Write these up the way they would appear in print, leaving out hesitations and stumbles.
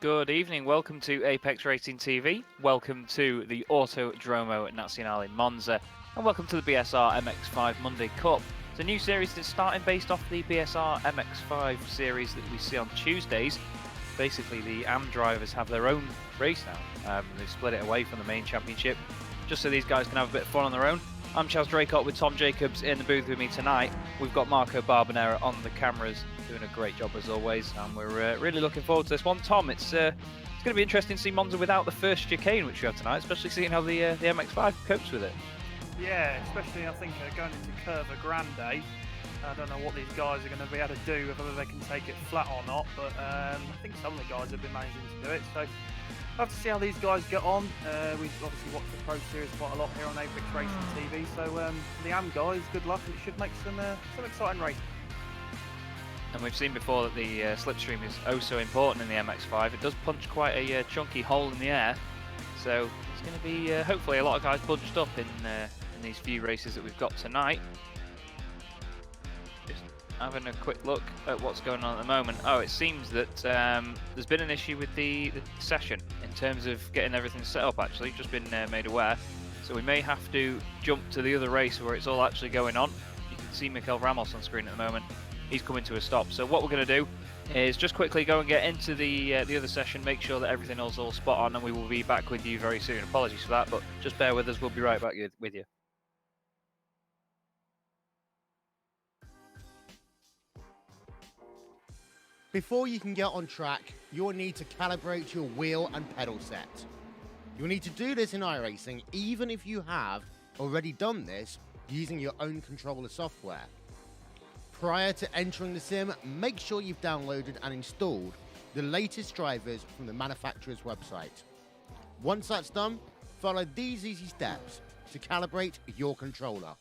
Good evening, welcome to Apex Racing TV, welcome to the Autodromo Nazionale Monza, and welcome to the BSR MX5 Monday Cup. It's a new series that's starting based off the BSR MX5 series that we see on Tuesdays. Basically, the AM drivers have their own race now. They've split it away from the main championship, just so these guys can have a bit of fun on their own. I'm Chaz Draycott with Tom Jacobs in the booth with me tonight. We've got Marco Barbanera on the cameras, doing a great job as always, and we're really looking forward to this one. Tom, it's going to be interesting to see Monza without the first chicane which we have tonight, especially seeing how the MX5 copes with it. Yeah, especially I think going into Curva Grande. I don't know what these guys are going to be able to do, whether they can take it flat or not, but I think some of the guys have been managing to do it, so we'll have to see how these guys get on. We've obviously watched the Pro Series quite a lot here on Apex Racing TV, so the AM guys, good luck, and it should make some exciting racing. And we've seen before that the slipstream is oh so important in the MX5. It does punch quite a chunky hole in the air, so it's going to be hopefully a lot of guys bunched up in these few races that we've got tonight. Just having a quick look at what's going on at the moment. Oh, it seems that there's been an issue with the session in terms of getting everything set up, actually, just been made aware. So we may have to jump to the other race where it's all actually going on. You can see Mikel Ramos on screen at the moment. He's coming to a stop. So what we're going to do is just quickly go and get into the other session, make sure that everything is all spot on, and we will be back with you very soon. Apologies for that, but just bear with us. We'll be right back with you. Before you can get on track, you'll need to calibrate your wheel and pedal set. You'll need to do this in iRacing even if you have already done this using your own controller software. Prior to entering the sim, make sure you've downloaded and installed the latest drivers from the manufacturer's website. Once that's done, follow these easy steps to calibrate your controller.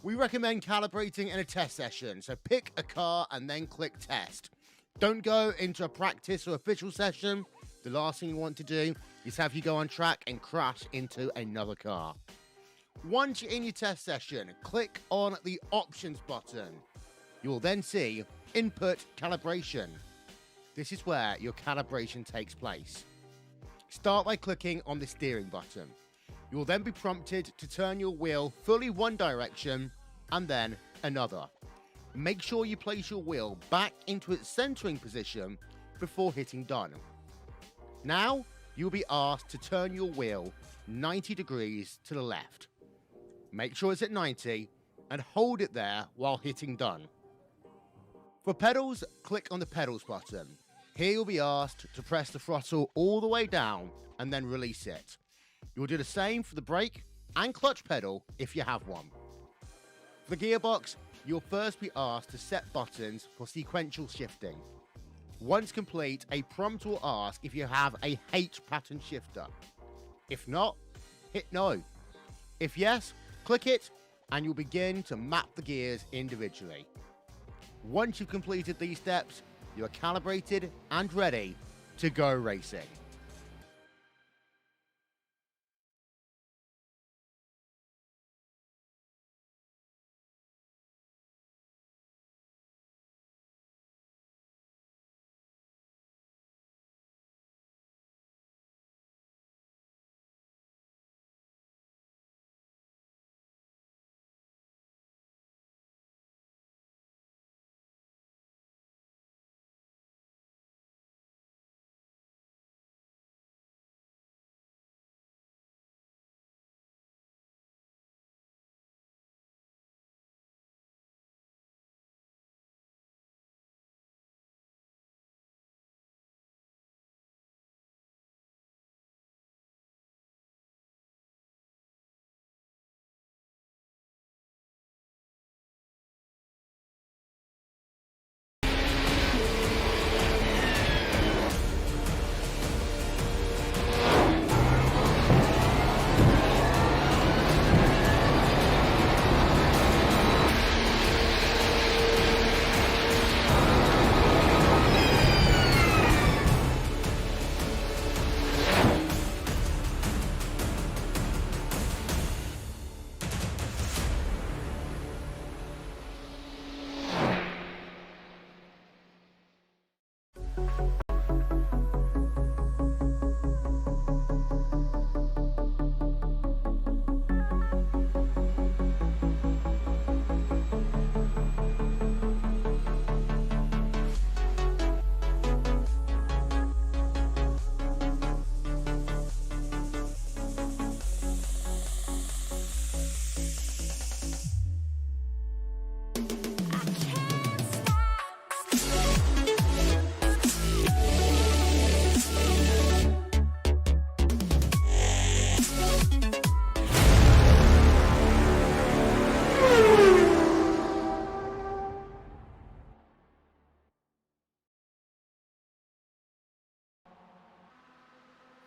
We recommend calibrating in a test session, so pick a car and then click test. Don't go into a practice or official session. The last thing you want to do is have you go on track and crash into another car. Once you're in your test session, click on the options button. You will then see input calibration. This is where your calibration takes place. Start by clicking on the steering button. You will then be prompted to turn your wheel fully one direction and then another. Make sure you place your wheel back into its centering position before hitting done. Now, you'll be asked to turn your wheel 90 degrees to the left. Make sure it's at 90 and hold it there while hitting done. For pedals, click on the pedals button. Here you'll be asked to press the throttle all the way down and then release it. You'll do the same for the brake and clutch pedal if you have one. For the gearbox, you'll first be asked to set buttons for sequential shifting. Once complete, a prompt will ask if you have a H pattern shifter. If not, hit no. If yes, click it and you'll begin to map the gears individually. Once you've completed these steps, you are calibrated and ready to go racing.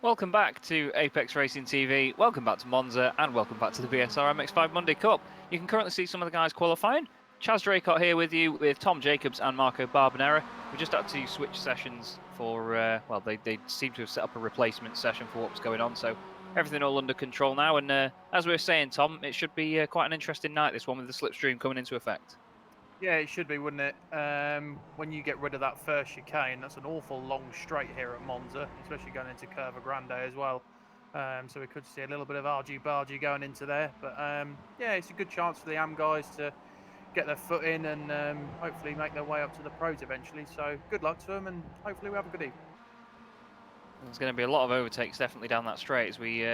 Welcome back to Apex Racing TV, welcome back to Monza, and welcome back to the BSR MX5 Monday Cup. You can currently see some of the guys qualifying. Chaz Draycott here with you, with Tom Jacobs and Marco Barbanera. We just had to switch sessions for, well, they seem to have set up a replacement session for what was going on, so everything all under control now. And as we were saying, Tom, it should be quite an interesting night, this one, with the slipstream coming into effect. Yeah, it should be, wouldn't it? When you get rid of that first chicane, that's an awful long straight here at Monza, especially going into Curva Grande as well. So we could see a little bit of argy-bargy going into there. But yeah, it's a good chance for the AM guys to get their foot in and hopefully make their way up to the pros eventually. So good luck to them, and hopefully we have a good evening. There's going to be a lot of overtakes definitely down that straight as we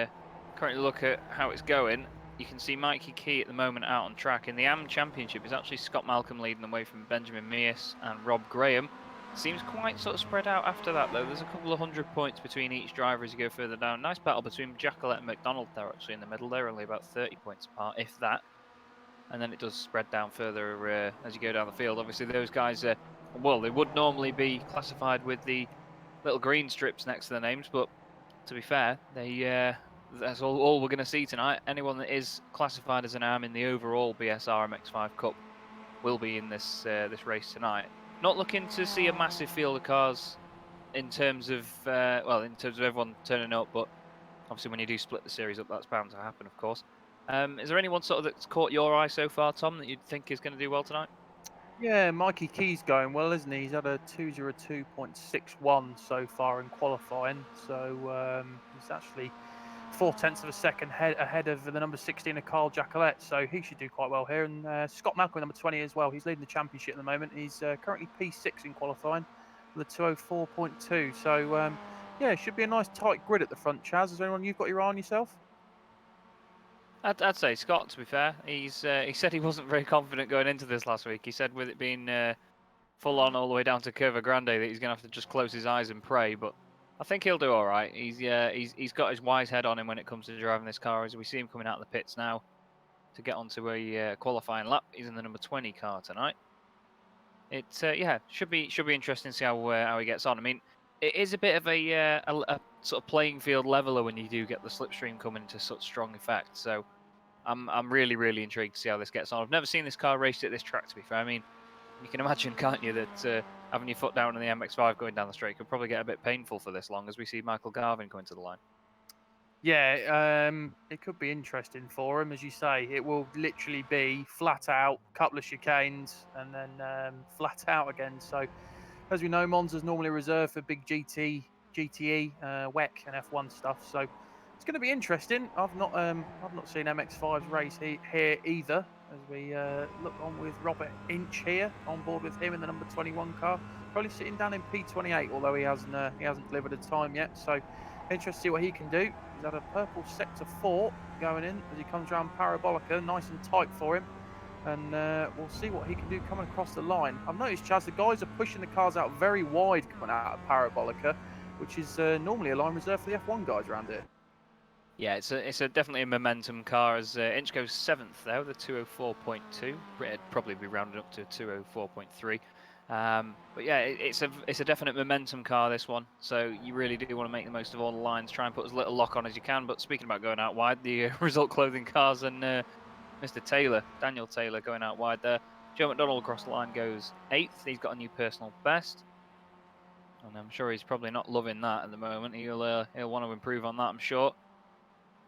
currently look at how it's going. You can see Mikey Key at the moment out on track. In the AM Championship, it's actually Scott Malcolm leading away from Benjamin Mears and Rob Graham. Seems quite sort of spread out after that, though. There's a couple of 100 points between each driver as you go further down. Nice battle between Jackalette and McDonald there, actually, in the middle. They're only about 30 points apart, if that. And then it does spread down further as you go down the field. Obviously, those guys, well, they would normally be classified with the little green strips next to their names, but to be fair, that's all we're going to see tonight. Anyone that is classified as an AM in the overall BSR MX5 Cup will be in this race tonight. Not looking to see a massive field of cars in terms of in terms of everyone turning up, but obviously when you do split the series up, that's bound to happen, of course. Is there anyone sort of that's caught your eye so far, Tom, that you think is going to do well tonight? Yeah, Mikey Key's going well, isn't he? He's had a 2:02.61 so far in qualifying. So he's actually 0.4 of a second ahead of the number 16 of Carl Jackalette. So he should do quite well here. And Scott Malcolm, number 20 as well. He's leading the championship at the moment. He's currently P6 in qualifying with a 2:04.2. So yeah, it should be a nice tight grid at the front. Chaz, is there anyone you've got your eye on yourself? I'd say Scott. To be fair, he said he wasn't very confident going into this last week. He said with it being full on all the way down to Curva Grande that he's going to have to just close his eyes and pray. But I think he'll do all right. He's got his wise head on him when it comes to driving this car. As we see him coming out of the pits now to get onto a qualifying lap. He's in the number 20 car tonight. It yeah, should be interesting to see how he gets on. I mean, it is a bit of a sort of playing field leveler when you do get the slipstream coming into such strong effect. So I'm really intrigued to see how this gets on. I've never seen this car raced at this track, to be fair. I mean, you can imagine, can't you, that having your foot down on the MX5 going down the straight could probably get a bit painful for this long as we see Michael Garvin coming to the line. Yeah, it could be interesting for him, as you say. It will literally be flat out, couple of chicanes, and then flat out again. So, as we know, Monza's normally reserved for big GTE, WEC, and F1 stuff. So, it's going to be interesting. I've not seen MX5's race here either. As we look on with Robert Inch here, on board with him in the number 21 car, probably sitting down in P28, although he hasn't delivered a time yet. So, interested to see what he can do. He's had a purple sector 4 going in as he comes around Parabolica, nice and tight for him. And we'll see what he can do coming across the line. I've noticed, Chaz, the guys are pushing the cars out very wide coming out of Parabolica, which is normally a line reserved for the F1 guys around here. Yeah, it's a definitely a momentum car as Inch goes 7th there with a 2:04.2. It'd probably be rounded up to 2:04.3. But yeah, it's a definite momentum car, this one. So you really do want to make the most of all the lines, try and put as little lock on as you can. But speaking about going out wide, the result clothing cars and Mr. Taylor, Daniel Taylor, going out wide there. Joe McDonald across the line goes 8th. He's got a new personal best. And I'm sure he's probably not loving that at the moment. He'll want to improve on that, I'm sure.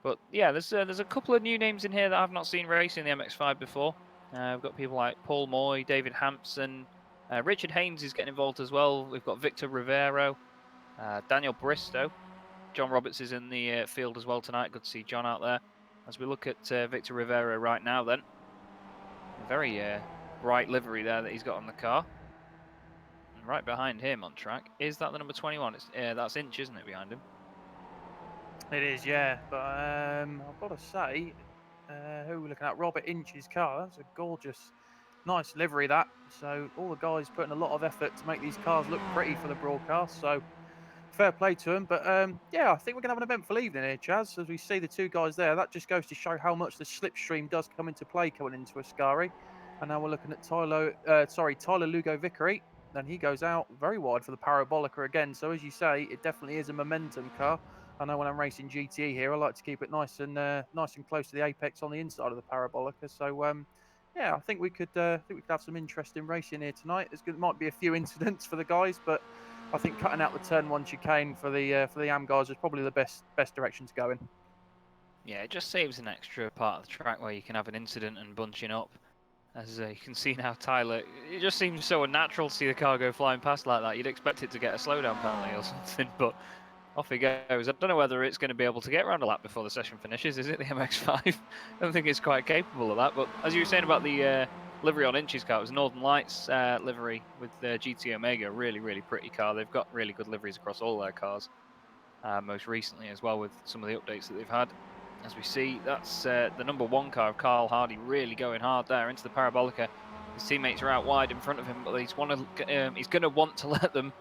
But yeah, there's a couple of new names in here that I've not seen racing the MX5 before. We've got people like Paul Moy, David Hampson, Richard Haynes is getting involved as well. We've got Victor Rivero, Daniel Bristow. John Roberts is in the field as well tonight. Good to see John out there. As we look at Victor Rivero right now then. A very bright livery there that he's got on the car. And right behind him on track, is that the number 21? That's Inch, isn't it, behind him? It is, yeah. But I've got to say, who are we looking at? Robert Inch's car. That's a gorgeous, nice livery, that. So all the guys putting a lot of effort to make these cars look pretty for the broadcast. So fair play to them. But yeah, I think we're going to have an eventful evening here, Chaz. As we see the two guys there, that just goes to show how much the slipstream does come into play coming into Ascari. And now we're looking at Tyler Lugo Vickery. Then he goes out very wide for the Parabolica again. So as you say, it definitely is a momentum car. I know when I'm racing GTE here, I like to keep it nice and close to the apex on the inside of the parabolica. So yeah, I think we could have some interesting racing here tonight. Might be a few incidents for the guys, but I think cutting out the turn one chicane for the AM guys is probably the best direction to go in. Yeah, it just saves an extra part of the track where you can have an incident and bunching up. As you can see now, Tyler, it just seems so unnatural to see the car go flying past like that. You'd expect it to get a slowdown penalty or something, but off he goes. I don't know whether it's going to be able to get around a lap before the session finishes. Is it the MX5? I don't think it's quite capable of that. But as you were saying about the livery on Inch's car, it was Northern Lights livery with the GT Omega. Really, really pretty car. They've got really good liveries across all their cars. Most recently as well with some of the updates that they've had. As we see, that's the number 1 car of Carl Hardy really going hard there into the Parabolica. His teammates are out wide in front of him, but he's going to want to let them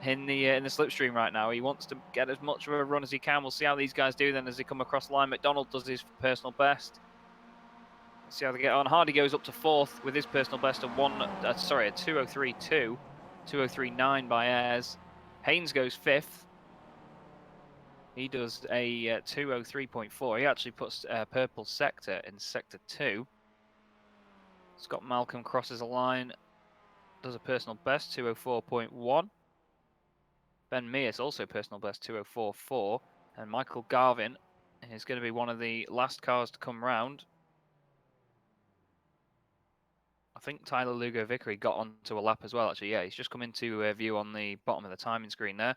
in the slipstream right now. He wants to get as much of a run as he can. We'll see how these guys do then as they come across the line. McDonald does his personal best. Let's see how they get on. Hardy goes up to 4th with his personal best of a 2:03.2, 2:03.9 by Ayres. Haynes goes 5th. He does a 2:03.4. He actually puts purple sector in sector 2. Scott Malcolm crosses a line, does a personal best 2:04.1. Ben Mears also personal best 2:04.4, and Michael Garvin is going to be one of the last cars to come round. I think Tyler Lugo Vickery got onto a lap as well. Actually, yeah, he's just come into view on the bottom of the timing screen there.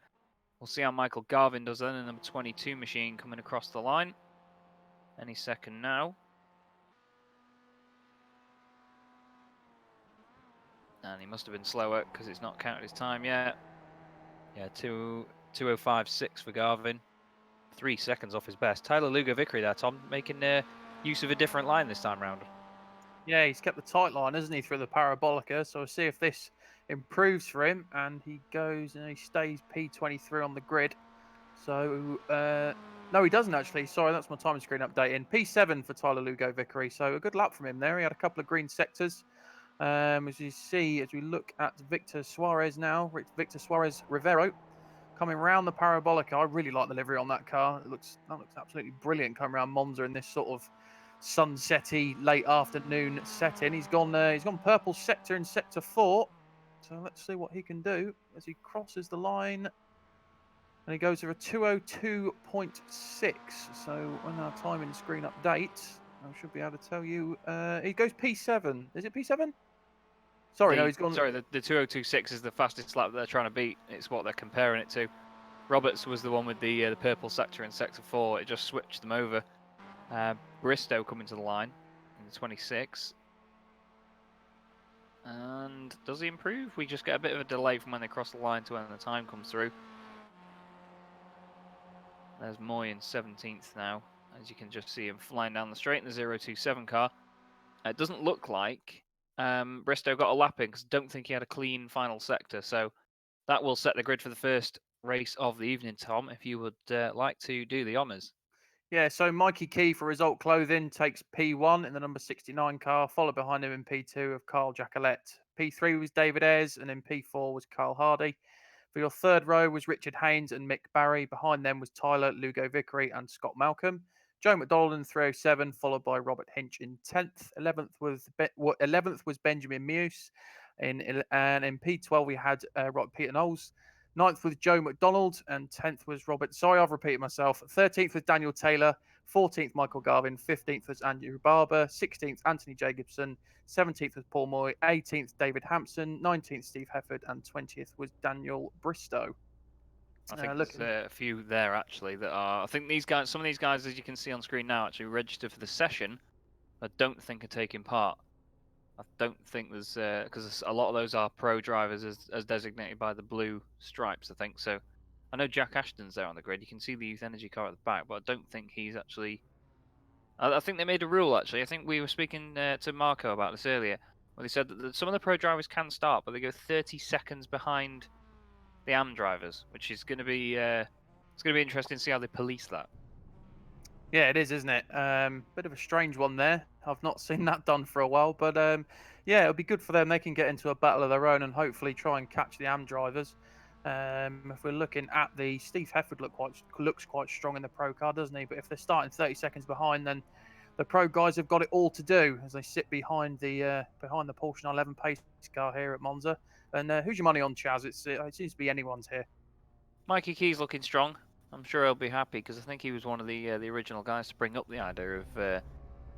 We'll see how Michael Garvin does then in the number 22 machine coming across the line. Any second now. And he must have been slower because it's not counted his time yet. Yeah, 2:05.6 for Garvin. 3 seconds off his best. Tyler Lugo Vickery there, Tom, making use of a different line this time round. Yeah, he's kept the tight line, hasn't he, through the Parabolica? So we'll see if this improves for him. And he goes and he stays P23 on the grid. So, no, he doesn't actually. Sorry, that's my timing screen updating. P7 for Tyler Lugo Vickery. So a good lap from him there. He had a couple of green sectors. As you see, as we look at Victor Suarez now, Victor Suarez Rivero coming round the Parabolica. I really like the livery on that car. That looks absolutely brilliant coming around Monza in this sort of sunsetty late afternoon setting. He's gone purple sector in sector 4. So let's see what he can do as he crosses the line. And he goes for a 2:02.6. So when our timing screen updates, I should be able to tell you. He goes P7. Is it P7? Sorry, no, he's gone. Sorry, the 2:02.6 is the fastest lap that they're trying to beat. It's what they're comparing it to. Roberts was the one with the purple sector in sector 4. It just switched them over. Bristow coming to the line in the 26. And does he improve? We just get a bit of a delay from when they cross the line to when the time comes through. There's Moy in 17th now, as you can just see him flying down the straight in the 027 car. It doesn't look like Bristow got a lap in because I don't think he had a clean final sector. So that will set the grid for the first race of the evening, Tom, if you would like to do the honours. Yeah, so Mikey Key for Result Clothing takes P1 in the number 69 car, followed behind him in P2 of Carl Jacquelette. P3 was David Ayres, and in P4 was Carl Hardy. For your third row was Richard Haynes and Mick Barry. Behind them was Tyler Lugo Vickery and Scott Malcolm. Joe McDonald in 307, followed by Robert Hinch in 10th. 11th was Benjamin Muse. And in P12 we had Peter Knowles. 9th was Joe McDonald, and 10th was Robert. Sorry, I've repeated myself. 13th was Daniel Taylor. 14th, Michael Garvin. 15th was Andrew Barber. 16th, Anthony Jacobson. 17th was Paul Moy. 18th, David Hampson. 19th, Steve Hefford. And 20th was Daniel Bristow. I think there's a few there actually that are. I think these guys, some of these guys, as you can see on screen now, actually registered for the session. I don't think are taking part. I don't think there's because a lot of those are pro drivers as designated by the blue stripes. I think so. I know Jack Ashton's there on the grid. You can see the Youth Energy car at the back, but I don't think he's actually. I think they made a rule actually. I think we were speaking to Marco about this earlier. Well, they said that some of the pro drivers can start, but they go 30 seconds behind the AM drivers, which is going to be it's going to be interesting to see how they police that. Yeah, it is, isn't it? Bit of a strange one there. I've not seen that done for a while, but yeah, it'll be good for them. They can get into a battle of their own and hopefully try and catch the AM drivers. If we're looking at Steve Hefford looks quite strong in the pro car, doesn't he? But if they're starting 30 seconds behind, then the pro guys have got it all to do as they sit behind the Porsche 911 pace car here at Monza. And who's your money on, Chaz? It seems to be anyone's here. Mikey Key's looking strong. I'm sure he'll be happy because I think he was one of the original guys to bring up the idea of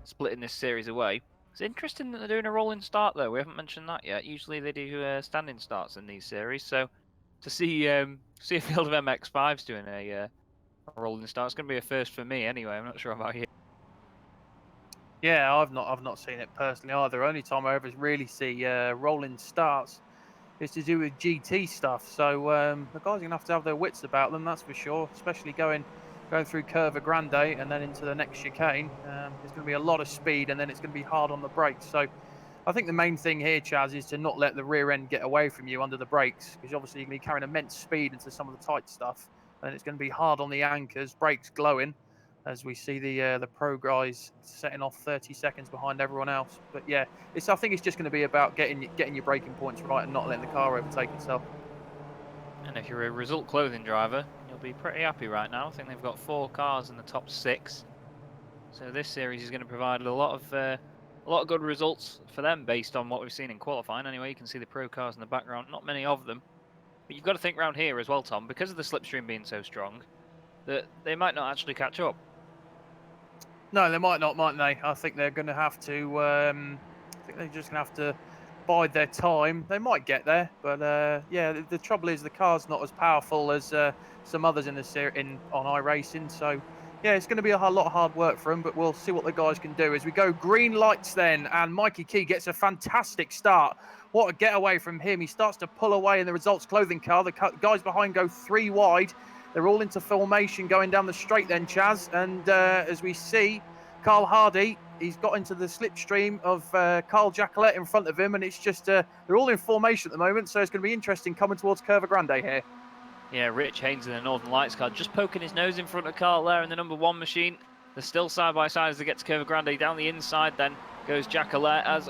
splitting this series away. It's interesting that they're doing a rolling start though. We haven't mentioned that yet. Usually they do standing starts in these series. So to see a field of MX5s doing a rolling start, it's going to be a first for me anyway. I'm not sure about you. Yeah, I've not seen it personally either. Only time I ever really see rolling starts is to do with GT stuff. So the guys are gonna have to have their wits about them, that's for sure. Especially going through Curva Grande and then into the next chicane. There's going to be a lot of speed, and then it's going to be hard on the brakes. So I think the main thing here, Chaz, is to not let the rear end get away from you under the brakes, because obviously you're going to be carrying immense speed into some of the tight stuff, and it's going to be hard on the anchors, brakes glowing, as we see the pro guys setting off 30 seconds behind everyone else. But yeah, I think it's just going to be about getting your braking points right and not letting the car overtake itself. And if you're a result clothing driver, you'll be pretty happy right now. I think they've got 4 cars in the top 6. So this series is going to provide a lot of good results for them based on what we've seen in qualifying. Anyway, you can see the pro cars in the background, not many of them. But you've got to think around here as well, Tom, because of the slipstream being so strong, that they might not actually catch up. No, they might not, mightn't they? I think they're going to have to. I think they're just going to have to bide their time. They might get there, but yeah, the trouble is the car's not as powerful as some others in the on iRacing. So yeah, it's going to be a lot of hard work for them, but we'll see what the guys can do as we go green lights then. And Mikey Key gets a fantastic start. What a getaway from him! He starts to pull away in the results clothing car. The guys behind go 3 wide. They're all into formation going down the straight then, Chaz. And as we see, Carl Hardy, he's got into the slipstream of Carl Jacquelet in front of him, and it's just, they're all in formation at the moment, so it's going to be interesting coming towards Curva Grande here. Yeah, Rich Haynes in the Northern Lights car just poking his nose in front of Carl there in the number 1 machine. They're still side by side as they get to Curva Grande. Down the inside then goes Jacquelet as,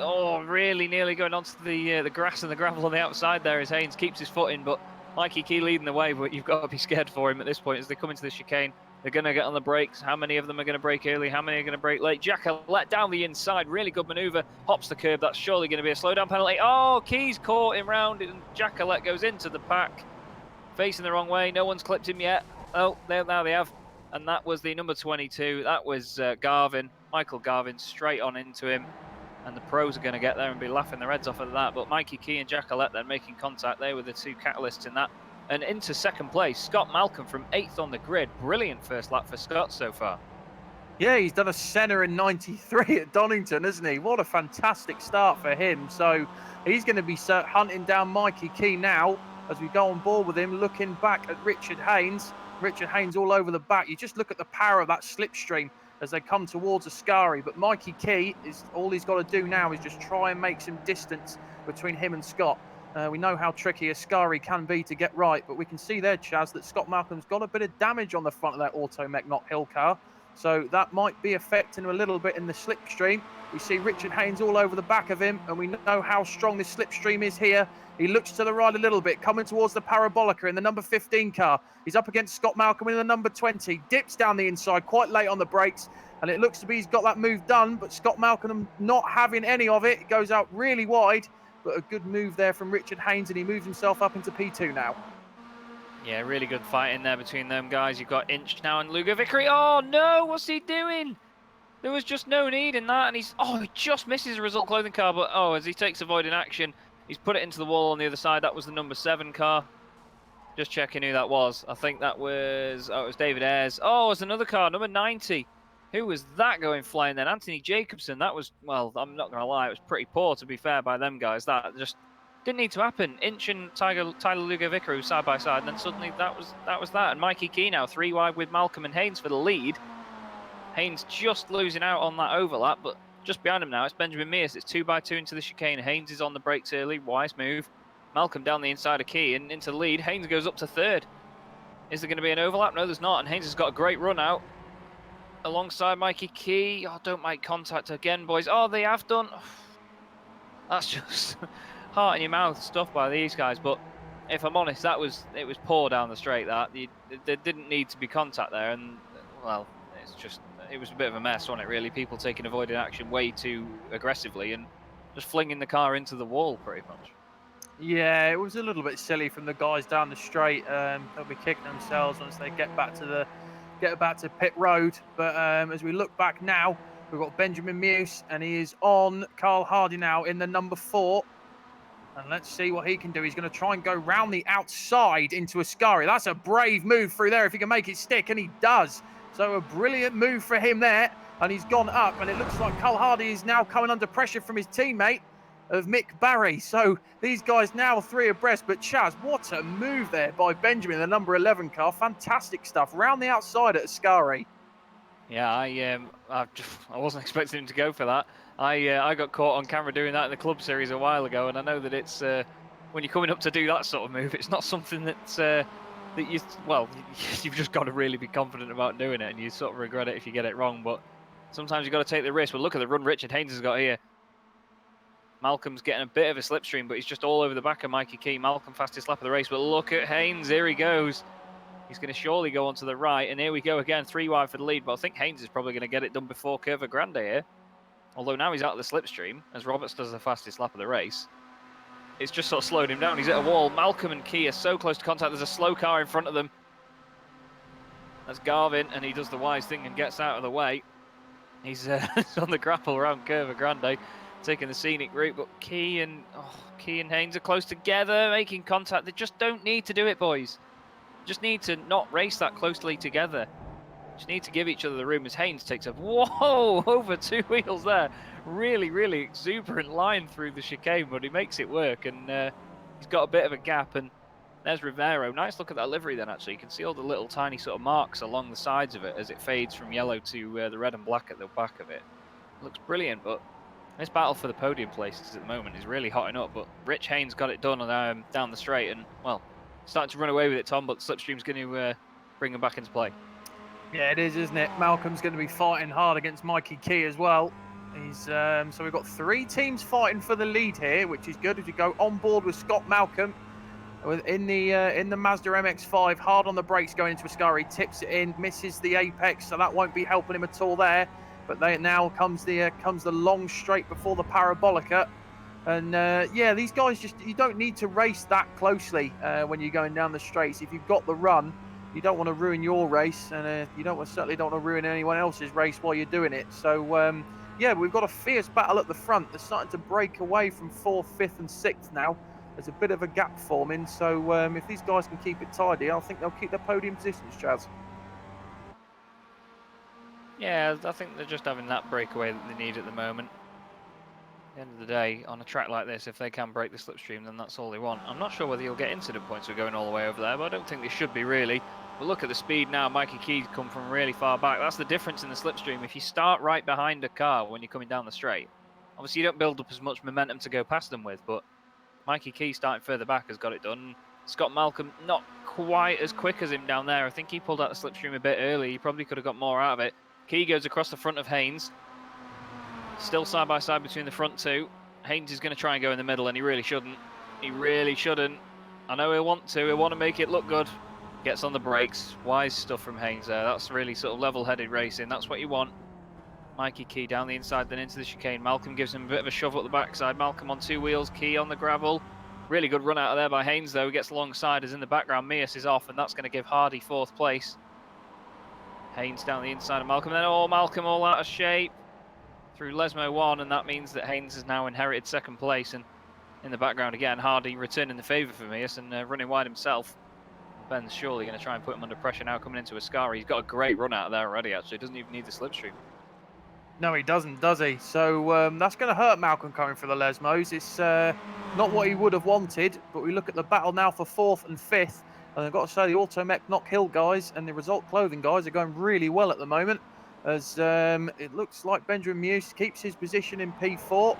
really nearly going onto the grass and the gravel on the outside there as Haynes keeps his foot in, but Mikey Key leading the way, but you've got to be scared for him at this point as they come into the chicane. They're going to get on the brakes. How many of them are going to brake early? How many are going to brake late? Jacquelet down the inside. Really good manoeuvre. Hops the curb. That's surely going to be a slowdown penalty. Oh, Key's caught him round and Jacquelet goes into the pack. Facing the wrong way. No one's clipped him yet. Oh, now they have. And that was the number 22. That was Garvin. Michael Garvin straight on into him. And the pros are going to get there and be laughing their heads off at that. But Mikey Key and Jacquelet then making contact. They were the 2 catalysts in that. And into second place, Scott Malcolm from 8th on the grid. Brilliant first lap for Scott so far. Yeah, he's done a Senna in 93 at Donington, hasn't he? What a fantastic start for him. So he's going to be hunting down Mikey Key now as we go on board with him, looking back at Richard Haynes. Richard Haynes all over the back. You just look at the power of that slipstream as they come towards Ascari. But Mikey Key, all he's got to do now is just try and make some distance between him and Scott. We know how tricky Ascari can be to get right, but we can see there, Chaz, that Scott Malcolm's got a bit of damage on the front of that Automech Knock Hill car. So that might be affecting him a little bit in the slipstream. We see Richard Haynes all over the back of him, and we know how strong this slipstream is here. He looks to the right a little bit, coming towards the Parabolica in the number 15 car. He's up against Scott Malcolm in the number 20. Dips down the inside, quite late on the brakes, and it looks to be he's got that move done, but Scott Malcolm not having any of it. It goes out really wide, but a good move there from Richard Haynes, and he moves himself up into P2 now. Yeah, really good fight in there between them guys. You've got Inch now and Lugo Vickery. Oh no, what's he doing? There was just no need in that, and he just misses a result clothing car, but as he takes avoiding action, he's put it into the wall on the other side. That was the number 7 car. Just checking who that was. I think that was, it was David Ayres. Oh, it was another car, number 90. Who was that going flying then? Anthony Jacobson. That was, well, I'm not going to lie, it was pretty poor, to be fair, by them guys. That just didn't need to happen. Inch and Tyler Lugo Vickery side by side, and then suddenly that was that. And Mikey Key now 3 wide with Malcolm and Haynes for the lead. Haynes just losing out on that overlap, but just behind him now, it's Benjamin Mears. It's 2x2 into the chicane. Haynes is on the brakes early. Wise move. Malcolm down the inside of Key and into the lead. Haynes goes up to 3rd. Is there going to be an overlap? No, there's not. And Haynes has got a great run out alongside Mikey Key. Oh, don't make contact again, boys. Oh, they have done. That's just heart in your mouth stuff by these guys. But if I'm honest, it was poor down the straight. There didn't need to be contact there, and well, it was a bit of a mess, wasn't it? Really, people taking avoided action way too aggressively and just flinging the car into the wall, pretty much. Yeah, it was a little bit silly from the guys down the straight. They'll be kicking themselves once they get back to pit road. But as we look back now, we've got Benjamin Muse, and he is on Carl Hardy now in the number 4. And let's see what he can do. He's going to try and go round the outside into Ascari. That's a brave move through there if he can make it stick, and he does. So a brilliant move for him there. And he's gone up, and it looks like Carl Hardy is now coming under pressure from his teammate of Mick Barry. So these guys now 3 abreast. But Chaz, what a move there by Benjamin, the number 11 car. Fantastic stuff. Round the outside at Ascari. Yeah, I wasn't expecting him to go for that. I got caught on camera doing that in the club series a while ago, and I know that it's when you're coming up to do that sort of move, it's not something that you've just got to really be confident about doing it, and you sort of regret it if you get it wrong. But sometimes you've got to take the risk. But look at the run Richard Haynes has got here. Malcolm's getting a bit of a slipstream, but he's just all over the back of Mikey Key. Malcolm fastest lap of the race, but look at Haynes. Here he goes. He's going to surely go onto the right, and here we go again, 3 wide for the lead, but I think Haynes is probably going to get it done before Curva Grande here. Although now he's out of the slipstream, as Roberts does the fastest lap of the race. It's just sort of slowed him down. He's at a wall. Malcolm and Key are so close to contact. There's a slow car in front of them. That's Garvin, and he does the wise thing and gets out of the way. He's on the grapple around Curva Grande, taking the scenic route, but Key and Haynes are close together, making contact. They just don't need to do it, boys. Just need to not race that closely together. Just need to give each other the room as Haynes takes a over 2 wheels there. Really, really exuberant line through the chicane, but he makes it work, and he's got a bit of a gap. And there's Rivero. Nice look at that livery then, actually. You can see all the little tiny sort of marks along the sides of it as it fades from yellow to the red and black at the back of it. It looks brilliant, but this battle for the podium places at the moment is really hotting up. But Rich Haynes got it done down the straight, and well, starting to run away with it, Tom, but Slipstream's going to bring him back into play. Yeah, it is, isn't it? Malcolm's going to be fighting hard against Mikey Key as well. He's so we've got 3 teams fighting for the lead here, which is good as we go on board with Scott Malcolm in the Mazda MX5, hard on the brakes going into Ascari, tips it in, misses the apex, so that won't be helping him at all there. But now comes the long straight before the Parabolica. And yeah, these guys you don't need to race that closely when you're going down the straights. If you've got the run, you don't want to ruin your race, and you certainly don't want to ruin anyone else's race while you're doing it. So yeah, we've got a fierce battle at the front. They're starting to break away from 4th, 5th, and 6th now. There's a bit of a gap forming. So if these guys can keep it tidy, I think they'll keep their podium positions, Chaz. Yeah, I think they're just having that breakaway that they need at the moment. At the end of the day, on a track like this, if they can break the slipstream, then that's all they want. I'm not sure whether you'll get incident points for going all the way over there, but I don't think they should be, really. But look at the speed now. Mikey Key's come from really far back. That's the difference in the slipstream. If you start right behind a car when you're coming down the straight, obviously you don't build up as much momentum to go past them with, but Mikey Key starting further back has got it done. Scott Malcolm not quite as quick as him down there. I think he pulled out the slipstream a bit early. He probably could have got more out of it. Key goes across the front of Haynes. Still side by side between the front 2. Haynes is going to try and go in the middle, and he really shouldn't. He really shouldn't. I know he'll want to. He'll want to make it look good. Gets on the brakes. Wise stuff from Haynes there. That's really sort of level-headed racing. That's what you want. Mikey Key down the inside, then into the chicane. Malcolm gives him a bit of a shove up the backside. Malcolm on 2 wheels. Key on the gravel. Really good run out of there by Haynes, though. He gets alongside as in the background. Mias is off, and that's going to give Hardy 4th place. Haynes down the inside of Malcolm. Then, Malcolm all out of shape through Lesmo 1, and that means that Haynes has now inherited 2nd place. And in the background again, Hardy returning the favour for Mias and running wide himself. Ben's surely going to try and put him under pressure now coming into Ascari. He's got a great run out of there already, actually. Doesn't even need the slipstream. No, he doesn't, does he? So that's going to hurt Malcolm coming for the Lesmos. It's not what he would have wanted, but we look at the battle now for 4th and 5th. And I've got to say, the Automech Knock Hill guys and the Result Clothing guys are going really well at the moment, as it looks like Benjamin Muse keeps his position in P4.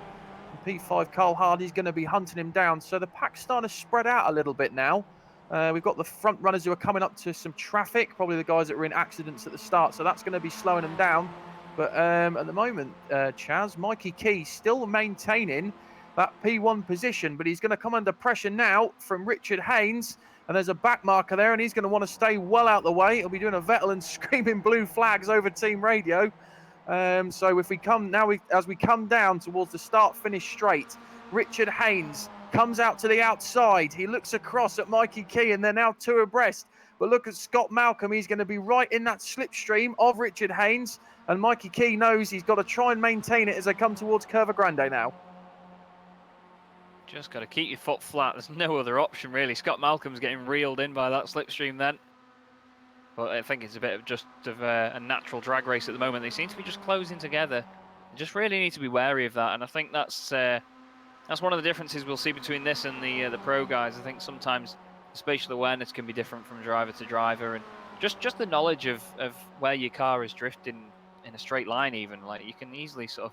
And P5 Carl Hardy's going to be hunting him down. So the pack's starting to spread out a little bit now. We've got the front runners who are coming up to some traffic, probably the guys that were in accidents at the start, so that's going to be slowing them down. But at the moment, Chaz, Mikey Key still maintaining that P1 position, but he's going to come under pressure now from Richard Haynes, and there's a back marker there, and he's going to want to stay well out the way. He'll be doing a Vettel and screaming blue flags over team radio. So if we come now, as we come down towards the start-finish straight, Richard Haynes comes out to the outside. He looks across at Mikey Key, and they're now two abreast. But look at Scott Malcolm. He's going to be right in that slipstream of Richard Haynes, and Mikey Key knows he's got to try and maintain it as they come towards Curva Grande now. Just got to keep your foot flat. There's no other option, really. Scott Malcolm's getting reeled in by that slipstream then. But I think it's a bit of just of a natural drag race at the moment. They seem to be just closing together. You just really need to be wary of that. And I think that's one of the differences we'll see between this and the pro guys. I think sometimes the spatial awareness can be different from driver to driver, and just the knowledge of where your car is drifting in a straight line even. Like, you can easily sort of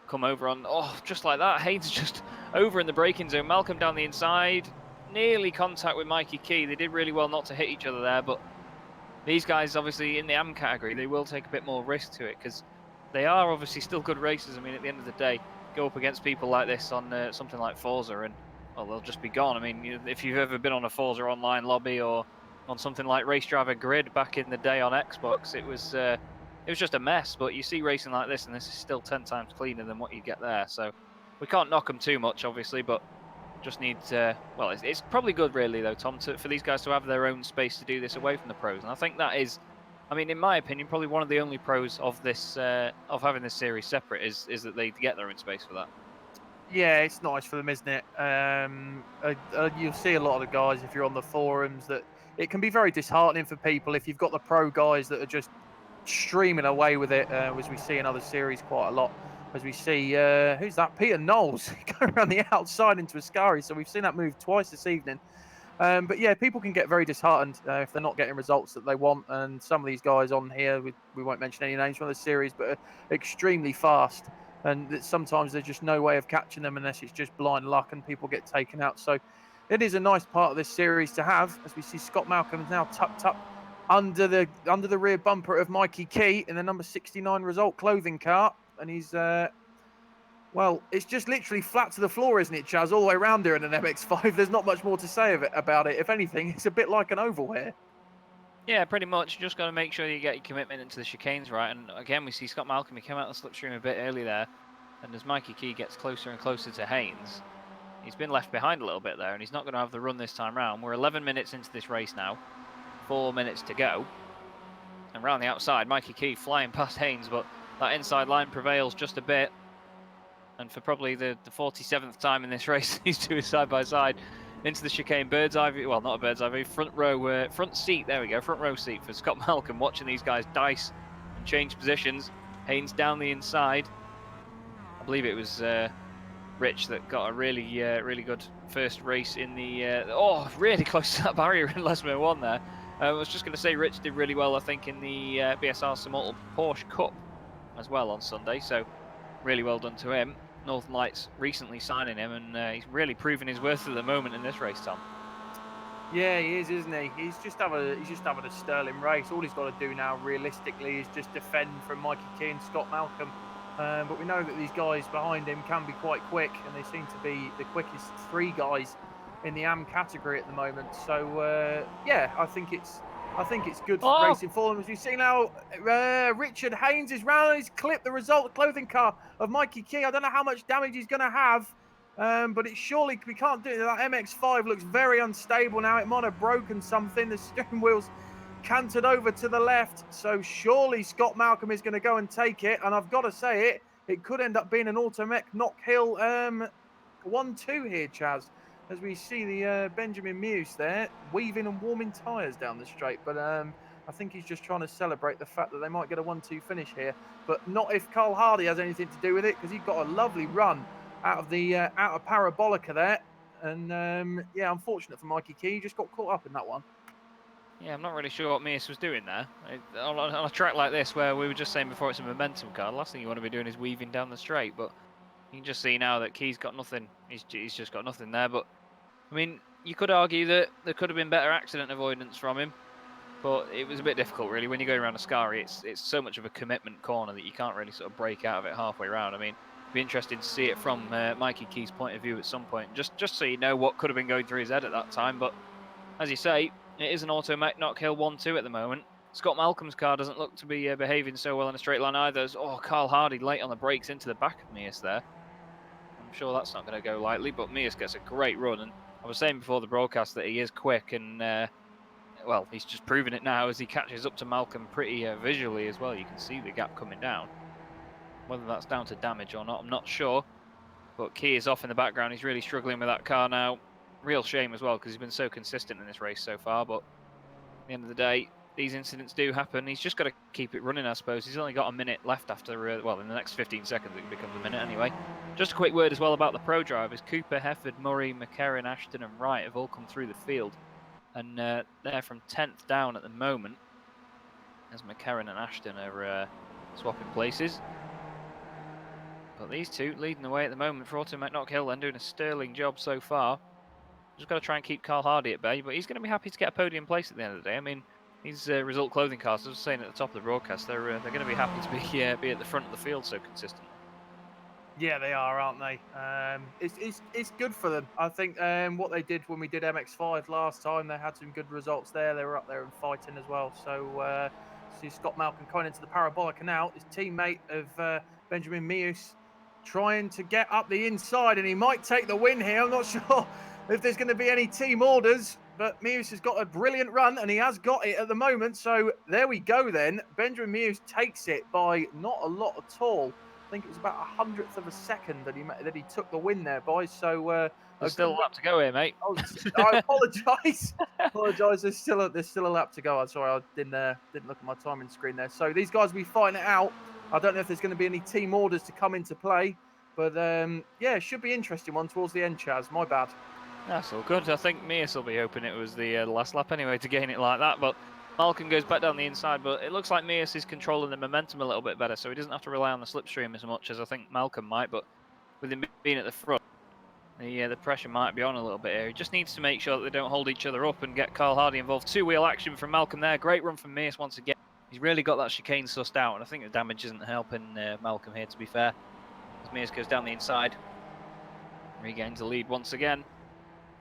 come over on, just like that. Haynes just over in the braking zone. Malcolm down the inside, nearly contact with Mikey Key. They did really well not to hit each other there, but these guys obviously in the AM category, they will take a bit more risk to it because they are obviously still good racers. I mean, at the end of the day, go up against people like this on something like Forza and, well, they'll just be gone. I mean, if you've ever been on a Forza online lobby or on something like Race Driver Grid back in the day on Xbox, it was just a mess. But you see racing like this, and this is still 10 times cleaner than what you get there. So we can't knock them too much, obviously, but just need well, it's probably good, really, though, Tom, for these guys to have their own space to do this away from the pros. And I think that is, I mean, in my opinion, probably one of the only pros of this of having this series separate is that they get their own space for that. Yeah, it's nice for them, isn't it? You'll see a lot of the guys, if you're on the forums, that it can be very disheartening for people if you've got the pro guys that are just streaming away with it, as we see in other series quite a lot. As we see, who's that? Peter Knowles going around the outside into Ascari. So we've seen that move twice this evening. But yeah, people can get very disheartened if they're not getting results that they want. And some of these guys on here, we won't mention any names from the series, but are extremely fast. And sometimes there's just no way of catching them unless it's just blind luck and people get taken out. So it is a nice part of this series to have, as we see Scott Malcolm is now tucked up under the rear bumper of Mikey Key in the number 69 result clothing car. And he's well, it's just literally flat to the floor, isn't it, Chaz? All the way around here in an MX5. There's not much more to say about it. If anything, it's a bit like an oval here. Yeah, pretty much. You just got to make sure you get your commitment into the chicanes right. And again, we see Scott Malcolm. He came out of the slipstream a bit early there. And as Mikey Key gets closer and closer to Haynes, he's been left behind a little bit there. And he's not going to have the run this time round. We're 11 minutes into this race now. 4 minutes to go. And round the outside, Mikey Key flying past Haynes. But that inside line prevails just a bit. And for probably the 47th time in this race, these two are side by side into the chicane. Bird's eye view, well, not a bird's eye view, front row, front seat, there we go, front row seat for Scott Malcolm, watching these guys dice and change positions. Haynes down the inside. I believe it was Rich that got a really good first race in the, really close to that barrier in Lesmo 1 there. I was just going to say Rich did really well, I think, in the BSR Simultan Porsche Cup as well on Sunday, so really well done to him. Northern Lights recently signing him, and he's really proving his worth at the moment in this race, Tom. Yeah, he is, isn't he? He's just having a sterling race. All he's got to do now, realistically, is just defend from Mikey Key and Scott Malcolm. But we know that these guys behind him can be quite quick, and they seem to be the quickest three guys in the AM category at the moment. So yeah, I think it's good racing for them. As we see now, Richard Haynes is round. He's clipped the result clothing car of Mikey Key. I don't know how much damage he's going to have, but it surely, we can't do it. That MX5 looks very unstable now. It might have broken something. The steering wheel's cantered over to the left. So surely Scott Malcolm is going to go and take it. And I've got to say it could end up being an Automech Knock Hill 1-2 here, Chaz. As we see the Benjamin Muse there, weaving and warming tyres down the straight. But I think he's just trying to celebrate the fact that they might get a 1-2 finish here. But not if Carl Hardy has anything to do with it, because he got a lovely run out of the outer Parabolica there. And yeah, unfortunate for Mikey Key, he just got caught up in that one. Yeah, I'm not really sure what Mears was doing there. On a track like this, where we were just saying before it's a momentum car, the last thing you want to be doing is weaving down the straight. But you can just see now that Key's got nothing. He's just got nothing there. But I mean, you could argue that there could have been better accident avoidance from him, but it was a bit difficult, really. When you go around Ascari, it's so much of a commitment corner that you can't really sort of break out of it halfway round. I mean, Be interesting to see it from Mikey Key's point of view at some point, just so you know what could have been going through his head at that time. But as you say, it is an auto knock hill 1-2 at the moment. Scott Malcolm's car doesn't look to be behaving so well in a straight line either. Oh, Carl Hardy late on the brakes into the back of Mears there. I'm sure that's not going to go lightly, but Mears gets a great run. And I was saying before the broadcast that he is quick, and well, he's just proven it now as he catches up to Malcolm pretty visually as well. You can see the gap coming down. Whether that's down to damage or not, I'm not sure. But Key is off in the background. He's really struggling with that car now. Real shame as well, because he's been so consistent in this race so far. But at the end of the day, these incidents do happen. He's just got to keep it running, I suppose. He's only got a minute left after, well, in the next 15 seconds, it becomes a minute anyway. Just a quick word as well about the pro drivers. Cooper, Hefford, Murray, McCarron, Ashton and Wright have all come through the field. And they're from 10th down at the moment, as McCarron and Ashton are swapping places. But these two leading the way at the moment for Auto Knock Hill and doing a sterling job so far. Just got to try and keep Carl Hardy at bay, but he's going to be happy to get a podium place at the end of the day. I mean, these Result Clothing cars, as I was saying at the top of the broadcast, they're going to be happy to be at the front of the field so consistently. Yeah, they are, aren't they? It's good for them. I think what they did when we did MX5 last time, they had some good results there. They were up there and fighting as well. So see Scott Malcolm coming into the Parabolica now. His teammate of Benjamin Meus trying to get up the inside, and he might take the win here. I'm not sure if there's going to be any team orders, but Meus has got a brilliant run, and he has got it at the moment. So there we go then. Benjamin Meus takes it by not a lot at all. I think it was about 100th of a second that he took the win there, boys. So there's still a lap to go here, mate. Oh, I apologise. There's still a lap to go. I'm sorry, I didn't look at my timing screen there. So these guys will be fighting it out. I don't know if there's going to be any team orders to come into play, but yeah, it should be an interesting one towards the end, Chaz. My bad. That's all good. I think Mears will be hoping it was the last lap anyway to gain it like that, but Malcolm goes back down the inside, but it looks like Mears is controlling the momentum a little bit better, so he doesn't have to rely on the slipstream as much as I think Malcolm might, but with him being at the front, the pressure might be on a little bit here. He just needs to make sure that they don't hold each other up and get Carl Hardy involved. Two-wheel action from Malcolm there. Great run from Mears once again. He's really got that chicane sussed out, and I think the damage isn't helping Malcolm here, to be fair. As Mears goes down the inside, regains the lead once again.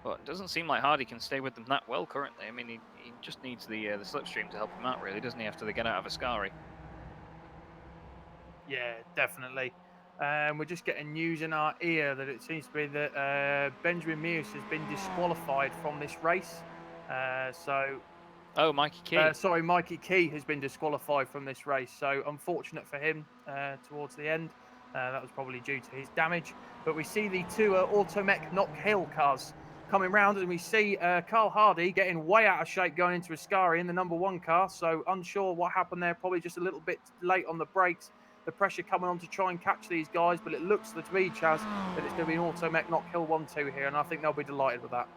But it doesn't seem like Hardy can stay with them that well currently. I mean, he just needs the slipstream to help him out, really, doesn't he, after they get out of Ascari? Yeah, definitely. We're just getting news in our ear that it seems to be that Benjamin Meus has been disqualified from this race. Oh, Mikey Key. Sorry, Mikey Key has been disqualified from this race. So unfortunate for him towards the end. That was probably due to his damage. But we see the two Automech Knock Hill cars coming round, and we see Carl Hardy getting way out of shape going into Ascari in the #1 car. So unsure what happened there. Probably just a little bit late on the brakes. The pressure coming on to try and catch these guys. But it looks to me, Chaz, that it's going to be an Automech Knock Hill 1-2 here. And I think they'll be delighted with that.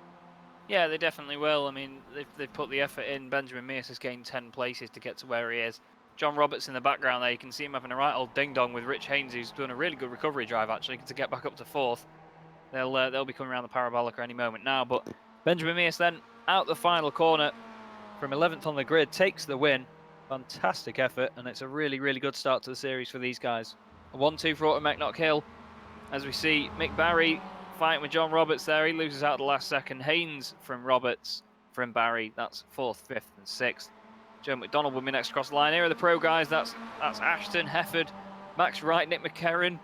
Yeah, they definitely will. I mean, they've put the effort in. Benjamin Mears has gained 10 places to get to where he is. John Roberts in the background there, you can see him having a right old ding-dong with Rich Haynes, who's done a really good recovery drive, actually, to get back up to 4th. They'll be coming around the Parabolica any moment now, but Benjamin Mears then out the final corner from 11th on the grid, takes the win. Fantastic effort, and it's a really, really good start to the series for these guys. A 1-2 for Automech Knock Hill, as we see Mick Barry fighting with John Roberts there. He loses out at the last second. Haynes from Roberts from Barry. That's 4th, 5th and 6th. Joe McDonald will be next across the line. Here are the pro guys. That's Ashton, Hefford, Max Wright, Nick McCarron.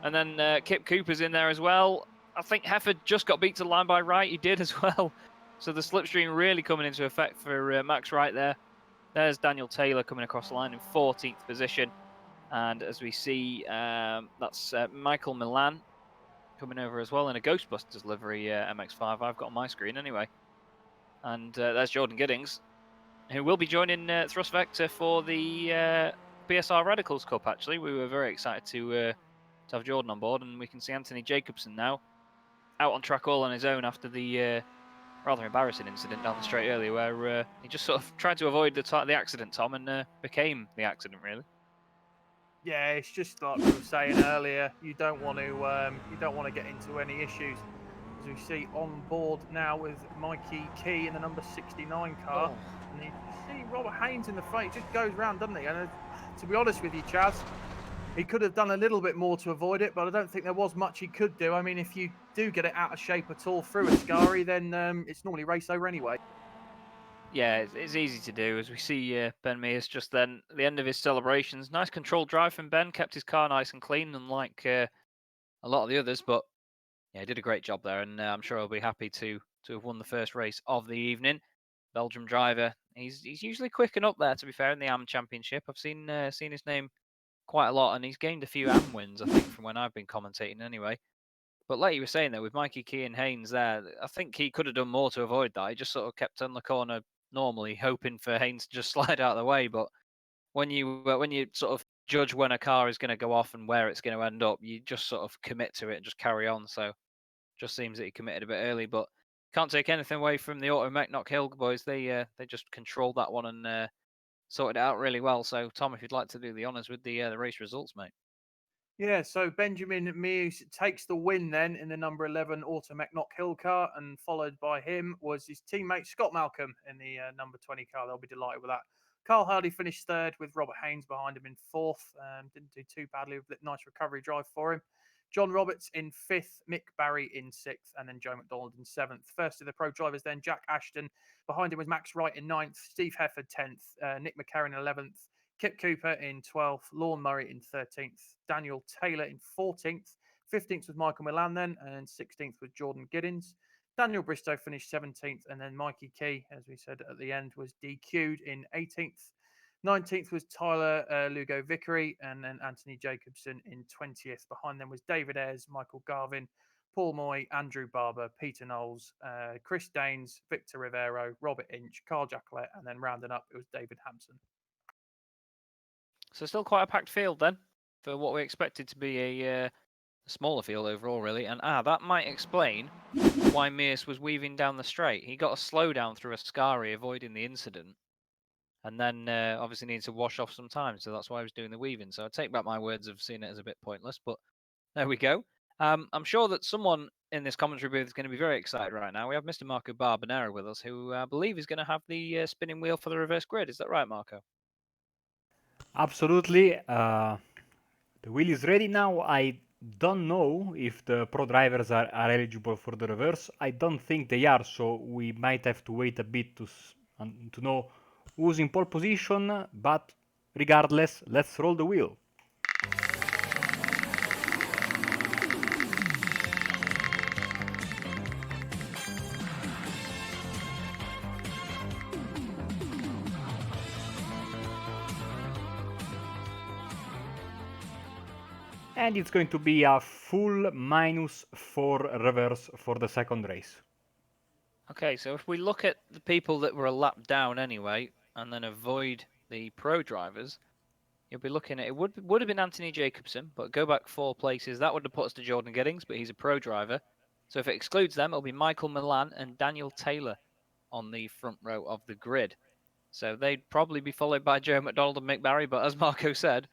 And then Kip Cooper's in there as well. I think Hefford just got beat to the line by Wright. He did as well. So the slipstream really coming into effect for Max Wright there. There's Daniel Taylor coming across the line in 14th position. And as we see, that's Michael Milan coming over as well in a Ghostbusters livery MX5 I've got on my screen anyway. And there's Jordan Giddings, who will be joining Thrust Vector for the BSR Radicals Cup, actually. We were very excited to have Jordan on board, and we can see Anthony Jacobson now out on track all on his own after the rather embarrassing incident down the straight earlier, where he just sort of tried to avoid the accident, Tom, and became the accident, really. Yeah, it's just like we were saying earlier. You don't want to get into any issues. As we see on board now with Mikey Key in the number 69 car, and you see Robert Haynes in the front. He just goes round, doesn't he? And to be honest with you, Chaz, He could have done a little bit more to avoid it, but I don't think there was much he could do. I mean, if you do get it out of shape at all through a Scari, then it's normally race over anyway. Yeah, it's easy to do, as we see Ben Mears just then at the end of his celebrations. Nice controlled drive from Ben, kept his car nice and clean, unlike a lot of the others. But yeah, he did a great job there, and I'm sure he'll be happy to have won the first race of the evening. Belgium driver, he's usually quick and up there. To be fair, in the AM Championship, I've seen his name quite a lot, and he's gained a few AM wins, I think, from when I've been commentating anyway. But like you were saying there, with Mikey Key and Haynes there, I think he could have done more to avoid that. He just sort of kept on the corner normally, hoping for Haynes to just slide out of the way. But when you sort of judge when a car is going to go off and where it's going to end up, you just sort of commit to it and just carry on. So just seems that he committed a bit early, but can't take anything away from the Auto Mech Knock Hill boys. They just controlled that one and sorted it out really well. So Tom, if you'd like to do the honours with the race results, mate. Yeah, so Benjamin Mears takes the win then in the number 11 Automech Knock Hill car, and followed by him was his teammate Scott Malcolm in the number 20 car. They'll be delighted with that. Carl Hardy finished third with Robert Haynes behind him in fourth. Didn't do too badly with a nice recovery drive for him. John Roberts in fifth, Mick Barry in sixth, and then Joe McDonald in seventh. First of the pro drivers then, Jack Ashton. Behind him was Max Wright in ninth, Steve Hefford 10th, Nick McCarron 11th, Kip Cooper in 12th, Lorne Murray in 13th, Daniel Taylor in 14th, 15th was Michael Milan then, and 16th was Jordan Giddins. Daniel Bristow finished 17th, and then Mikey Key, as we said at the end, was DQ'd in 18th. 19th was Tyler Lugo Vickery, and then Anthony Jacobson in 20th. Behind them was David Ayres, Michael Garvin, Paul Moy, Andrew Barber, Peter Knowles, Chris Daines, Victor Rivero, Robert Inch, Carl Jacquelet, and then rounding up, it was David Hampson. So still quite a packed field then, for what we expected to be a smaller field overall, really. And that might explain why Mears was weaving down the straight. He got a slowdown through a Scari, avoiding the incident, and then obviously needed to wash off some time, so that's why he was doing the weaving. So I take back my words of seeing it as a bit pointless, but there we go. I'm sure that someone in this commentary booth is going to be very excited right now. We have Mr. Marco Barbanera with us, who I believe is going to have the spinning wheel for the reverse grid. Is that right, Marco? Absolutely. The wheel is ready now. I don't know if the pro drivers are eligible for the reverse. I don't think they are, so we might have to wait a bit to know who's in pole position. But regardless, let's roll the wheel. And it's going to be a full -4 reverse for the second race. Okay, so if we look at the people that were a lap down anyway, and then avoid the pro drivers, you'll be looking at, it would have been Anthony Jacobson, but go back 4 places, that would have put us to Jordan Giddings, but he's a pro driver. So if it excludes them, it'll be Michael Milan and Daniel Taylor on the front row of the grid. So they'd probably be followed by Joe McDonald and Mick Barry, but as Marco said,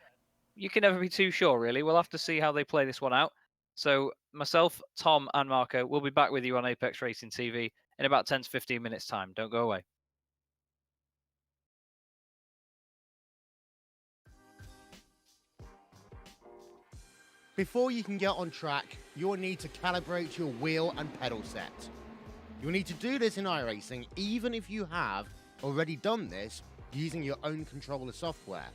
you can never be too sure, really. We'll have to see how they play this one out. So myself, Tom, and Marco will be back with you on Apex Racing TV in about 10 to 15 minutes' time. Don't go away. Before you can get on track, you'll need to calibrate your wheel and pedal set. You'll need to do this in iRacing even if you have already done this using your own controller software.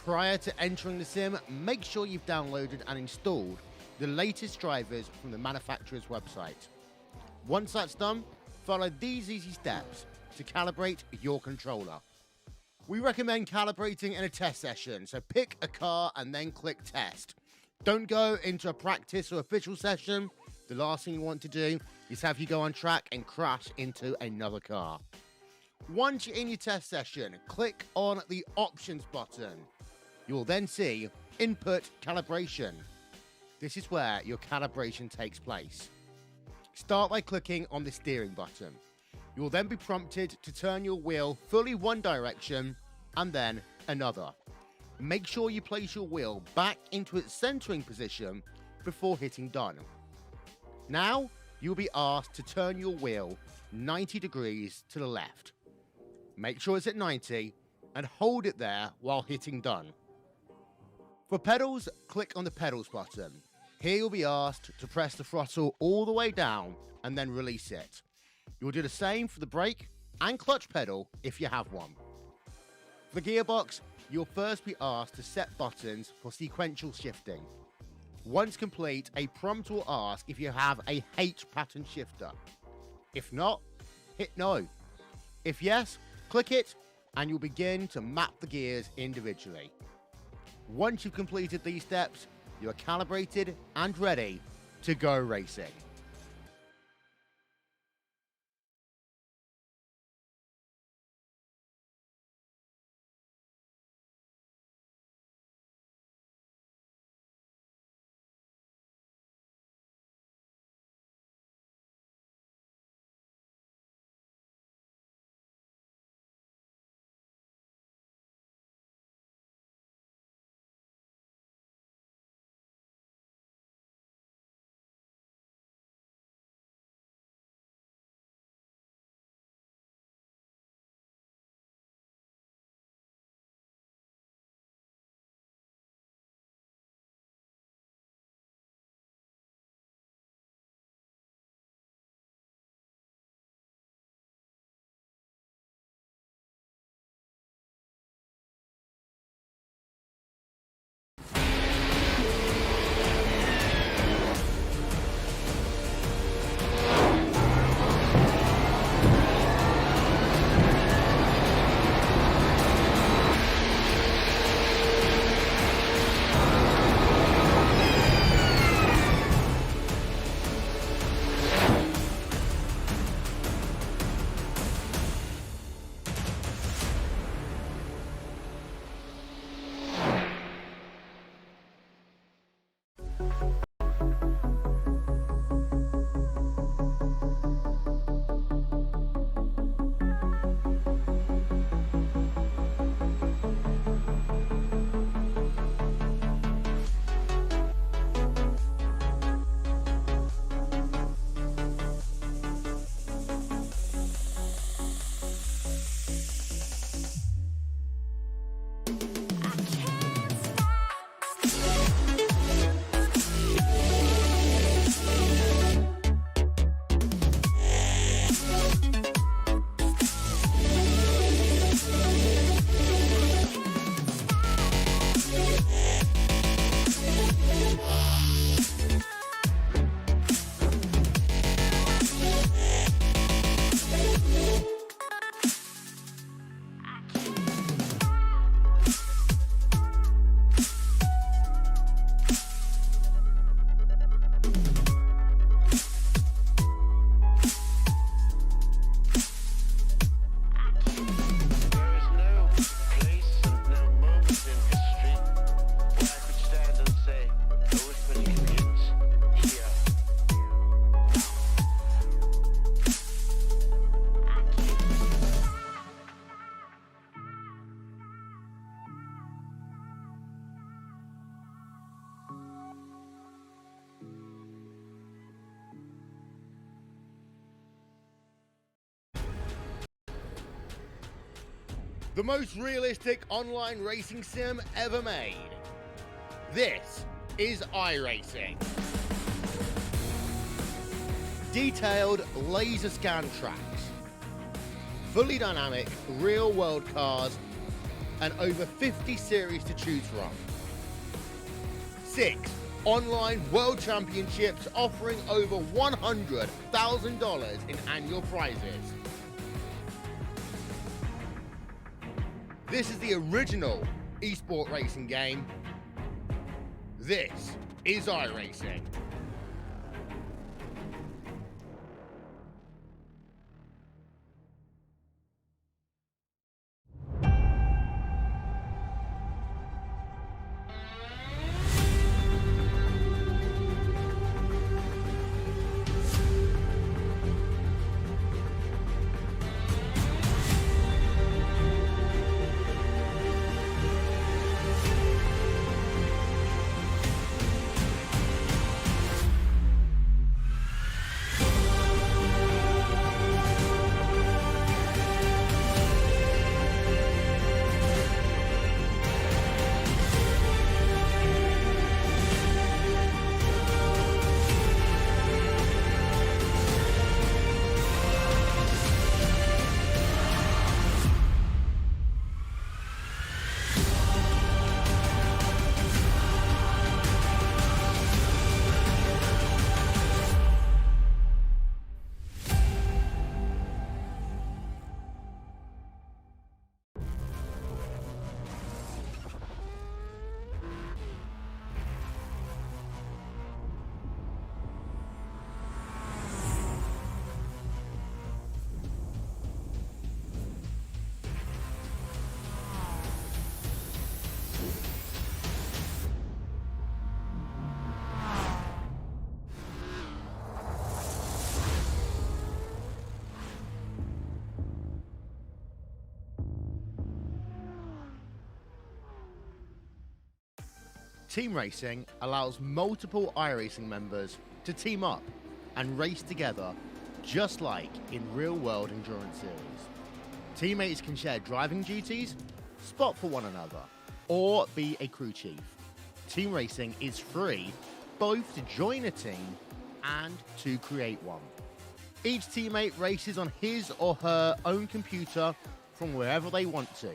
Prior to entering the sim, make sure you've downloaded and installed the latest drivers from the manufacturer's website. Once that's done, follow these easy steps to calibrate your controller. We recommend calibrating in a test session, so pick a car and then click test. Don't go into a practice or official session. The last thing you want to do is have you go on track and crash into another car. Once you're in your test session, click on the options button. You will then see input calibration. This is where your calibration takes place. Start by clicking on the steering button. You will then be prompted to turn your wheel fully one direction and then another. Make sure you place your wheel back into its centering position before hitting done. Now, you'll be asked to turn your wheel 90 degrees to the left. Make sure it's at 90 and hold it there while hitting done. For pedals, click on the pedals button. Here you'll be asked to press the throttle all the way down and then release it. You'll do the same for the brake and clutch pedal if you have one. For the gearbox, you'll first be asked to set buttons for sequential shifting. Once complete, a prompt will ask if you have a H pattern shifter. If not, hit no. If yes, click it and you'll begin to map the gears individually. Once you've completed these steps, you are calibrated and ready to go racing. The most realistic online racing sim ever made. This is iRacing. Detailed laser scan tracks, fully dynamic real world cars, and over 50 series to choose from. 6 online world championships offering over $100,000 in annual prizes. This is the original esport racing game. This is iRacing. Team racing allows multiple iRacing members to team up and race together, just like in real-world endurance series. Teammates can share driving duties, spot for one another, or be a crew chief. Team racing is free both to join a team and to create one. Each teammate races on his or her own computer from wherever they want to.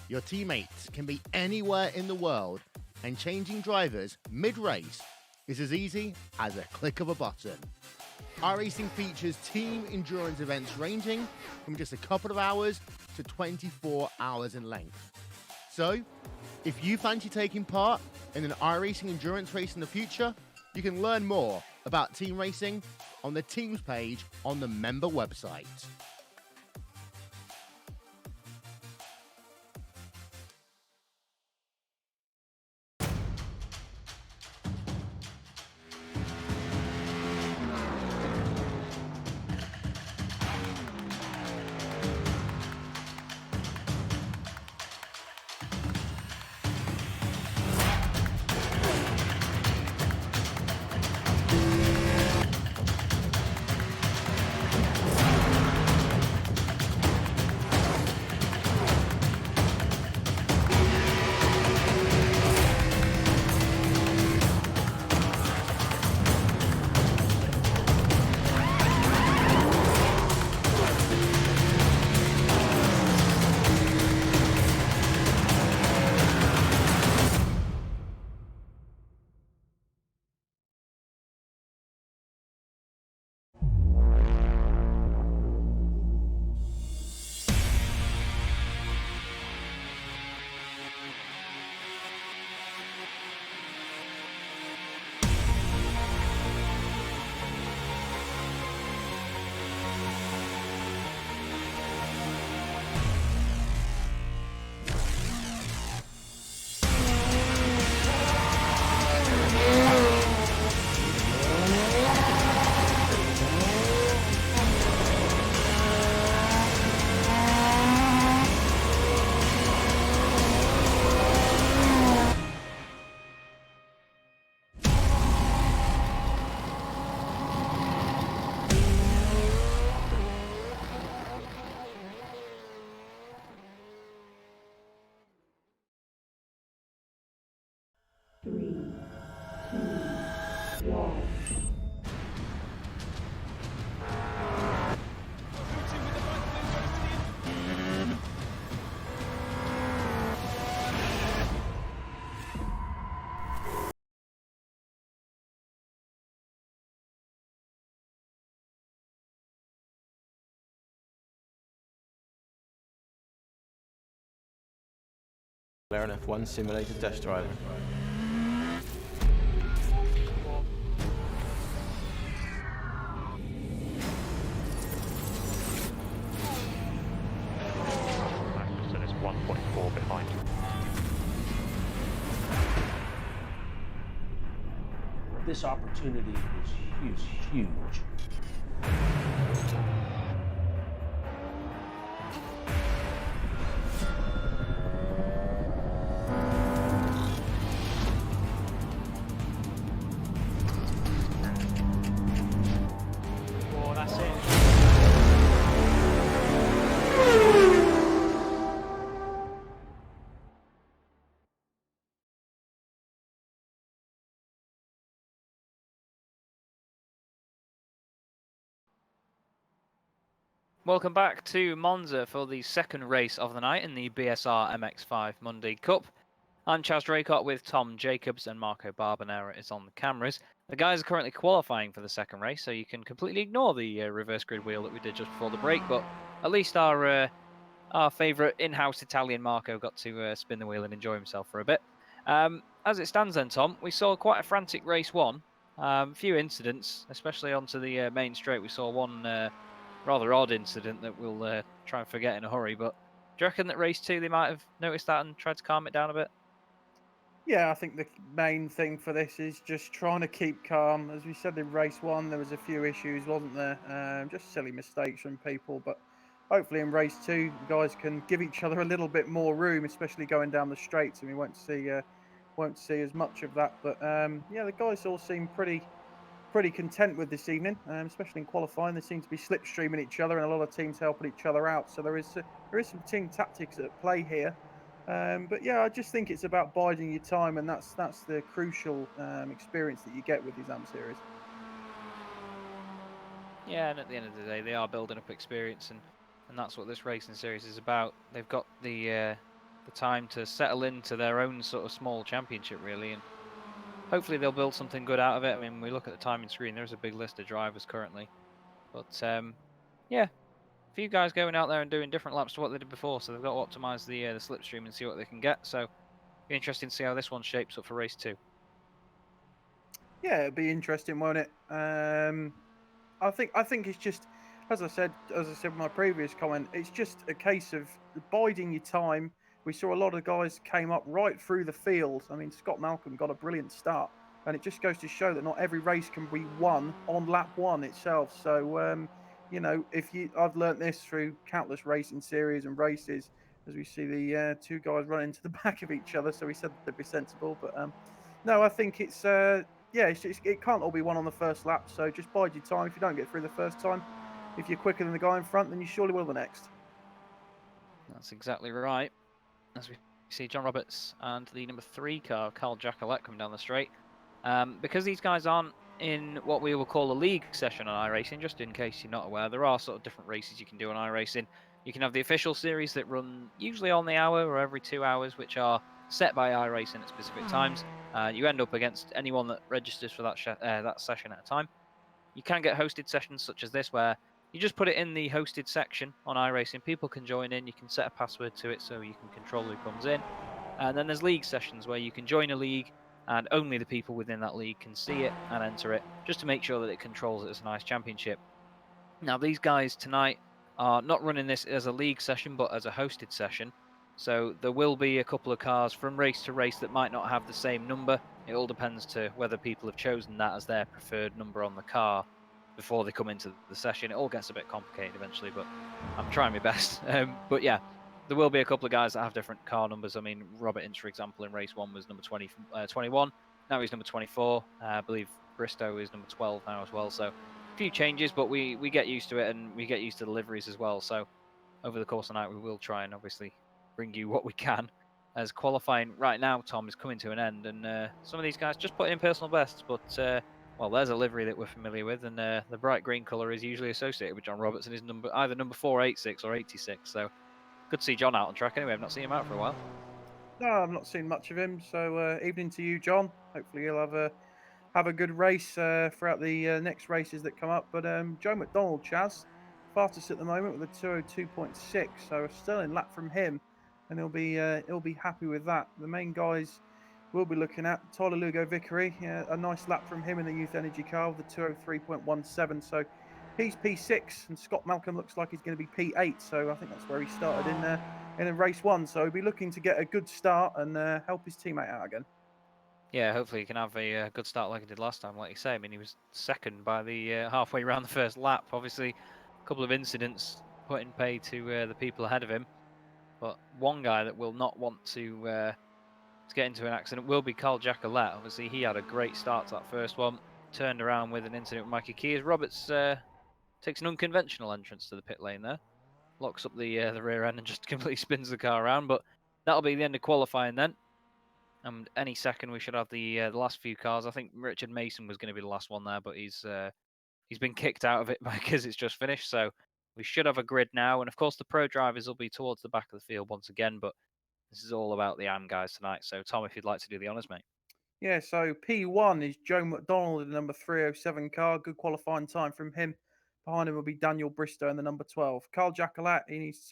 Your teammates can be anywhere in the world, and changing drivers mid-race is as easy as a click of a button. iRacing features team endurance events ranging from just a couple of hours to 24 hours in length. So, if you fancy taking part in an iRacing endurance race in the future, you can learn more about team racing on the teams page on the member website. An F1 simulated test driver. So it's 1.4 behind. This opportunity is huge. Oh, that's it. Welcome back to Monza for the second race of the night in the BSR MX5 Monday Cup. I'm Chaz Draycott with Tom Jacobs, and Marco Barbanera is on the cameras. The guys are currently qualifying for the second race, so you can completely ignore the reverse grid wheel that we did just before the break, but at least our favourite in-house Italian Marco got to spin the wheel and enjoy himself for a bit. As it stands then, Tom, we saw quite a frantic race one. A few incidents, especially onto the main straight. We saw one rather odd incident that we'll try and forget in a hurry, but do you reckon that race two they might have noticed that and tried to calm it down a bit? Yeah, I think the main thing for this is just trying to keep calm. As we said in race one, there was a few issues, wasn't there? Just silly mistakes from people, but hopefully in race two, guys can give each other a little bit more room, especially going down the straights, and we won't see won't see as much of that. But yeah, the guys all seem pretty content with this evening, especially in qualifying. They seem to be slipstreaming each other, and a lot of teams helping each other out. So there is some team tactics at play here. But yeah, I just think it's about biding your time, and that's the crucial experience that you get with these AM series. Yeah, and at the end of the day, they are building up experience, and that's what this racing series is about. They've got the time to settle into their own sort of small championship, really, and hopefully they'll build something good out of it. I mean, we look at the timing screen, there's a big list of drivers currently. But yeah, a few guys going out there and doing different laps to what they did before, so they've got to optimize the slipstream and see what they can get. So be interesting to see how this one shapes up for race 2. Yeah, it'll be interesting, won't it? I think it's just as I said in my previous comment, it's just a case of biding your time. We saw a lot of guys came up right through the field. I mean, Scott Malcolm got a brilliant start, and it just goes to show that not every race can be won on lap one itself. So, I've learnt this through countless racing series and races, as we see the two guys run into the back of each other. So we said they'd be sensible, but no, I think it's yeah, it can't all be won on the first lap. So just bide your time. If you don't get through the first time, if you're quicker than the guy in front, then you surely will the next. That's exactly right. As we see John Roberts and the number 3 car, Carl Jackalette, coming down the straight. Because these guys aren't in what we will call a league session on iRacing, just in case you're not aware, there are sort of different races you can do on iRacing. You can have the official series that run usually on the hour or every 2 hours, which are set by iRacing at specific times. You end up against anyone that registers for that session at a time. You can get hosted sessions such as this, where you just put it in the hosted section on iRacing. People can join in. You can set a password to it so you can control who comes in. And then there's league sessions where you can join a league and only the people within that league can see it and enter it, just to make sure that it controls it as a nice championship. Now, these guys tonight are not running this as a league session, but as a hosted session. So there will be a couple of cars from race to race that might not have the same number. It all depends to whether people have chosen that as their preferred number on the car before they come into the session. It all gets a bit complicated eventually, but I'm trying my best. But yeah, there will be a couple of guys that have different car numbers. I mean, Robert Ince, for example, in race 1 was number 21. Now he's number 24. I believe Bristow is number 12 now as well. So a few changes, but we get used to it, and we get used to the liveries as well. So over the course of the night, we will try and obviously bring you what we can. As qualifying right now, Tom, is coming to an end, and some of these guys just put in personal bests, but well, there's a livery that we're familiar with, and the bright green colour is usually associated with John Roberts and his number, either number 486 or 86. So good to see John out on track anyway. I've not seen him out for a while. No, I've not seen much of him. So evening to you, John. Hopefully you'll have a good race throughout the next races that come up. But Joe McDonald, Chaz, fastest at the moment with a 202.6, so a sterling lap from him, and he'll be happy with that. The main guys we'll be looking at Tyler Lugo Vickery, a nice lap from him in the Youth Energy car with a 203.17. So he's P6, and Scott Malcolm looks like he's going to be P8. So I think that's where he started in race 1. So he'll be looking to get a good start and help his teammate out again. Yeah, hopefully he can have a good start like he did last time. Like you say, I mean, he was second by the halfway around the first lap. Obviously, a couple of incidents put in pay to the people ahead of him. But one guy that will not want to get into an accident will be Carl Jackalette. Obviously, he had a great start to that first one. Turned around with an incident with Mikey Keys. Roberts takes an unconventional entrance to the pit lane there. Locks up the rear end and just completely spins the car around. But that'll be the end of qualifying then. And any second we should have the last few cars. I think Richard Mason was going to be the last one there, but he's been kicked out of it because it's just finished. So we should have a grid now, and of course the pro drivers will be towards the back of the field once again. But this is all about the AM guys tonight. So Tom, if you'd like to do the honours, mate. Yeah, so P1 is Joe McDonald in the number 307 car. Good qualifying time from him. Behind him will be Daniel Bristow in the number 12. Carl Jackalette, he needs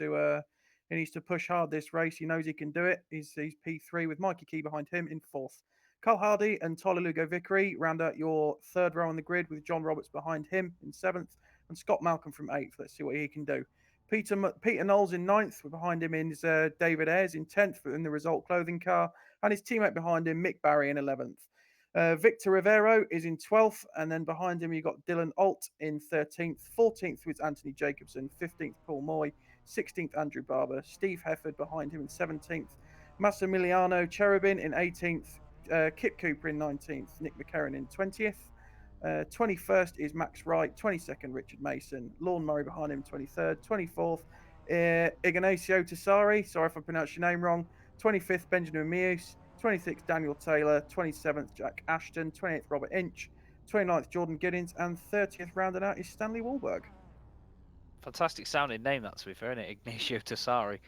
to push hard this race. He knows he can do it. He's P3 with Mikey Key behind him in 4th. Carl Hardy and Tyler Lugo Vickery round out your 3rd row on the grid with John Roberts behind him in 7th and Scott Malcolm from 8th. Let's see what he can do. Peter Knowles in 9th. Behind him is David Ayres in 10th in the Result Clothing car, and his teammate behind him, Mick Barry, in 11th. Victor Rivero is in 12th, and then behind him you've got Dylan Alt in 13th. 14th was Anthony Jacobson, 15th Paul Moy, 16th Andrew Barber, Steve Hefford behind him in 17th, Massimiliano Cherubin in 18th, Kip Cooper in 19th, Nick McCarron in 20th. 21st is Max Wright, 22nd Richard Mason, Lorne Murray behind him 23rd, 24th Ignacio Tassari, sorry if I pronounced your name wrong, 25th Benjamin Meuse, 26th Daniel Taylor, 27th Jack Ashton, 28th Robert Inch, 29th Jordan Giddings, and 30th rounded out is Stanley Wahlberg. Fantastic sounding name, that, to be fair, isn't it? Ignacio Tassari.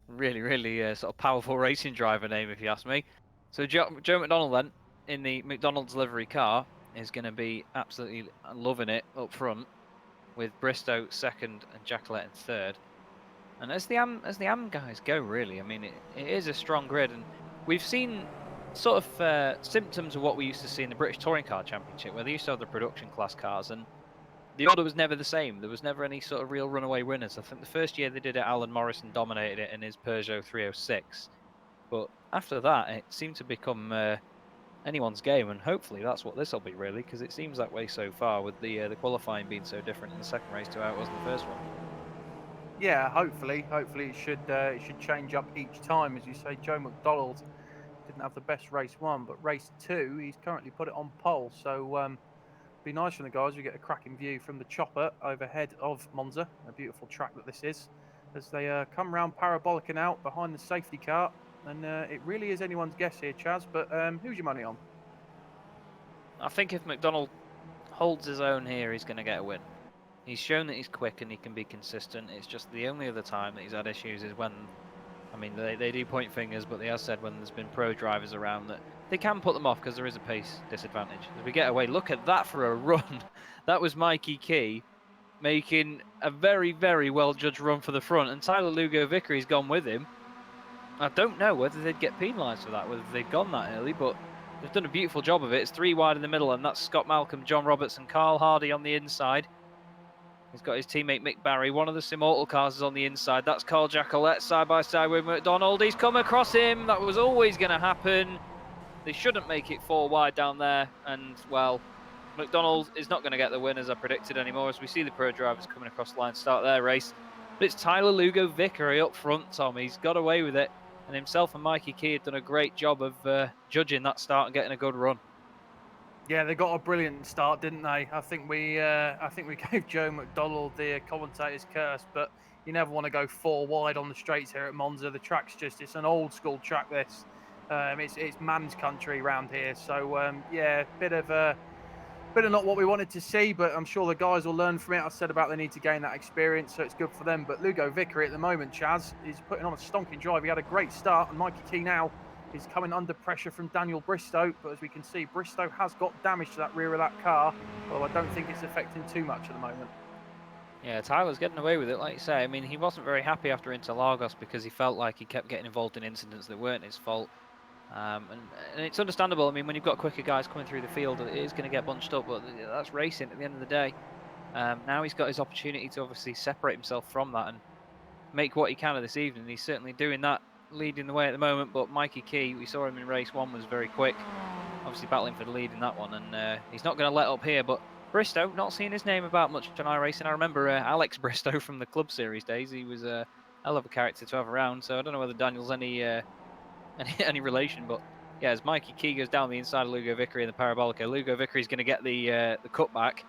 Really, really sort of powerful racing driver name, if you ask me. So Joe McDonald then, in the McDonald's livery car, is going to be absolutely loving it up front, with Bristow second and Jacqueline in third. And as the AM guys go, really, I mean, it is a strong grid, and we've seen sort of symptoms of what we used to see in the British Touring Car Championship, where they used to have the production class cars, and the order was never the same. There was never any sort of real runaway winners. I think the first year they did it, Alan Morrison dominated it in his Peugeot 306. But after that, it seemed to become anyone's game, and hopefully that's what this will be, really, because it seems that way so far, with the qualifying being so different in the second race to how it was in the first one. Yeah, hopefully it should change up each time. As you say, Joe McDonald didn't have the best race one, but race two he's currently put it on pole. So be nice from the guys. We get a cracking view from the chopper overhead of Monza, a beautiful track that this is, as they come round parabolic and out behind the safety car. And it really is anyone's guess here, Chaz. But who's your money on? I think if McDonald holds his own here, he's going to get a win. He's shown that he's quick and he can be consistent. It's just the only other time that he's had issues is when, I mean, they do point fingers, but they have said when there's been pro drivers around that they can put them off because there is a pace disadvantage. As we get away, look at that for a run. That was Mikey Key making a very, very well-judged run for the front, and Tyler Lugo Vickery's gone with him. I don't know whether they'd get penalised for that, whether they'd gone that early, but they've done a beautiful job of it. It's three wide in the middle, and that's Scott Malcolm, John Roberts, and Carl Hardy on the inside. He's got his teammate Mick Barry. One of the Immortal cars is on the inside. That's Carl Jacqueline side by side with McDonald. He's come across him. That was always going to happen. They shouldn't make it four wide down there. And, well, McDonald is not going to get the win as I predicted anymore, as we see the pro drivers coming across the line to start their race. But it's Tyler Lugo Vickery up front, Tom. He's got away with it. And himself and Mikey Key have done a great job of judging that start and getting a good run. Yeah, they got a brilliant start, didn't they? I think we gave Joe McDonald the commentator's curse, but you never want to go four wide on the straights here at Monza. The track's it's an old school track. This, it's man's country around here. So yeah, bit of not what we wanted to see, but I'm sure the guys will learn from it. I said about they need to gain that experience, so it's good for them. But Lugo Vickery at the moment, Chaz, is putting on a stonking drive. He had a great start, and Mikey Key now is coming under pressure from Daniel Bristow, but as we can see, Bristow has got damage to that rear of that car, although I don't think it's affecting too much at the moment. Yeah, Tyler's getting away with it, like you say. I mean, he wasn't very happy after Interlagos because he felt like he kept getting involved in incidents that weren't his fault. And it's understandable. I mean, when you've got quicker guys coming through the field, it is going to get bunched up, but that's racing at the end of the day. Now he's got his opportunity to obviously separate himself from that and make what he can of this evening. He's certainly doing that, leading the way at the moment, but Mikey Key, we saw him in race one, was very quick, obviously battling for the lead in that one, and he's not going to let up here. But Bristow, not seeing his name about much on iRacing. I remember Alex Bristow from the Club Series days. He was a hell of a character to have around, so I don't know whether Daniel's any relation, but yeah, as Mikey Key goes down the inside of Lugo Vickery in the Parabolica, Lugo Vickery's going to get the cutback,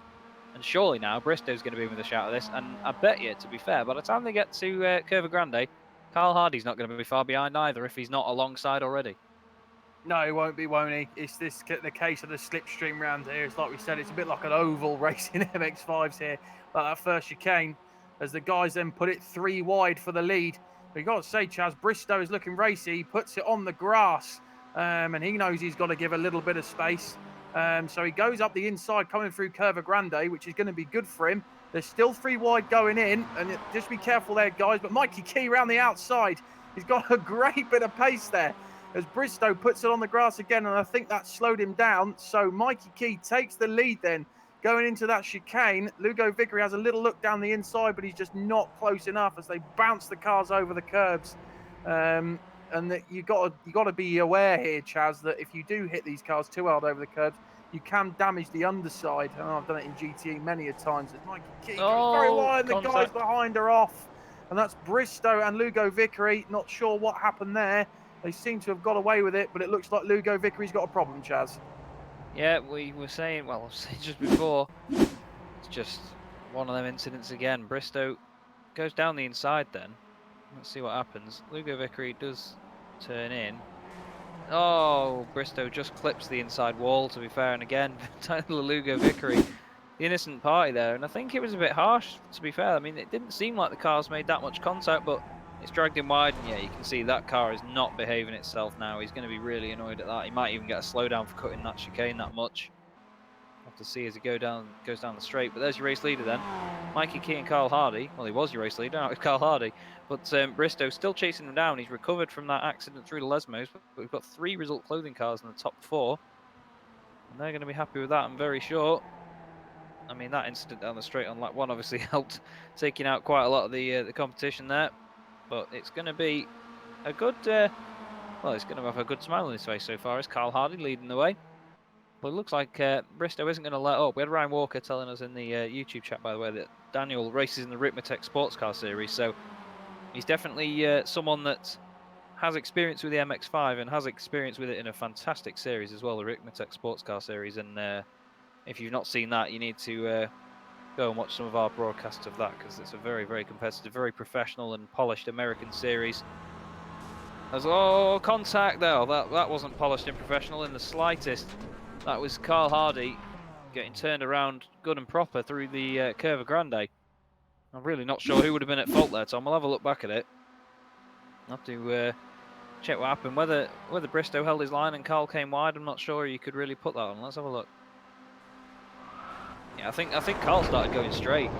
and surely now Bristow's going to be with a shout of this, and I bet you, to be fair, by the time they get to Curva Grande, Carl Hardy's not going to be far behind either if he's not alongside already. No, he won't be, won't he? It's the case of the slipstream round here. It's like we said, it's a bit like an oval racing MX5s here, like that first chicane, as the guys then put it three wide for the lead. But you got to say, Chaz, Bristow is looking racy. He puts it on the grass, and he knows he's got to give a little bit of space. So he goes up the inside, coming through Curva Grande, which is going to be good for him. There's still three wide going in, and just be careful there, guys. But Mikey Key around the outside, he's got a great bit of pace there as Bristow puts it on the grass again, and I think that slowed him down. So Mikey Key takes the lead then, going into that chicane. Lugo Vickery has a little look down the inside, but he's just not close enough as they bounce the cars over the curbs. And that you got to be aware here, Chaz, that if you do hit these cars too hard over the curbs, you can damage the underside. And I've done it in GTE many a times. As Mikey Key goes very wide, and the guys behind are off. And that's Bristow and Lugo Vickery. Not sure what happened there. They seem to have got away with it, but it looks like Lugo Vickery's got a problem, Chaz. Yeah, we were saying, well, I was saying just before, it's just one of them incidents again. Bristow goes down the inside then. Let's see what happens. Lugo Vickery does turn in. Oh, Bristow just clips the inside wall, to be fair, and again, Tyler Lugo Vickery, the innocent party there, and I think it was a bit harsh, to be fair. I mean, it didn't seem like the cars made that much contact, but it's dragged him wide, and yeah, you can see that car is not behaving itself now. He's going to be really annoyed at that. He might even get a slowdown for cutting that chicane that much. Have to see as he goes down the straight. But there's your race leader then, Mikey Key and Carl Hardy. Well, he was your race leader, now it's Carl Hardy. But Bristow still chasing him down. He's recovered from that accident through the Lesmos. But we've got 3 result clothing cars in the top 4, and they're going to be happy with that, I'm very sure. I mean, that incident down the straight on lap 1 obviously helped taking out quite a lot of the competition there. But it's going to be a good, well, it's going to have a good smile on his face so far. Is Carl Hardy leading the way? Well, it looks like Bristow isn't going to let up. We had Ryan Walker telling us in the YouTube chat, by the way, that Daniel races in the Ritmatech Sports Car Series, so he's definitely someone that has experience with the MX5 and has experience with it in a fantastic series as well, the Ritmatech Sports Car Series. And if you've not seen that, you need to go and watch some of our broadcasts of that, because it's a very, very competitive, very professional and polished American series. As contact there. That wasn't polished and professional in the slightest. That was Carl Hardy getting turned around good and proper through the Curva Grande. I'm really not sure who would have been at fault there, Tom. I'll have a look back at it. I'll have to check what happened. Whether Bristow held his line and Carl came wide, I'm not sure you could really put that on. Let's have a look. Yeah, I think Carl started going straight,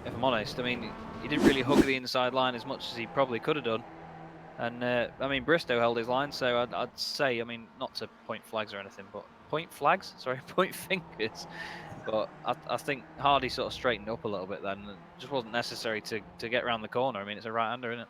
if I'm honest. I mean, he didn't really hug the inside line as much as he probably could have done. And I mean, Bristow held his line, so I'd say, I mean, not to point flags or anything, but point fingers. But I think Hardy sort of straightened up a little bit then. It just wasn't necessary to get around the corner. I mean, it's a right-hander, isn't it?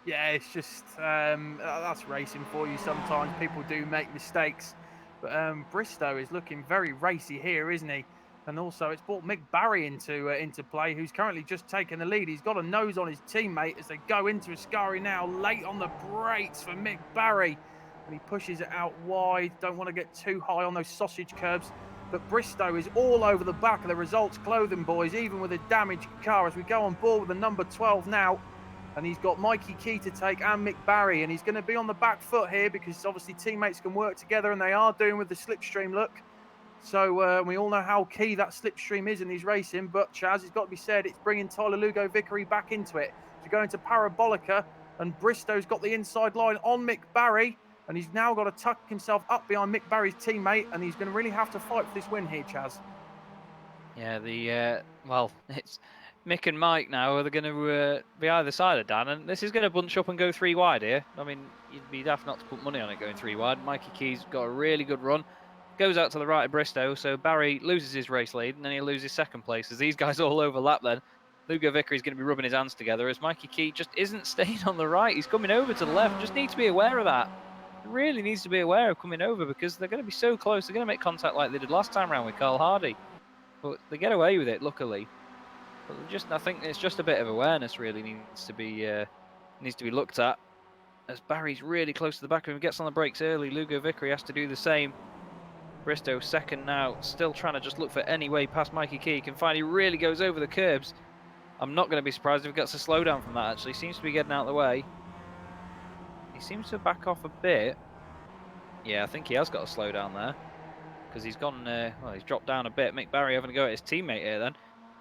Yeah, it's just that's racing for you. Sometimes people do make mistakes, but Bristow is looking very racy here, isn't he? And also, it's brought Mick Barry into play, who's currently just taken the lead. He's got a nose on his teammate as they go into Ascari now. Late on the brakes for Mick Barry, and he pushes it out wide. Don't want to get too high on those sausage curbs. But Bristow is all over the back of the results clothing boys, even with a damaged car. As we go on board with the number 12 now. And he's got Mikey Key to take and Mick Barry, and he's going to be on the back foot here because obviously teammates can work together, and they are doing with the slipstream look. So we all know how key that slipstream is in these racing, but Chaz, it's got to be said, it's bringing Tyler Lugo Vickery back into it. To go into Parabolica, and Bristow's got the inside line on Mick Barry, and he's now got to tuck himself up behind Mick Barry's teammate, and he's going to really have to fight for this win here, Chaz. Yeah, well, it's Mick and Mike now. They're going to be either side of Dan, and this is going to bunch up and go 3 wide here. I mean, you'd be daft not to put money on it going 3 wide. Mikey Key's got a really good run. Goes out to the right of Bristow, so Barry loses his race lead, and then he loses 2nd place as these guys all overlap then. Lugo Vickery's going to be rubbing his hands together as Mikey Key just isn't staying on the right. He's coming over to the left. Just needs to be aware of that. Really needs to be aware of coming over because they're going to be so close. They're going to make contact like they did last time around with Carl Hardy. But they get away with it, luckily. But I think it's just a bit of awareness really needs to be looked at. As Barry's really close to the back of him, gets on the brakes early. Lugo Vickery has to do the same. Bristow 2nd now, still trying to just look for any way past Mikey Key. He can find he really goes over the curbs. I'm not going to be surprised if he gets a slowdown from that, actually. He seems to be getting out of the way. He seems to back off a bit. Yeah, I think he has got a slowdown there. Because he's gone, well, he's dropped down a bit. Mick Barry having to go at his teammate here then.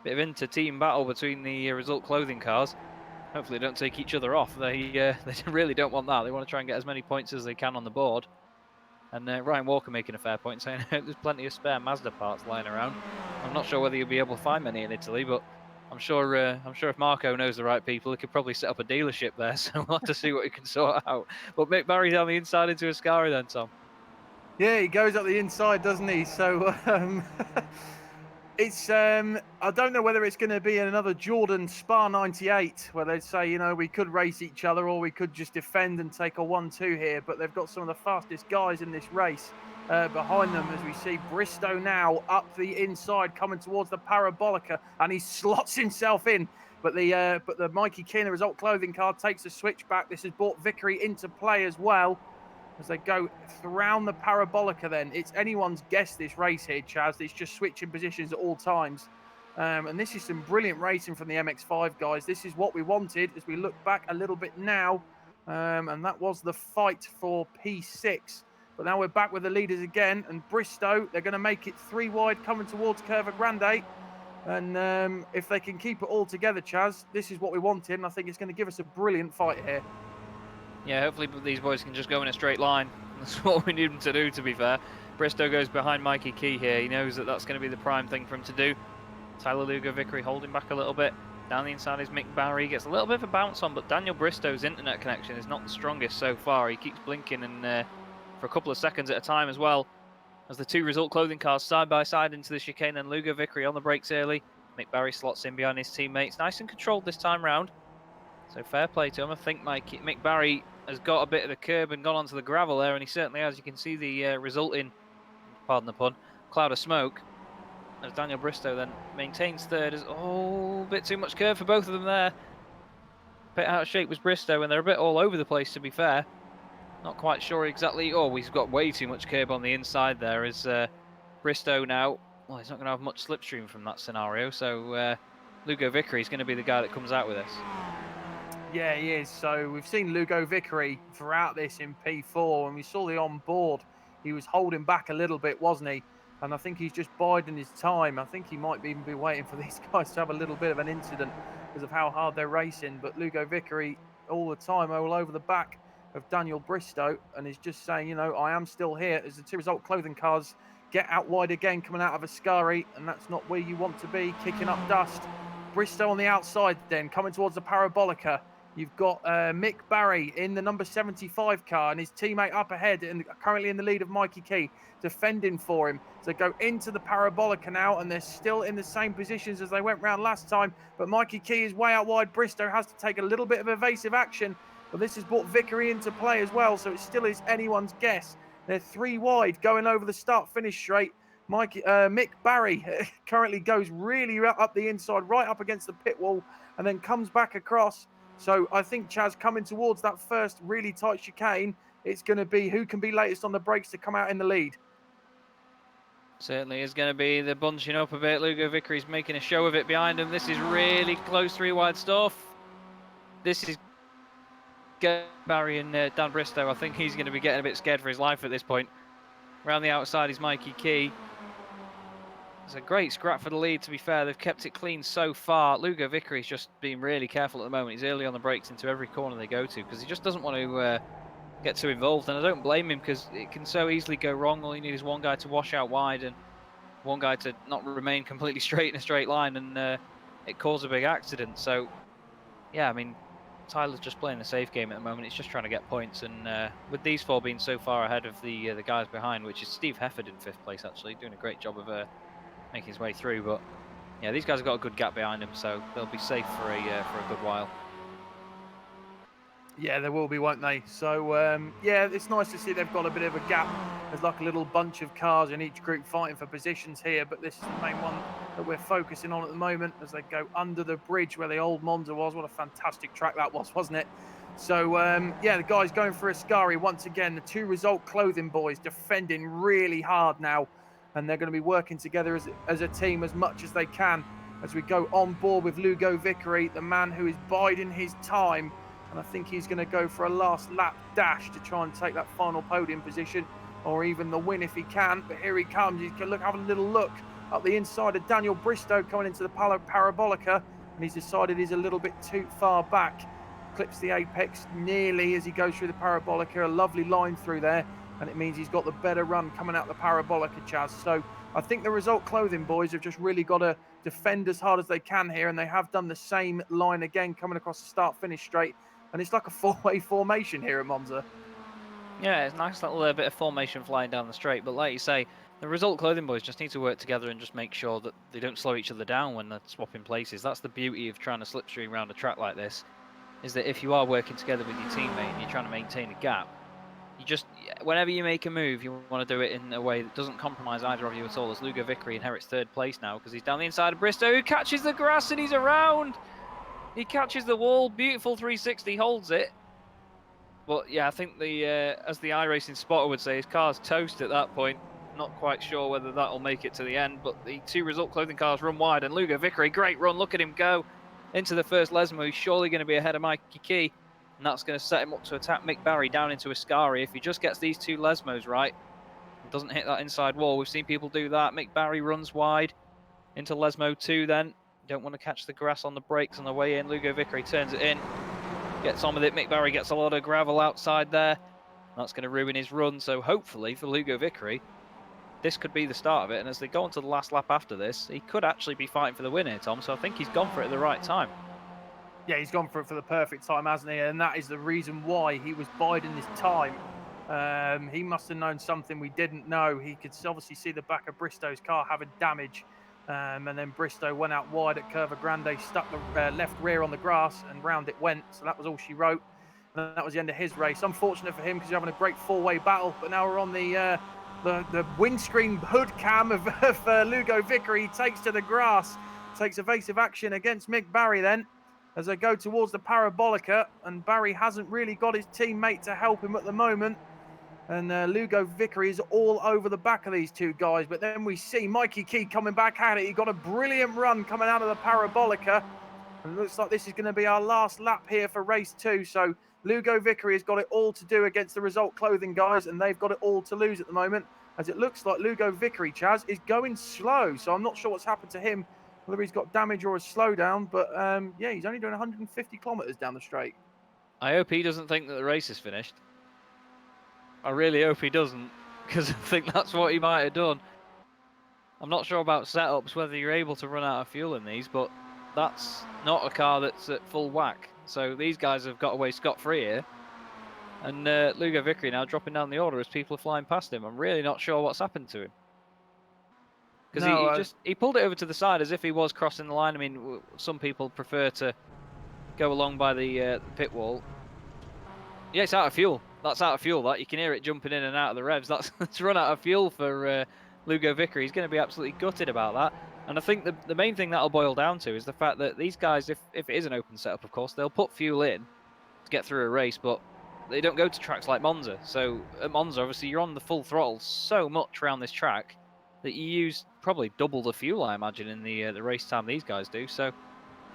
Bit of inter-team battle between the result clothing cars. Hopefully they don't take each other off. They really don't want that. They want to try and get as many points as they can on the board. And Ryan Walker making a fair point, saying there's plenty of spare Mazda parts lying around. I'm not sure whether you'll be able to find many in Italy, but I'm sure if Marco knows the right people, he could probably set up a dealership there. So we'll have to see what he can sort out. But Mick Barry down the inside into Ascari then, Tom. Yeah, he goes up the inside, doesn't he? So it's I don't know whether it's going to be another Jordan Spa 98 where they'd say, you know, we could race each other or we could just defend and take a 1-2 here. But they've got some of the fastest guys in this race behind them as we see Bristow now up the inside coming towards the Parabolica, and he slots himself in. But the Mikey Key in the result clothing car takes a switch back. This has brought Vickery into play as well as they go around the parabolica. Then it's anyone's guess this race here, Chaz. It's just switching positions at all times. And this is some brilliant racing from the MX5 guys. This is what we wanted as we look back a little bit now. And that was the fight for P6. But now we're back with the leaders again. And Bristow, they're going to make it 3 wide coming towards Curva Grande. And if they can keep it all together, Chaz, this is what we wanted. And I think it's going to give us a brilliant fight here. Yeah, hopefully these boys can just go in a straight line. That's what we need them to do, to be fair. Bristow goes behind Mikey Key here. He knows that that's going to be the prime thing for him to do. Tyler Lugo Vickery holding back a little bit. Down the inside is Mick Barry. Gets a little bit of a bounce on, but Daniel Bristow's internet connection is not the strongest so far. He keeps blinking and for a couple of seconds at a time as well. As the 2 result clothing cars side by side into the chicane, and Lugo Vickery on the brakes early. Mick Barry slots in behind his teammates. Nice and controlled this time round. So fair play to him. I think Mick Barry has got a bit of the curb and gone onto the gravel there, and he certainly has. You can see the resulting, pardon the pun, cloud of smoke. As Daniel Bristow then maintains third. As a bit too much curve for both of them there. A bit out of shape was Bristow, and they're a bit all over the place, to be fair. Not quite sure exactly. Oh, he's got way too much curb on the inside there. As Bristow now, well, he's not going to have much slipstream from that scenario. So Lugo Vickery is going to be the guy that comes out with this. Yeah, he is. So we've seen Lugo Vickery throughout this in P4, and we saw the on board. He was holding back a little bit, wasn't he? And I think he's just biding his time. I think he might even be waiting for these guys to have a little bit of an incident because of how hard they're racing. But Lugo Vickery all the time, all over the back of Daniel Bristow, and is just saying, you know, I am still here. As the 2 result clothing cars get out wide again, coming out of Ascari, and that's not where you want to be, kicking up dust. Bristow on the outside then, coming towards the parabolica. You've got Mick Barry in the number 75 car and his teammate up ahead and currently in the lead of Mikey Key, defending for him. So go into the parabolica now, and they're still in the same positions as they went round last time. But Mikey Key is way out wide. Bristow has to take a little bit of evasive action. But this has brought Vickery into play as well, so it still is anyone's guess. They're 3 wide going over the start-finish straight. Mick Barry currently goes really up the inside, right up against the pit wall, and then comes back across. So I think, Chaz, coming towards that first really tight chicane, it's going to be who can be latest on the brakes to come out in the lead. Certainly is going to be the bunching up a bit. Lugo Vickery's making a show of it behind him. This is really close 3 wide stuff. This is Barry and Dan Bristow. I think he's going to be getting a bit scared for his life at this point. Around the outside is Mikey Key. It's a great scrap for the lead, to be fair. They've kept it clean so far. Lugo Vickery's just being really careful at the moment. He's early on the brakes into every corner they go to because he just doesn't want to get too involved. And I don't blame him because it can so easily go wrong. All you need is one guy to wash out wide and one guy to not remain completely straight in a straight line, and it causes a big accident. So, yeah, I mean, Tyler's just playing a safe game at the moment. He's just trying to get points, and with these 4 being so far ahead of the guys behind, which is Steve Hefford in 5th place, actually, doing a great job of making his way through. But yeah, these guys have got a good gap behind him, so they'll be safe for a good while. Yeah, there will be, won't they? So, yeah, it's nice to see they've got a bit of a gap. There's like a little bunch of cars in each group fighting for positions here, but this is the main one that we're focusing on at the moment as they go under the bridge where the old Monza was. What a fantastic track that was, wasn't it? So, yeah, the guys going for Ascari once again. The 2 result clothing boys defending really hard now, and they're going to be working together as a team as much as they can as we go on board with Lugo Vickery, the man who is biding his time. And I think he's going to go for a last lap dash to try and take that final podium position or even the win if he can. But here he comes. He's going to have a little look up the inside of Daniel Bristow coming into the parabolica. And he's decided he's a little bit too far back. Clips the apex nearly as he goes through the parabolica. A lovely line through there. And it means he's got the better run coming out the parabolica, Chaz. So I think the result clothing boys have just really got to defend as hard as they can here. And they have done the same line again coming across the start-finish straight. And it's like a 4-way formation here at Monza. Yeah, it's a nice little bit of formation flying down the straight. But like you say, the result clothing boys just need to work together and just make sure that they don't slow each other down when they're swapping places. That's the beauty of trying to slipstream around a track like this, is that if you are working together with your teammate and you're trying to maintain a gap, you just, whenever you make a move, you want to do it in a way that doesn't compromise either of you at all. As Lugo Vickery inherits 3rd place now because he's down the inside of Bristow, who catches the grass and he's around. He catches the wall, beautiful 360, holds it. But yeah, I think as the iRacing spotter would say, his car's toast at that point. Not quite sure whether that'll make it to the end, but the two result clothing cars run wide, and Lugo Vickery, great run. Look at him go into the first Lesmo. He's surely going to be ahead of Mikey Key, and that's going to set him up to attack Mick Barry down into Ascari. If he just gets these two Lesmos right and doesn't hit that inside wall, we've seen people do that. Mick Barry runs wide into Lesmo 2 then. Don't want to catch the grass on the brakes on the way in. Lugo Vickery turns it in, gets on with it. Mick Barry gets a lot of gravel outside there. That's going to ruin his run. So hopefully for Lugo Vickery, this could be the start of it. And as they go on to the last lap after this, he could actually be fighting for the win here, Tom. So I think he's gone for it at the right time. Yeah, he's gone for it for the perfect time, hasn't he? And that is the reason why he was biding his time. He must have known something we didn't know. He could obviously see the back of Bristow's car having damage. And then Bristow went out wide at Curva Grande, stuck the left rear on the grass, and round it went. So that was all she wrote. And that was the end of his race. Unfortunate for him because you're having a great four-way battle. But now we're on the windscreen hood cam of Lugo Vickery. He takes to the grass, takes evasive action against Mick Barry then, as they go towards the Parabolica, and Barry hasn't really got his teammate to help him at the moment. And Lugo Vickery is all over the back of these two guys. But then we see Mikey Key coming back at it. He got a brilliant run coming out of the Parabolica. And it looks like this is going to be our last lap here for race 2. So Lugo Vickery has got it all to do against the Result Clothing guys, and they've got it all to lose at the moment, as it looks like Lugo Vickery, Chaz, is going slow. So I'm not sure what's happened to him, whether he's got damage or a slowdown. But yeah, he's only doing 150 kilometers down the straight. I hope he doesn't think that the race is finished. I really hope he doesn't, because I think that's what he might have done. I'm not sure about setups, whether you're able to run out of fuel in these, but that's not a car that's at full whack. So these guys have got away scot-free here. And Lugo Vickery now dropping down the order as people are flying past him. I'm really not sure what's happened to him. Because he pulled it over to the side as if he was crossing the line. I mean, some people prefer to go along by the pit wall. Yeah, it's out of fuel. That's out of fuel, that. You can hear it jumping in and out of the revs. That's run out of fuel for Lugo Vickery. He's going to be absolutely gutted about that. And I think the main thing that'll boil down to is the fact that these guys, if it is an open setup, of course, they'll put fuel in to get through a race, but they don't go to tracks like Monza. So at Monza, obviously, you're on the full throttle so much around this track that you use probably double the fuel, I imagine, in the race time these guys do. So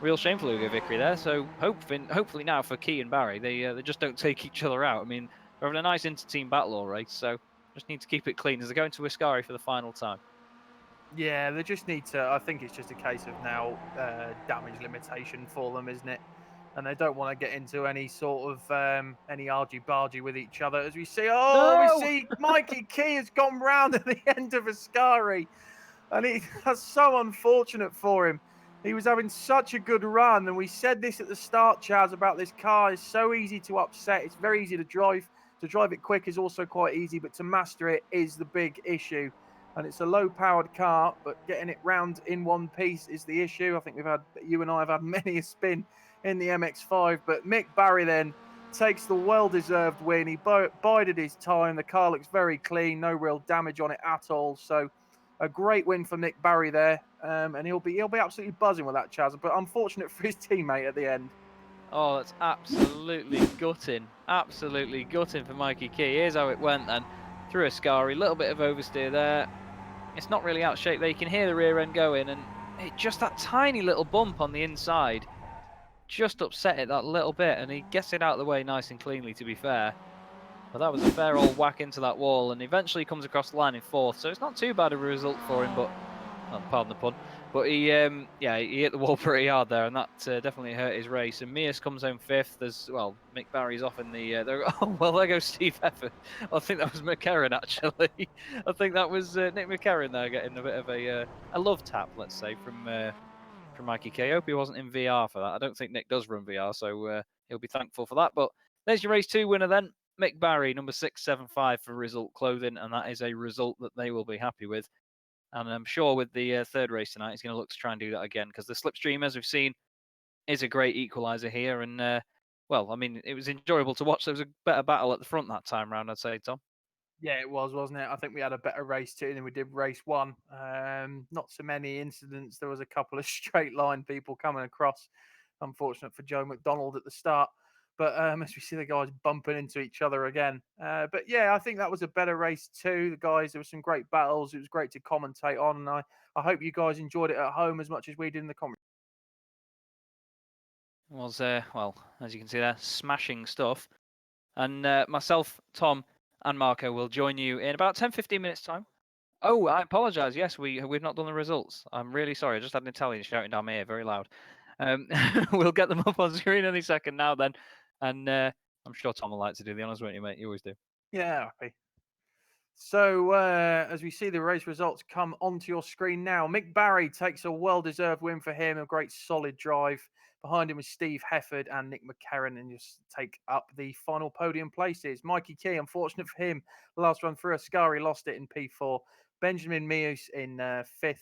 real shame for Lugo Vickery there. So hopefully now for Key and Barry, they just don't take each other out. I mean, we're having a nice inter-team battle all race, so just need to keep it clean as they go into Ascari for the final time. Yeah, they just need to. I think it's just a case of now damage limitation for them, isn't it? And they don't want to get into any sort of any argy-bargy with each other. As we see, we see Mikey Key has gone round at the end of Ascari, and that's so unfortunate for him. He was having such a good run, and we said this at the start, Chaz, about this car. It's so easy to upset. It's very easy to drive. To drive it quick is also quite easy, but to master it is the big issue. And it's a low-powered car, but getting it round in one piece is the issue. I think you and I have had many a spin in the MX5, but Mick Barry then takes the well-deserved win. He bided his time. The car looks very clean, no real damage on it at all. So a great win for Mick Barry there, and he'll be absolutely buzzing with that, Chaz. But unfortunate for his teammate at the end. Oh, that's absolutely gutting. Absolutely gutting for Mikey Key. Here's how it went then. Through Ascari, little bit of oversteer there. It's not really out of shape there. You can hear the rear end going, and just that tiny little bump on the inside just upset it that little bit, and he gets it out of the way nice and cleanly, to be fair. But that was a fair old whack into that wall, and eventually comes across the line in 4th, so it's not too bad a result for him, but pardon the pun. But he hit the wall pretty hard there, and that definitely hurt his race. And Mears comes home 5th as well. Mick Barry's off in the. There goes Steve Efford. I think that was McCarran actually. I think that was Nick McCarran there getting a bit of a love tap, let's say, from Mikey K. I hope he wasn't in VR for that. I don't think Nick does run VR, so he'll be thankful for that. But there's your race 2 winner then. Mick Barry, number 675 for Result Clothing, and that is a result that they will be happy with. And I'm sure with the third race tonight, he's going to look to try and do that again, because the slipstream, as we've seen, is a great equaliser here. And, well, I mean, it was enjoyable to watch. There was a better battle at the front that time round, I'd say, Tom. Yeah, it was, wasn't it? I think we had a better race 2 than we did race 1. Not so many incidents. There was a couple of straight line people coming across unfortunate for Joe McDonald at the start. But as we see the guys bumping into each other again. But yeah, I think that was a better race too. The guys, there were some great battles. It was great to commentate on. And I hope you guys enjoyed it at home as much as we did in the comments. Was, well, as you can see there, smashing stuff. And myself, Tom, and Marco will join you in about 10-15 minutes' time. Oh, I apologise. Yes, we've not done the results. I'm really sorry. I just had an Italian shouting down my ear very loud. We'll get them up on screen any second now then. And I'm sure Tom will like to do the honours, won't you, mate? You always do. Yeah, happy. So as we see the race results come onto your screen now, Mick Barry takes a well-deserved win for him, a great solid drive. Behind him was Steve Hefford and Nick McCarron, and just take up the final podium places. Mikey Key, unfortunate for him, last run through, Ascari lost it in P4. Benjamin Mius in 5th.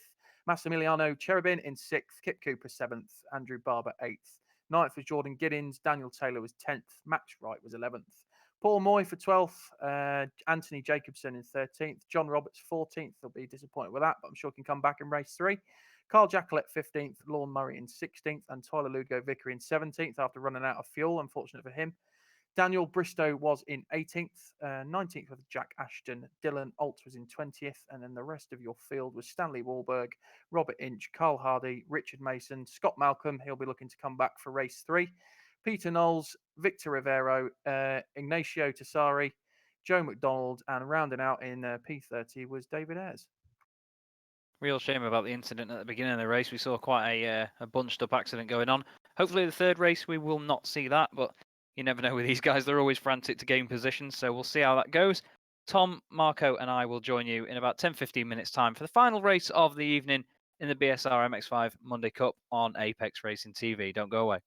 Massimiliano Cherubin in 6th. Kip Cooper 7th. Andrew Barber 8th. 9th was Jordan Giddins. Daniel Taylor was 10th. Max Wright was 11th. Paul Moy for 12th, Anthony Jacobson in 13th, John Roberts 14th. They'll be disappointed with that, but I'm sure he can come back in race 3. Carl Jackalette 15th, Lorne Murray in 16th, and Tyler Lugo Vickery in 17th after running out of fuel. Unfortunate for him. Daniel Bristow was in 18th, 19th with Jack Ashton. Dylan Alt was in 20th, and then the rest of your field was Stanley Wahlberg, Robert Inch, Carl Hardy, Richard Mason, Scott Malcolm. He'll be looking to come back for race 3. Peter Knowles, Victor Rivero, Ignacio Tassari, Joe McDonald, and rounding out in P30 was David Ayres. Real shame about the incident at the beginning of the race. We saw quite a bunched up accident going on. Hopefully the third race we will not see that, but you never know with these guys. They're always frantic to gain position, so we'll see how that goes. Tom, Marco, and I will join you in about 10-15 minutes' time for the final race of the evening in the BSR MX5 Monday Cup on Apex Racing TV. Don't go away.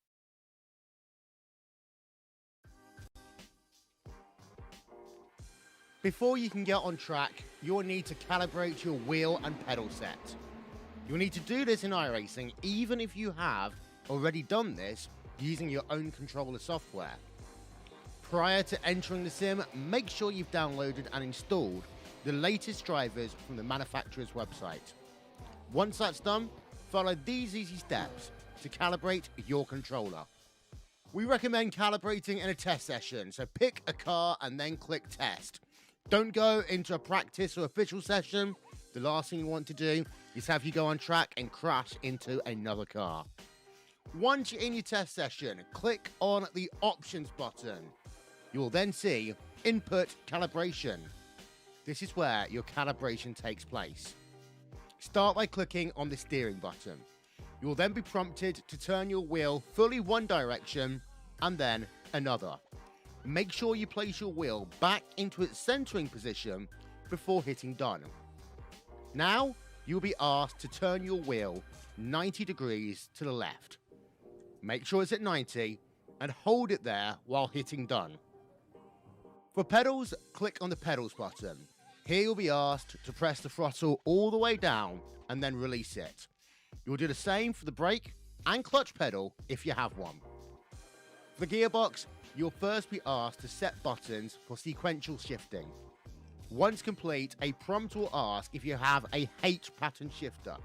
Before you can get on track, you'll need to calibrate your wheel and pedal set. You'll need to do this in iRacing even if you have already done this using your own controller software. Prior to entering the sim, make sure you've downloaded and installed the latest drivers from the manufacturer's website. Once that's done, follow these easy steps to calibrate your controller. We recommend calibrating in a test session, so pick a car and then click test. Don't go into a practice or official session. The last thing you want to do is have you go on track and crash into another car. Once you're in your test session, click on the options button. You will then see input calibration. This is where your calibration takes place. Start by clicking on the steering button. You will then be prompted to turn your wheel fully one direction and then another. Make sure you place your wheel back into its centering position before hitting done. Now, you'll be asked to turn your wheel 90 degrees to the left. Make sure it's at 90 and hold it there while hitting done. For pedals, click on the pedals button. Here you'll be asked to press the throttle all the way down and then release it. You'll do the same for the brake and clutch pedal if you have one. For the gearbox, you'll first be asked to set buttons for sequential shifting. Once complete, a prompt will ask if you have a H pattern shifter.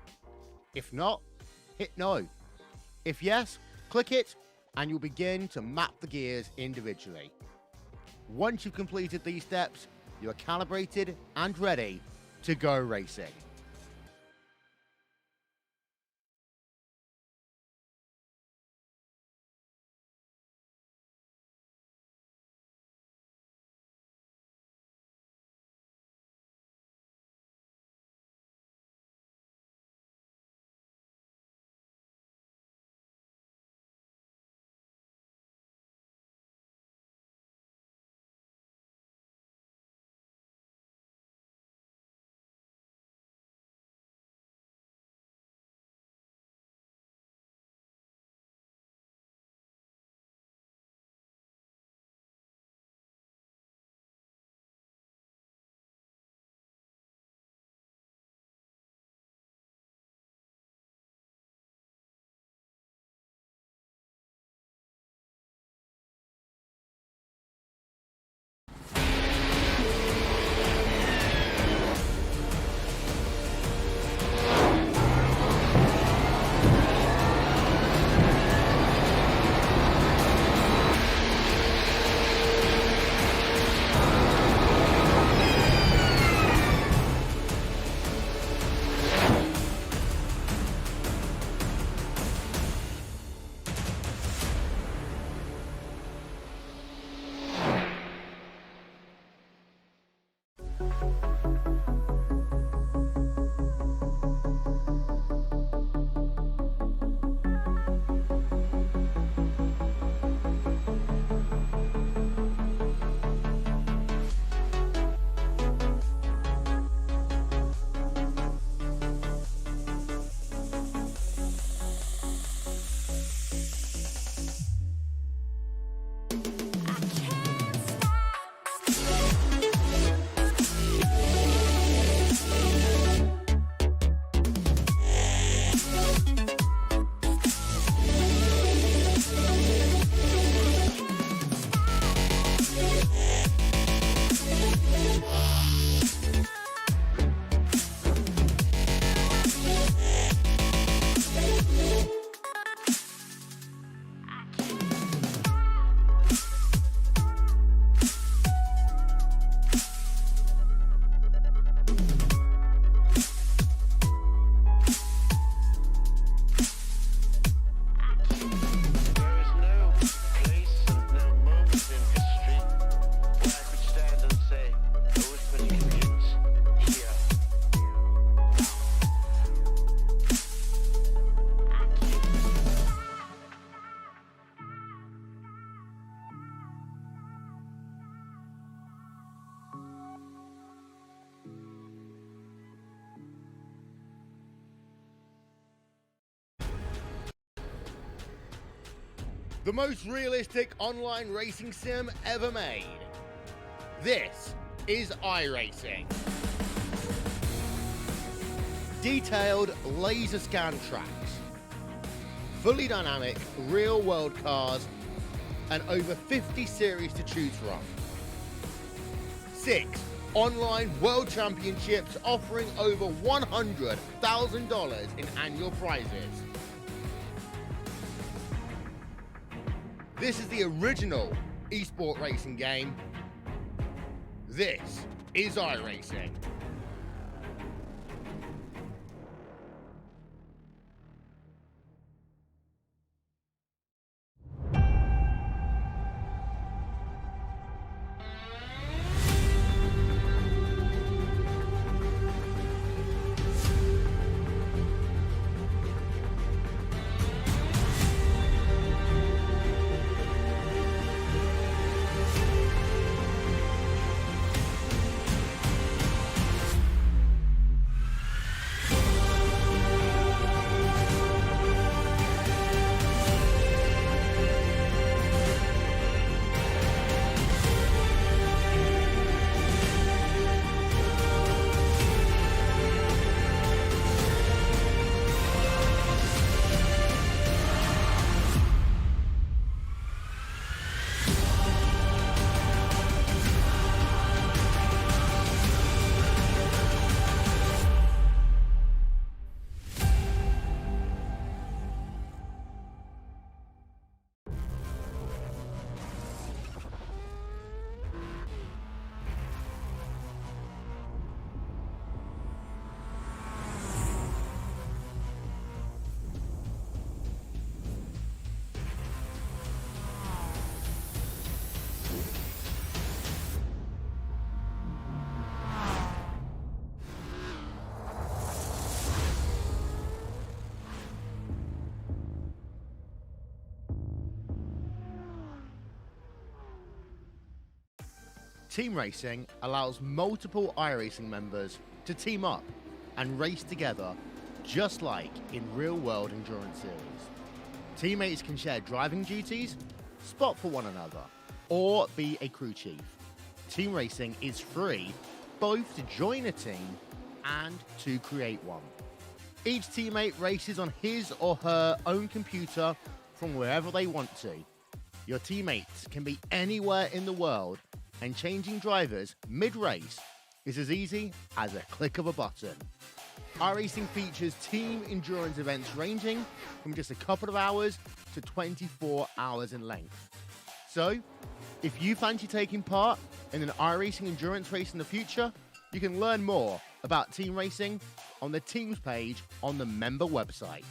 If not, hit no. If yes, click it and you'll begin to map the gears individually. Once you've completed these steps, you are calibrated and ready to go racing. the most realistic online racing sim ever made. This is iRacing. Detailed laser scan tracks, fully dynamic real world cars, and over 50 series to choose from. 6 online world championships offering over $100,000 in annual prizes. This is the original esport racing game. This is iRacing. Team racing allows multiple iRacing members to team up and race together, just like in real-world endurance series. Teammates can share driving duties, spot for one another, or be a crew chief. Team racing is free both to join a team and to create one. Each teammate races on his or her own computer from wherever they want to. Your teammates can be anywhere in the world, and changing drivers mid-race is as easy as a click of a button. iRacing features team endurance events ranging from just a couple of hours to 24 hours in length. So, if you fancy taking part in an iRacing endurance race in the future, you can learn more about team racing on the teams page on the member website.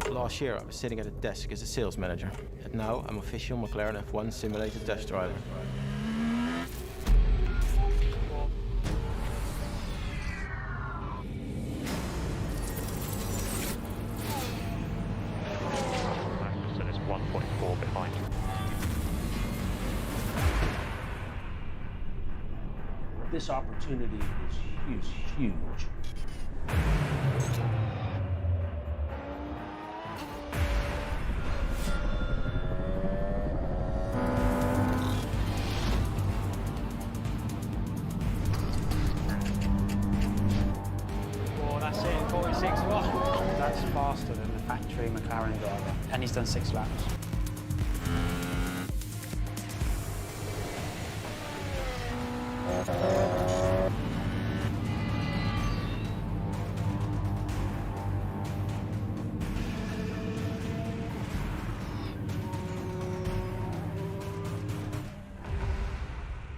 Last year I was sitting at a desk as a sales manager, and now I'm official McLaren F1 simulator test driver. So it's 1.4 behind. This opportunity is huge. Oh, that's it, 46-1. That's faster than the factory McLaren driver, and he's done 6 laps.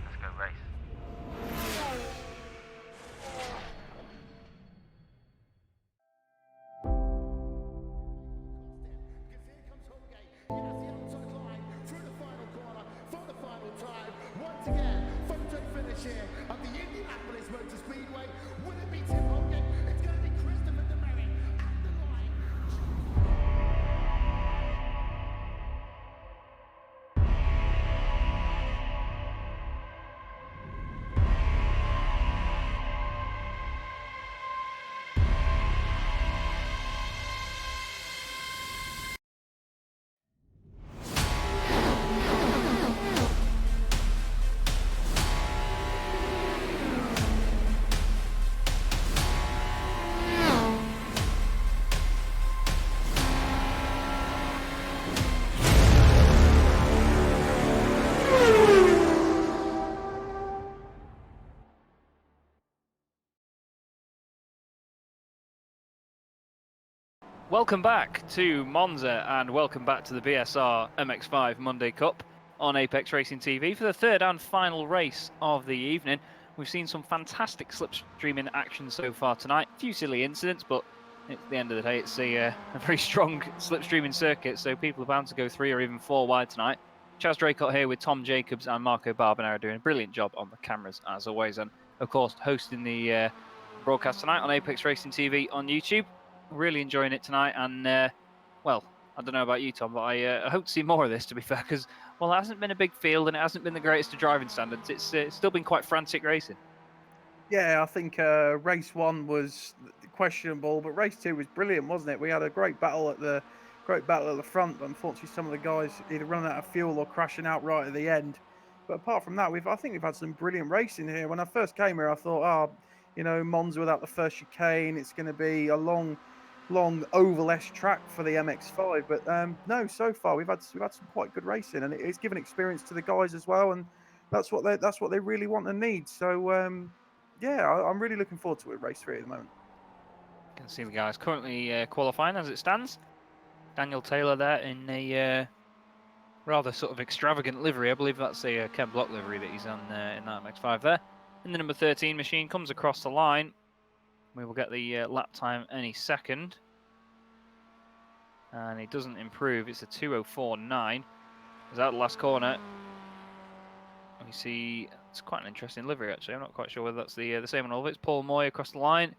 Let's go race. Because here comes Holgate. Yes, the outside line through the final corner for the final time. Once again, photo finish here at the Indianapolis Motor Speedway. Will it be Tim Holgate? It's going to be Christopher Demerit at the line. Welcome back to Monza and welcome back to the BSR MX5 Monday Cup on Apex Racing TV for the third and final race of the evening. We've seen some fantastic slipstreaming action so far tonight. A few silly incidents, but at the end of the day, it's a very strong slipstreaming circuit, so people are bound to go 3 or even 4 wide tonight. Chaz Draycott here with Tom Jacobs and Marco Barbonaro doing a brilliant job on the cameras as always, and of course hosting the broadcast tonight on Apex Racing TV on YouTube. Really enjoying it tonight, and well, I don't know about you, Tom, but I hope to see more of this, to be fair, because well, it hasn't been a big field and it hasn't been the greatest of driving standards. It's still been quite frantic racing. Yeah, I think race 1 was questionable, but race 2 was brilliant, wasn't it? We had a great battle at the front. But unfortunately, some of the guys either running out of fuel or crashing out right at the end. But apart from that, I think we've had some brilliant racing here. When I first came here, I thought, Monza without the first chicane, it's going to be a long oval-esque track for the MX5. But no, so far we've had some quite good racing, and it's given experience to the guys as well, and that's what they really want and need. So yeah, I'm really looking forward to it. Race 3 at the moment. You can see the guys currently qualifying as it stands. Daniel Taylor there in a rather sort of extravagant livery. I believe that's a Ken Block livery that he's on in that MX5 there. And the number 13 machine comes across the line. We will get the lap time any second. And he doesn't improve. It's a 2:04.9. Is that the last corner? We see it's quite an interesting livery actually. I'm not quite sure whether that's the same on all of it. It's Paul Moy across the line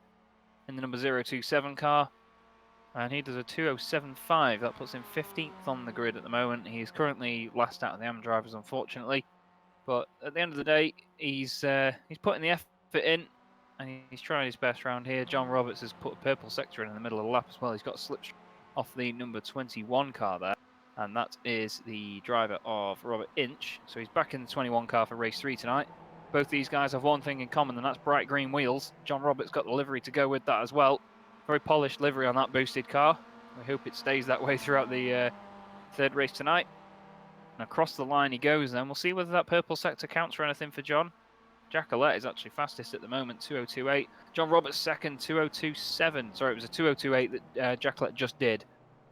in the number 027 car. And he does a 2:07.5. That puts him 15th on the grid at the moment. He's currently last out of the AM drivers, unfortunately. But at the end of the day, he's putting the effort in, and he's trying his best round here. John Roberts has put a purple sector in the middle of the lap as well. He's got a slip off the number 21 car there, and that is the driver of Robert Inch. So he's back in the 21 car for race 3 tonight. Both these guys have one thing in common, and that's bright green wheels. John Roberts got the livery to go with that as well. Very polished livery on that boosted car. We hope it stays that way throughout the third race tonight. And across the line he goes then. We'll see whether that purple sector counts for anything for John. Jacqueline is actually fastest at the moment, 2:02.8. John Roberts second, 2:02.7. Sorry, it was a 2:02.8 that Jacqueline just did,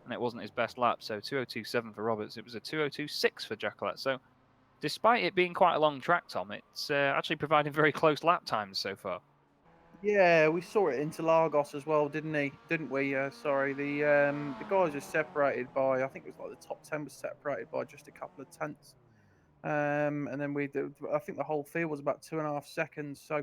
and it wasn't his best lap. So 2:02.7 for Roberts. It was a 2:02.6 for Jacqueline. So despite it being quite a long track, Tom, it's actually providing very close lap times so far. Yeah, we saw it into Lagos as well, didn't we? Sorry, the guys are separated by, I think it was like the top 10 was separated by just a couple of tenths. And then I think the whole field was about 2.5 seconds. So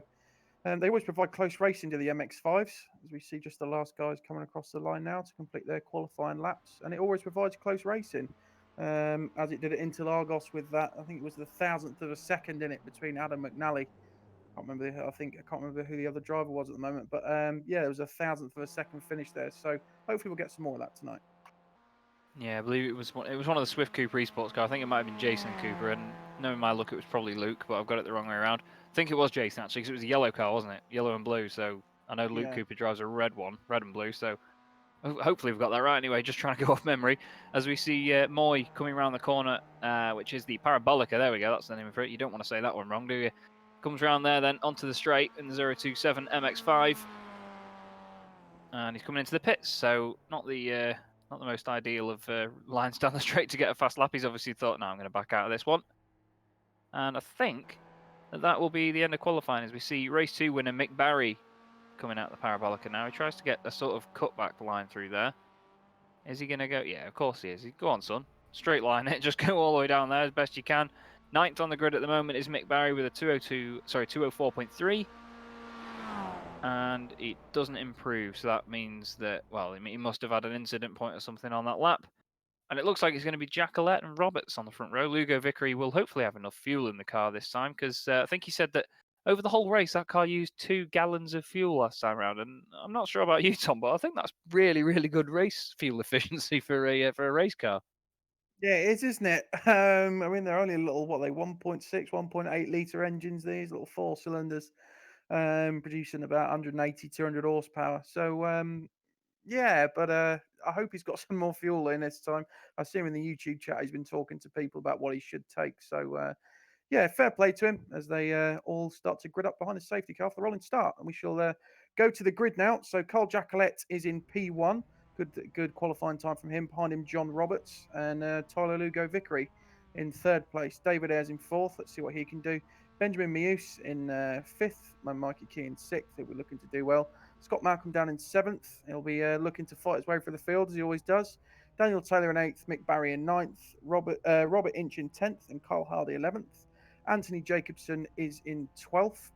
they always provide close racing to the MX5s, as we see just the last guys coming across the line now to complete their qualifying laps. And it always provides close racing, as it did at Interlagos with that. I think it was the thousandth of a second in it between Adam McNally. I can't remember who the other driver was at the moment, but yeah, there was a thousandth of a second finish there. So hopefully we'll get some more of that tonight. Yeah, I believe it was one of the Swift Cooper esports cars. I think it might have been Jason Cooper, and knowing my luck, it was probably Luke, but I've got it the wrong way around. I think it was Jason actually, because it was a yellow car, wasn't it? Yellow and blue. So I know Luke Yeah. Cooper drives a red one, red and blue. So hopefully we've got that right. Anyway, just trying to go off memory as we see Moy coming around the corner, which is the Parabolica. There we go. That's the name of it. You don't want to say that one wrong, do you? Comes around there, then onto the straight in the 027 MX5, and he's coming into the pits. So not the most ideal of lines down the straight to get a fast lap. He's obviously thought, no, I'm going to back out of this one. And I think that will be the end of qualifying as we see race 2 winner Mick Barry coming out the Parabolica now. He tries to get a sort of cutback line through there. Is he going to go? Yeah, of course he is. Go on, son. Straight line it. Just go all the way down there as best you can. 9th on the grid at the moment is Mick Barry with a 204.3. And it doesn't improve, so that means that, well, he must have had an incident point or something on that lap. And it looks like it's going to be Jacqueline and Roberts on the front row. Lugo Vickery will hopefully have enough fuel in the car this time, because I think he said that over the whole race, that car used 2 gallons of fuel last time around. And I'm not sure about you, Tom, but I think that's really, really good race fuel efficiency for a race car. Yeah, it is, isn't it? I mean, they're only a little, 1.6, 1.8 litre engines, these little 4 cylinders, producing about 180, 200 horsepower. So, yeah, but I hope he's got some more fuel in this time. I see him in the YouTube chat. He's been talking to people about what he should take. So, yeah, fair play to him as they all start to grid up behind the safety car for the rolling start. And we shall go to the grid now. So Carl Jacqueline is in P1. Good qualifying time from him. Behind him, John Roberts and Tyler Lugo Vickery in 3rd place. David Ayres in 4th. Let's see what he can do. Benjamin Mius in 5th. And Mikey Key in 6th. He'll be looking to do well. Scott Malcolm down in 7th. He'll be looking to fight his way through the field as he always does. Daniel Taylor in 8th. Mick Barry in 9th. Robert Inch in 10th. And Carl Hardy 11th. Anthony Jacobson is in 12th.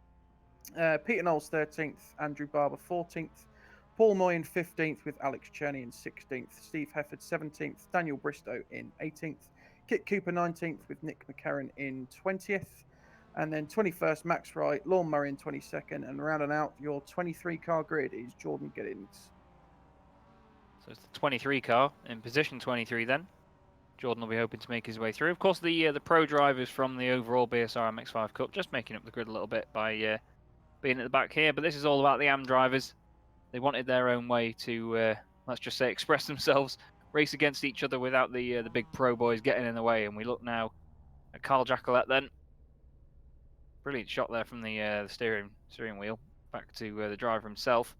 Peter Knowles 13th. Andrew Barber 14th. Paul Moy in 15th with Alex Cherney in 16th. Steve Hefford 17th. Daniel Bristow in 18th. Kit Cooper 19th with Nick McCarron in 20th. And then 21st, Max Wright, Lorne Murray in 22nd. And rounding out your 23 car grid is Jordan Giddings. So it's the 23 car in position 23 then. Jordan will be hoping to make his way through. Of course, the pro drivers from the overall BSR MX5 Cup just making up the grid a little bit by being at the back here. But this is all about the AM drivers. They wanted their own way to, let's just say, express themselves, race against each other without the big pro boys getting in the way. And we look now at Carl Jacqueline then. Brilliant shot there from the steering wheel back to the driver himself.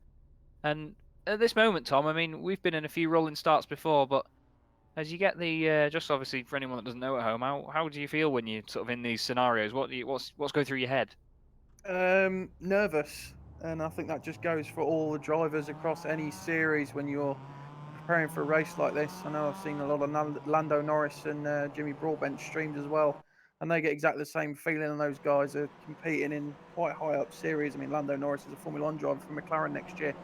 And at this moment, Tom, I mean, we've been in a few rolling starts before, but as you get the just obviously for anyone that doesn't know at home, how do you feel when you're sort of in these scenarios? What's going through your head? Nervous, and I think that just goes for all the drivers across any series when you're preparing for a race like this. I know I've seen a lot of Lando Norris and Jimmy Broadbent streams as well, and they get exactly the same feeling. And those guys are competing in quite high up series. I mean, Lando Norris is a Formula One driver for McLaren next year,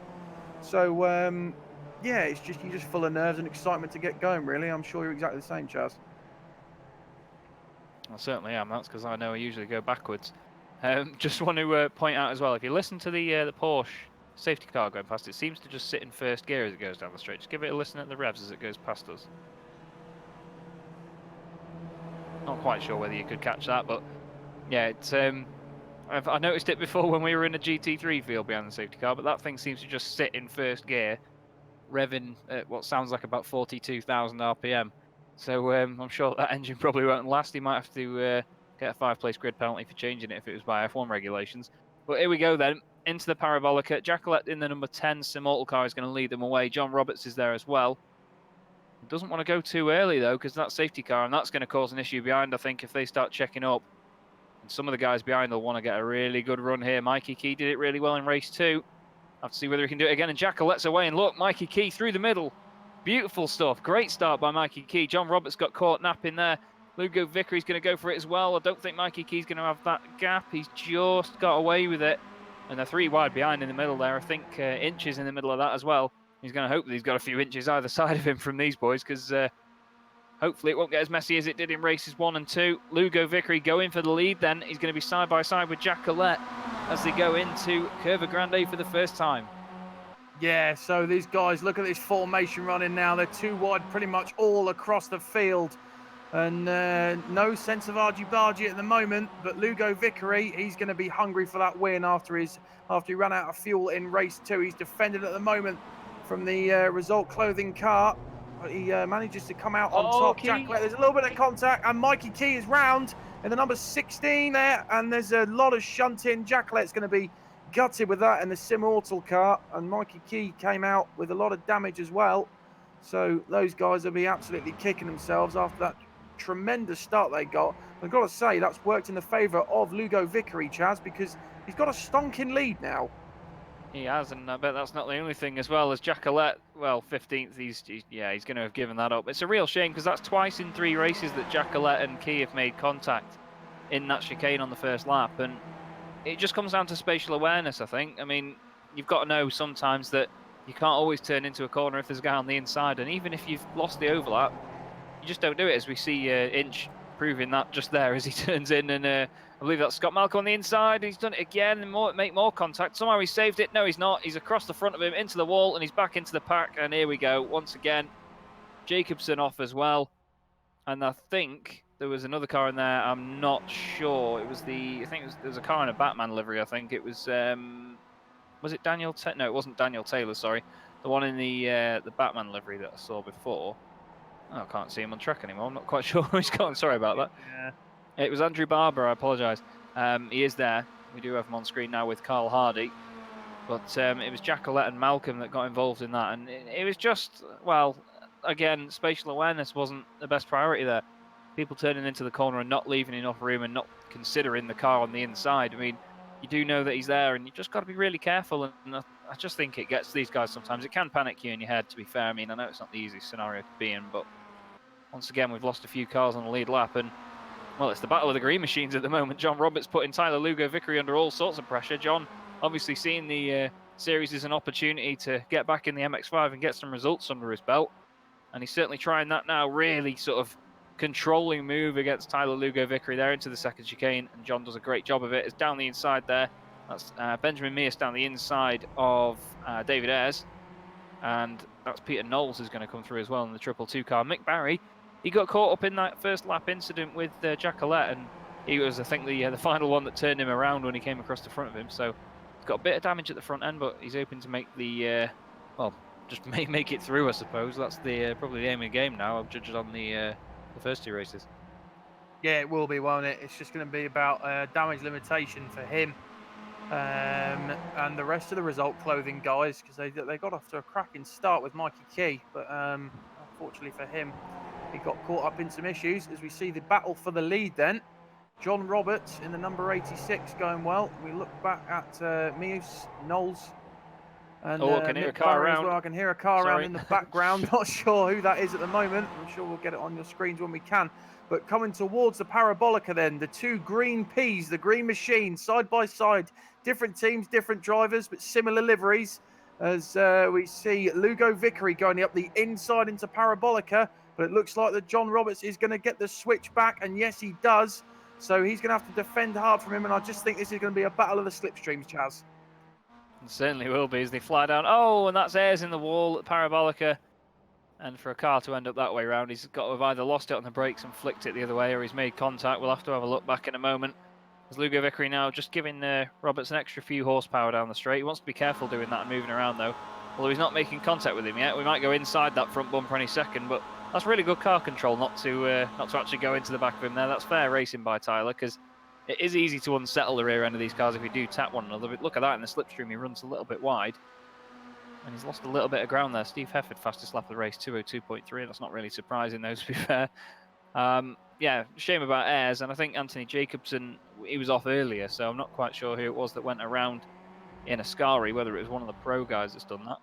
so yeah, it's just you're just full of nerves and excitement to get going. Really, I'm sure you're exactly the same, Chaz. I certainly am. That's because I know I usually go backwards. Just want to point out as well, if you listen to the Porsche safety car going past, it seems to just sit in first gear as it goes down the straight. Just give it a listen at the revs as it goes past us. Not quite sure whether you could catch that, but yeah, it's I noticed it before when we were in a GT3 field behind the safety car, but that thing seems to just sit in first gear, revving at what sounds like about 42,000 RPM. So I'm sure that engine probably won't last. He might have to get a 5-place grid penalty for changing it if it was by F1 regulations. But here we go then, into the Parabolica. Jackalette in the number 10 Simortal car is going to lead them away. John Roberts is there as well. Doesn't want to go too early though, because that's safety car, and that's going to cause an issue behind, I think, if they start checking up. And some of the guys behind will want to get a really good run here. Mikey Key did it really well in race 2. Have to see whether he can do it again. And Jackalette's away, and look, Mikey Key through the middle. Beautiful stuff. Great start by Mikey Key. John Roberts got caught napping there. Lugo Vickery's going to go for it as well. I don't think Mikey Key's going to have that gap. He's just got away with it. And they're 3 wide behind in the middle there. I think inches in the middle of that as well. He's going to hope that he's got a few inches either side of him from these boys, because hopefully it won't get as messy as it did in races 1 and 2. Lugo Vickery going for the lead then. He's going to be side by side with Jackalette as they go into Curva Grande for the first time. Yeah, so these guys, look at this formation running now. They're 2 wide pretty much all across the field. And no sense of argy-bargy at the moment, but Lugo Vickery, he's going to be hungry for that win after he ran out of fuel in race 2. He's defended at the moment from the Result Clothing car. But he manages to come out on top. Jackalette, there's a little bit of contact, and Mikey Key is round in the number 16 there, and there's a lot of shunting. Jackalette's going to be gutted with that in the Simortal car, and Mikey Key came out with a lot of damage as well. So those guys will be absolutely kicking themselves after that tremendous start they got. I've got to say that's worked in the favour of Lugo Vickery, Chaz, because he's got a stonking lead now. He has, and I bet that's not the only thing as well. As Jackalette, well, 15th, he's going to have given that up. It's a real shame, because that's twice in 3 races that Jackalette and Key have made contact in that chicane on the first lap, and it just comes down to spatial awareness, I think. I mean, you've got to know sometimes that you can't always turn into a corner if there's a guy on the inside, and even if you've lost the overlap, you just don't do it, as we see Inch proving that just there as he turns in, and I believe that's Scott Malcolm on the inside. He's done it again and make more contact. Somehow he saved it. No, he's not. He's across the front of him, into the wall, and he's back into the pack, and here we go. Once again, Jacobson off as well, and I think there was another car in there. I'm not sure. It was there was a car in a Batman livery, I think. It was it Daniel Taylor? No, it wasn't Daniel Taylor, sorry. The one in the Batman livery that I saw before. Oh, I can't see him on track anymore. I'm not quite sure who he's got. Sorry about that. Yeah. It was Andrew Barber. I apologise. He is there. We do have him on screen now with Carl Hardy. But it was Jackalette and Malcolm that got involved in that. And it was just, well, again, spatial awareness wasn't the best priority there. People turning into the corner and not leaving enough room and not considering the car on the inside. I mean, you do know that he's there, and you just got to be really careful. And I just think it gets these guys sometimes. It can panic you in your head, to be fair. I mean, I know it's not the easiest scenario to be in, but once again, we've lost a few cars on the lead lap, and, well, it's the battle of the green machines at the moment. John Roberts putting Tyler Lugo Vickery under all sorts of pressure. John obviously seeing the series as an opportunity to get back in the MX5 and get some results under his belt, and he's certainly trying that now, really sort of controlling move against Tyler Lugo Vickery there into the second chicane, and John does a great job of it. It's down the inside there. That's Benjamin Mears down the inside of David Ayres, and that's Peter Knowles who's going to come through as well in the 222 car. Mick Barry, he got caught up in that first lap incident with Jackalette, and he was, I think, the final one that turned him around when he came across the front of him. So he's got a bit of damage at the front end, but he's hoping to make the well, just make it through, I suppose. That's the probably the aim of the game now. I've judged on the first 2 races. Yeah, it will be, won't it? It's just going to be about damage limitation for him and the rest of the Result Clothing guys, because they got off to a cracking start with Mikey Key, but unfortunately for him, he got caught up in some issues. As we see the battle for the lead then, John Roberts in the number 86 going well. We look back at Mears, Knowles, and I can hear a car around. Well. I can hear a car around in the background. Not sure who that is at the moment. I'm sure we'll get it on your screens when we can. But coming towards the Parabolica then, the 2 green Ps, the green machine, side by side. Different teams, different drivers, but similar liveries. As we see Lugo Vickery going up the inside into Parabolica. But it looks like that John Roberts is going to get the switch back. And yes, he does. So he's going to have to defend hard from him. And I just think this is going to be a battle of the slipstreams, Chaz. It certainly will be as they fly down. Oh, and that's Ayres in the wall at Parabolica. And for a car to end up that way round, he's got to have either lost it on the brakes and flicked it the other way, or he's made contact. We'll have to have a look back in a moment. As Lugo Vickery now just giving Roberts an extra few horsepower down the straight. He wants to be careful doing that and moving around, though. Although he's not making contact with him yet. We might go inside that front bumper any second, but That's really good car control not to actually go into the back of him there. That's fair racing by Tyler, because it is easy to unsettle the rear end of these cars if you do tap one another. But look at that in the slipstream, he runs a little bit wide. And he's lost a little bit of ground there. Steve Hefford, fastest lap of the race, 2:02.3. That's not really surprising, though, to be fair. Yeah, shame about Ayres. And I think Anthony Jacobson, he was off earlier, so I'm not quite sure who it was that went around in Ascari, whether it was one of the pro guys that's done that.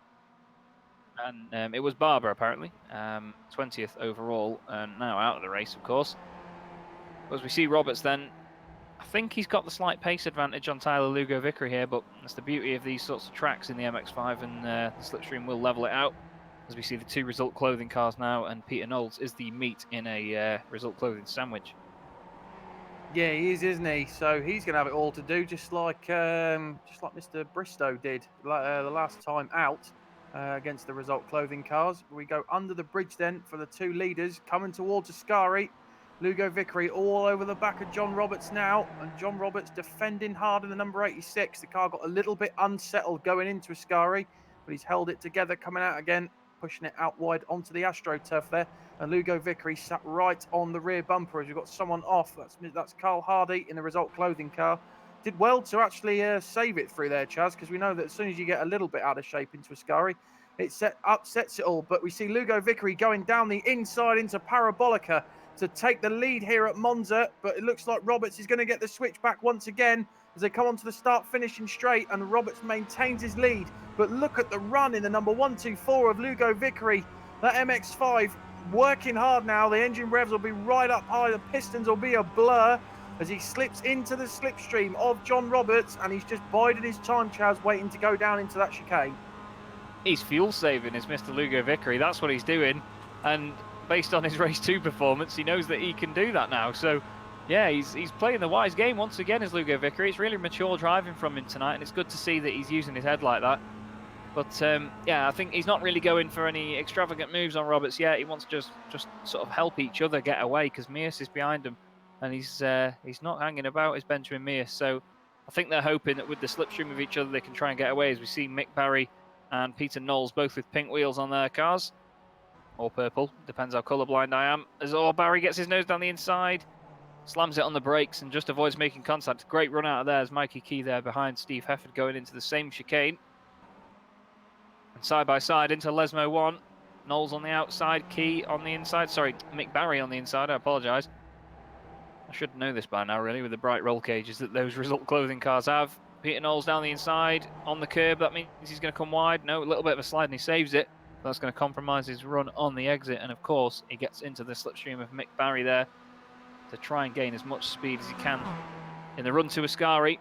And it was Barber, apparently. 20th overall, and now out of the race, of course. As we see Roberts then, I think he's got the slight pace advantage on Tyler Lugo Vickery here, but that's the beauty of these sorts of tracks in the MX5, and the slipstream will level it out. As we see the two Result Clothing cars now, and Peter Knowles is the meat in a Result Clothing sandwich. Yeah, he is, isn't he? So he's going to have it all to do, just like Mr. Bristow did the last time out against the Result Clothing cars. We go under the bridge then for the two leaders coming towards Ascari. Lugo Vickery all over the back of John Roberts now, and John Roberts defending hard in the number 86. The car got a little bit unsettled going into Ascari, but he's held it together coming out again, pushing it out wide onto the AstroTurf there. And Lugo Vickery sat right on the rear bumper as we've got someone off. That's Carl Hardy in the Result Clothing car. Did well to actually save it through there, Chaz, because we know that as soon as you get a little bit out of shape into Ascari, it upsets it all. But we see Lugo Vickery going down the inside into Parabolica to take the lead here at Monza. But it looks like Roberts is going to get the switch back once again as they come onto the start finishing straight, and Roberts maintains his lead. But look at the run in the number 124 of Lugo Vickery. That MX5 working hard now. The engine revs will be right up high. The pistons will be a blur as he slips into the slipstream of John Roberts, and he's just biding his time, Chaz, waiting to go down into that chicane. He's fuel saving, is Mr. Lugo Vickery. That's what he's doing. And based on his race 2 performance, he knows that he can do that now. So yeah, he's playing the wise game once again as Lugo Vickery. It's really mature driving from him tonight, and it's good to see that he's using his head like that. But yeah, I think he's not really going for any extravagant moves on Roberts yet. He wants to just sort of help each other get away, because Mears is behind him, and he's not hanging about as Benjamin Mears. So I think they're hoping that with the slipstream of each other, they can try and get away. As we see Mick Barry and Peter Knowles both with pink wheels on their cars, or purple, depends how colourblind I am. As Barry gets his nose down the inside, slams it on the brakes and just avoids making contact. Great run out of there as Mikey Key there behind Steve Hefford going into the same chicane. And side by side into Lesmo 1. Knowles on the outside, Key on the inside. Sorry, Mick Barry on the inside, I apologise. I should know this by now, really, with the bright roll cages that those Result Clothing cars have. Peter Knowles down the inside, on the curb. That means he's going to come wide. No, a little bit of a slide and he saves it. That's going to compromise his run on the exit. And of course, he gets into the slipstream of Mick Barry there to try and gain as much speed as he can in the run to Ascari.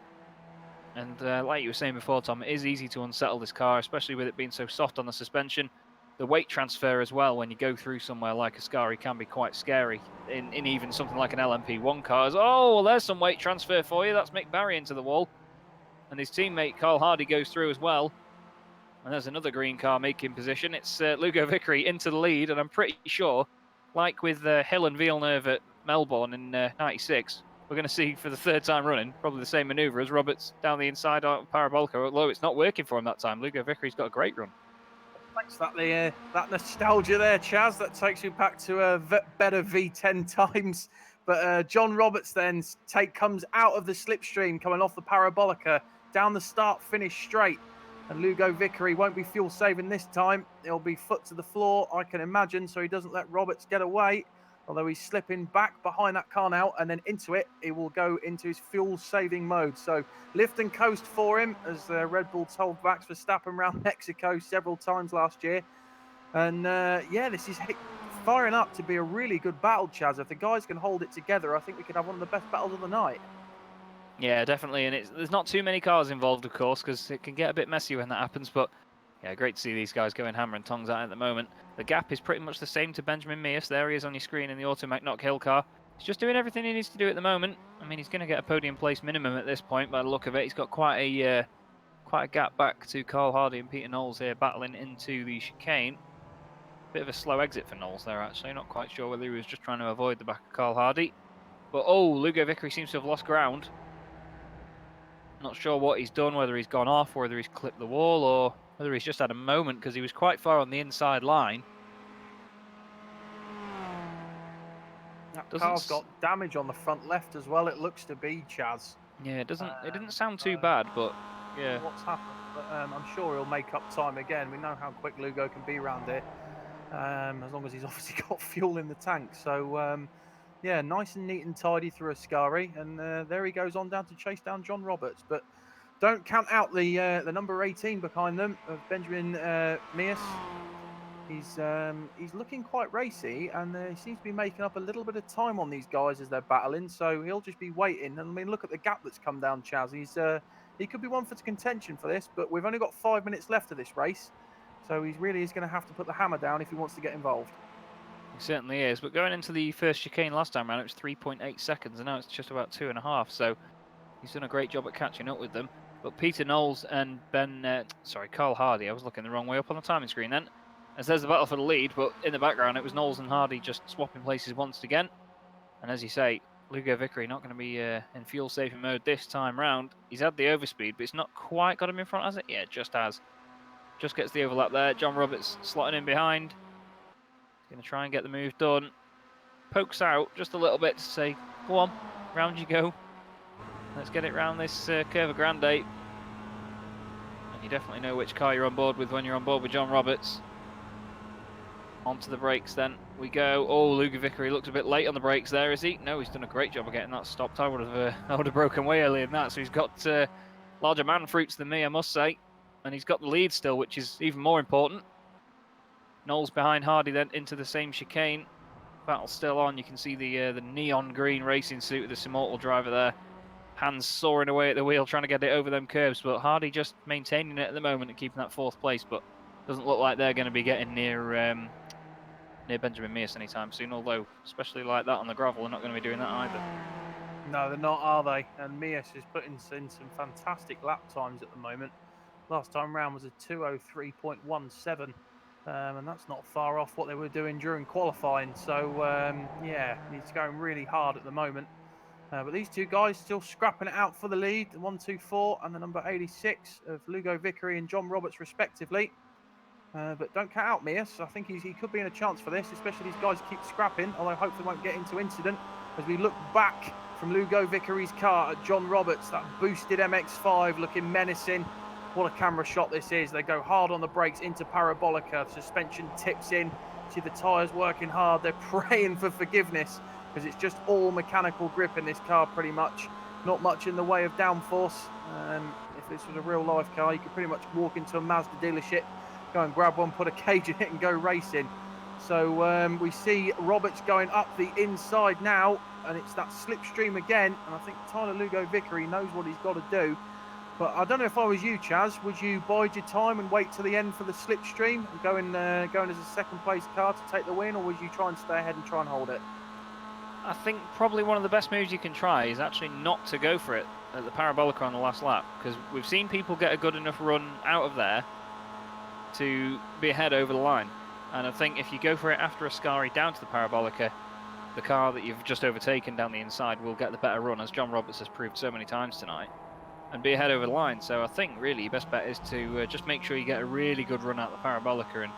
And like you were saying before, Tom, it is easy to unsettle this car, especially with it being so soft on the suspension. The weight transfer as well, when you go through somewhere like Ascari, can be quite scary in even something like an LMP1 car. Oh, well, there's some weight transfer for you. That's Mick Barry into the wall. And his teammate, Carl Hardy, goes through as well. And there's another green car making position. It's Lugo Vickery into the lead, and I'm pretty sure, like with Hill and Villeneuve at Melbourne in '96, we're going to see for the third time running probably the same manoeuvre as Roberts down the inside of Parabolica, although it's not working for him that time. Lugo Vickery's got a great run. Thanks for that nostalgia there, Chaz. That takes you back to better V10 times. But John Roberts then comes out of the slipstream, coming off the Parabolica, down the start-finish straight. And Lugo Vickery won't be fuel saving this time. He'll be foot to the floor, I can imagine, so he doesn't let Roberts get away. Although he's slipping back behind that car now, and then into it, he will go into his fuel-saving mode. So lift and coast for him, as Red Bull told Max Verstappen around Mexico several times last year. And yeah, this is firing up to be a really good battle, Chaz. If the guys can hold it together, I think we could have one of the best battles of the night. Yeah, definitely. And there's not too many cars involved, of course, because it can get a bit messy when that happens. But yeah, great to see these guys going hammer and tongs at it at the moment. The gap is pretty much the same to Benjamin Mears. There he is on your screen in the Automac Knock Hill car. He's just doing everything he needs to do at the moment. I mean, he's going to get a podium place minimum at this point by the look of it. He's got quite a gap back to Carl Hardy and Peter Knowles here battling into the chicane. Bit of a slow exit for Knowles there, actually. Not quite sure whether he was just trying to avoid the back of Carl Hardy. But oh, Lugo Vickery seems to have lost ground. Not sure what he's done, whether he's gone off, or whether he's clipped the wall, or whether he's just had a moment, because he was quite far on the inside line. Car's got damage on the front left as well. It looks to be Chaz. Yeah, it didn't sound too bad, but yeah. What's happened? But I'm sure he'll make up time again. We know how quick Lugo can be around here, as long as he's obviously got fuel in the tank. So yeah, nice and neat and tidy through Ascari, and there he goes on down to chase down John Roberts. But don't count out the number 18 behind them of Benjamin Mears. He's looking quite racy, and he seems to be making up a little bit of time on these guys as they're battling. So he'll just be waiting. And I mean, look at the gap that's come down, Chaz. He could be one for contention for this, but we've only got 5 minutes left of this race, so he really is going to have to put the hammer down if he wants to get involved. He certainly is. But going into the first chicane last time around, it was 3.8 seconds, and now it's just about 2.5. So he's done a great job at catching up with them. But Peter Knowles and Carl Hardy, I was looking the wrong way up on the timing screen then, as there's the battle for the lead, but in the background it was Knowles and Hardy just swapping places once again. And as you say, Lugo Vickery not going to be in fuel saving mode this time round. He's had the overspeed, but it's not quite got him in front, has it? Yeah, just has. Just gets the overlap there. John Roberts slotting in behind. He's going to try and get the move done. Pokes out just a little bit to say, go on, round you go. Let's get it round this Curva Grande. And you definitely know which car you're on board with when you're on board with John Roberts. Onto the brakes then we go. Oh, Lugo Vickery looked a bit late on the brakes there, is he? No, he's done a great job of getting that stopped. I would have broken way earlier than that. So he's got larger man fruits than me, I must say. And he's got the lead still, which is even more important. Knowles behind Hardy then into the same chicane. Battle still on. You can see the neon green racing suit of this immortal driver there. Hands soaring away at the wheel, trying to get it over them curves. But Hardy just maintaining it at the moment and keeping that 4th place. But doesn't look like they're going to be getting near Benjamin Mears anytime soon. Although, especially like that on the gravel, they're not going to be doing that either. No, they're not, are they? And Mears is putting in some fantastic lap times at the moment. Last time round was a 2:03.17. And that's not far off what they were doing during qualifying. So, yeah, he's going really hard at the moment. But these two guys still scrapping it out for the lead, the 124 and the number 86 of Lugo Vickery and John Roberts, respectively. But don't count out Mears. I think he could be in a chance for this, especially these guys keep scrapping, although hopefully won't get into incident. As we look back from Lugo Vickery's car at John Roberts, that boosted MX5 looking menacing. What a camera shot this is. They go hard on the brakes into Parabolica. Suspension tips in. See the tyres working hard. They're praying for forgiveness because it's just all mechanical grip in this car pretty much. Not much in the way of downforce. If this was a real life car, you could pretty much walk into a Mazda dealership, go and grab one, put a cage in it and go racing. So we see Roberts going up the inside now, and it's that slipstream again. And I think Tyler Lugo Vickery knows what he's got to do. But I don't know if I was you, Chaz. Would you bide your time and wait till the end for the slipstream and going as a 2nd place car to take the win, or would you try and stay ahead and try and hold it? I think probably one of the best moves you can try is actually not to go for it at the Parabolica on the last lap, because we've seen people get a good enough run out of there to be ahead over the line. And I think if you go for it after Ascari down to the Parabolica, the car that you've just overtaken down the inside will get the better run, as John Roberts has proved so many times tonight, and be ahead over the line. So I think really your best bet is to just make sure you get a really good run out the Parabolica and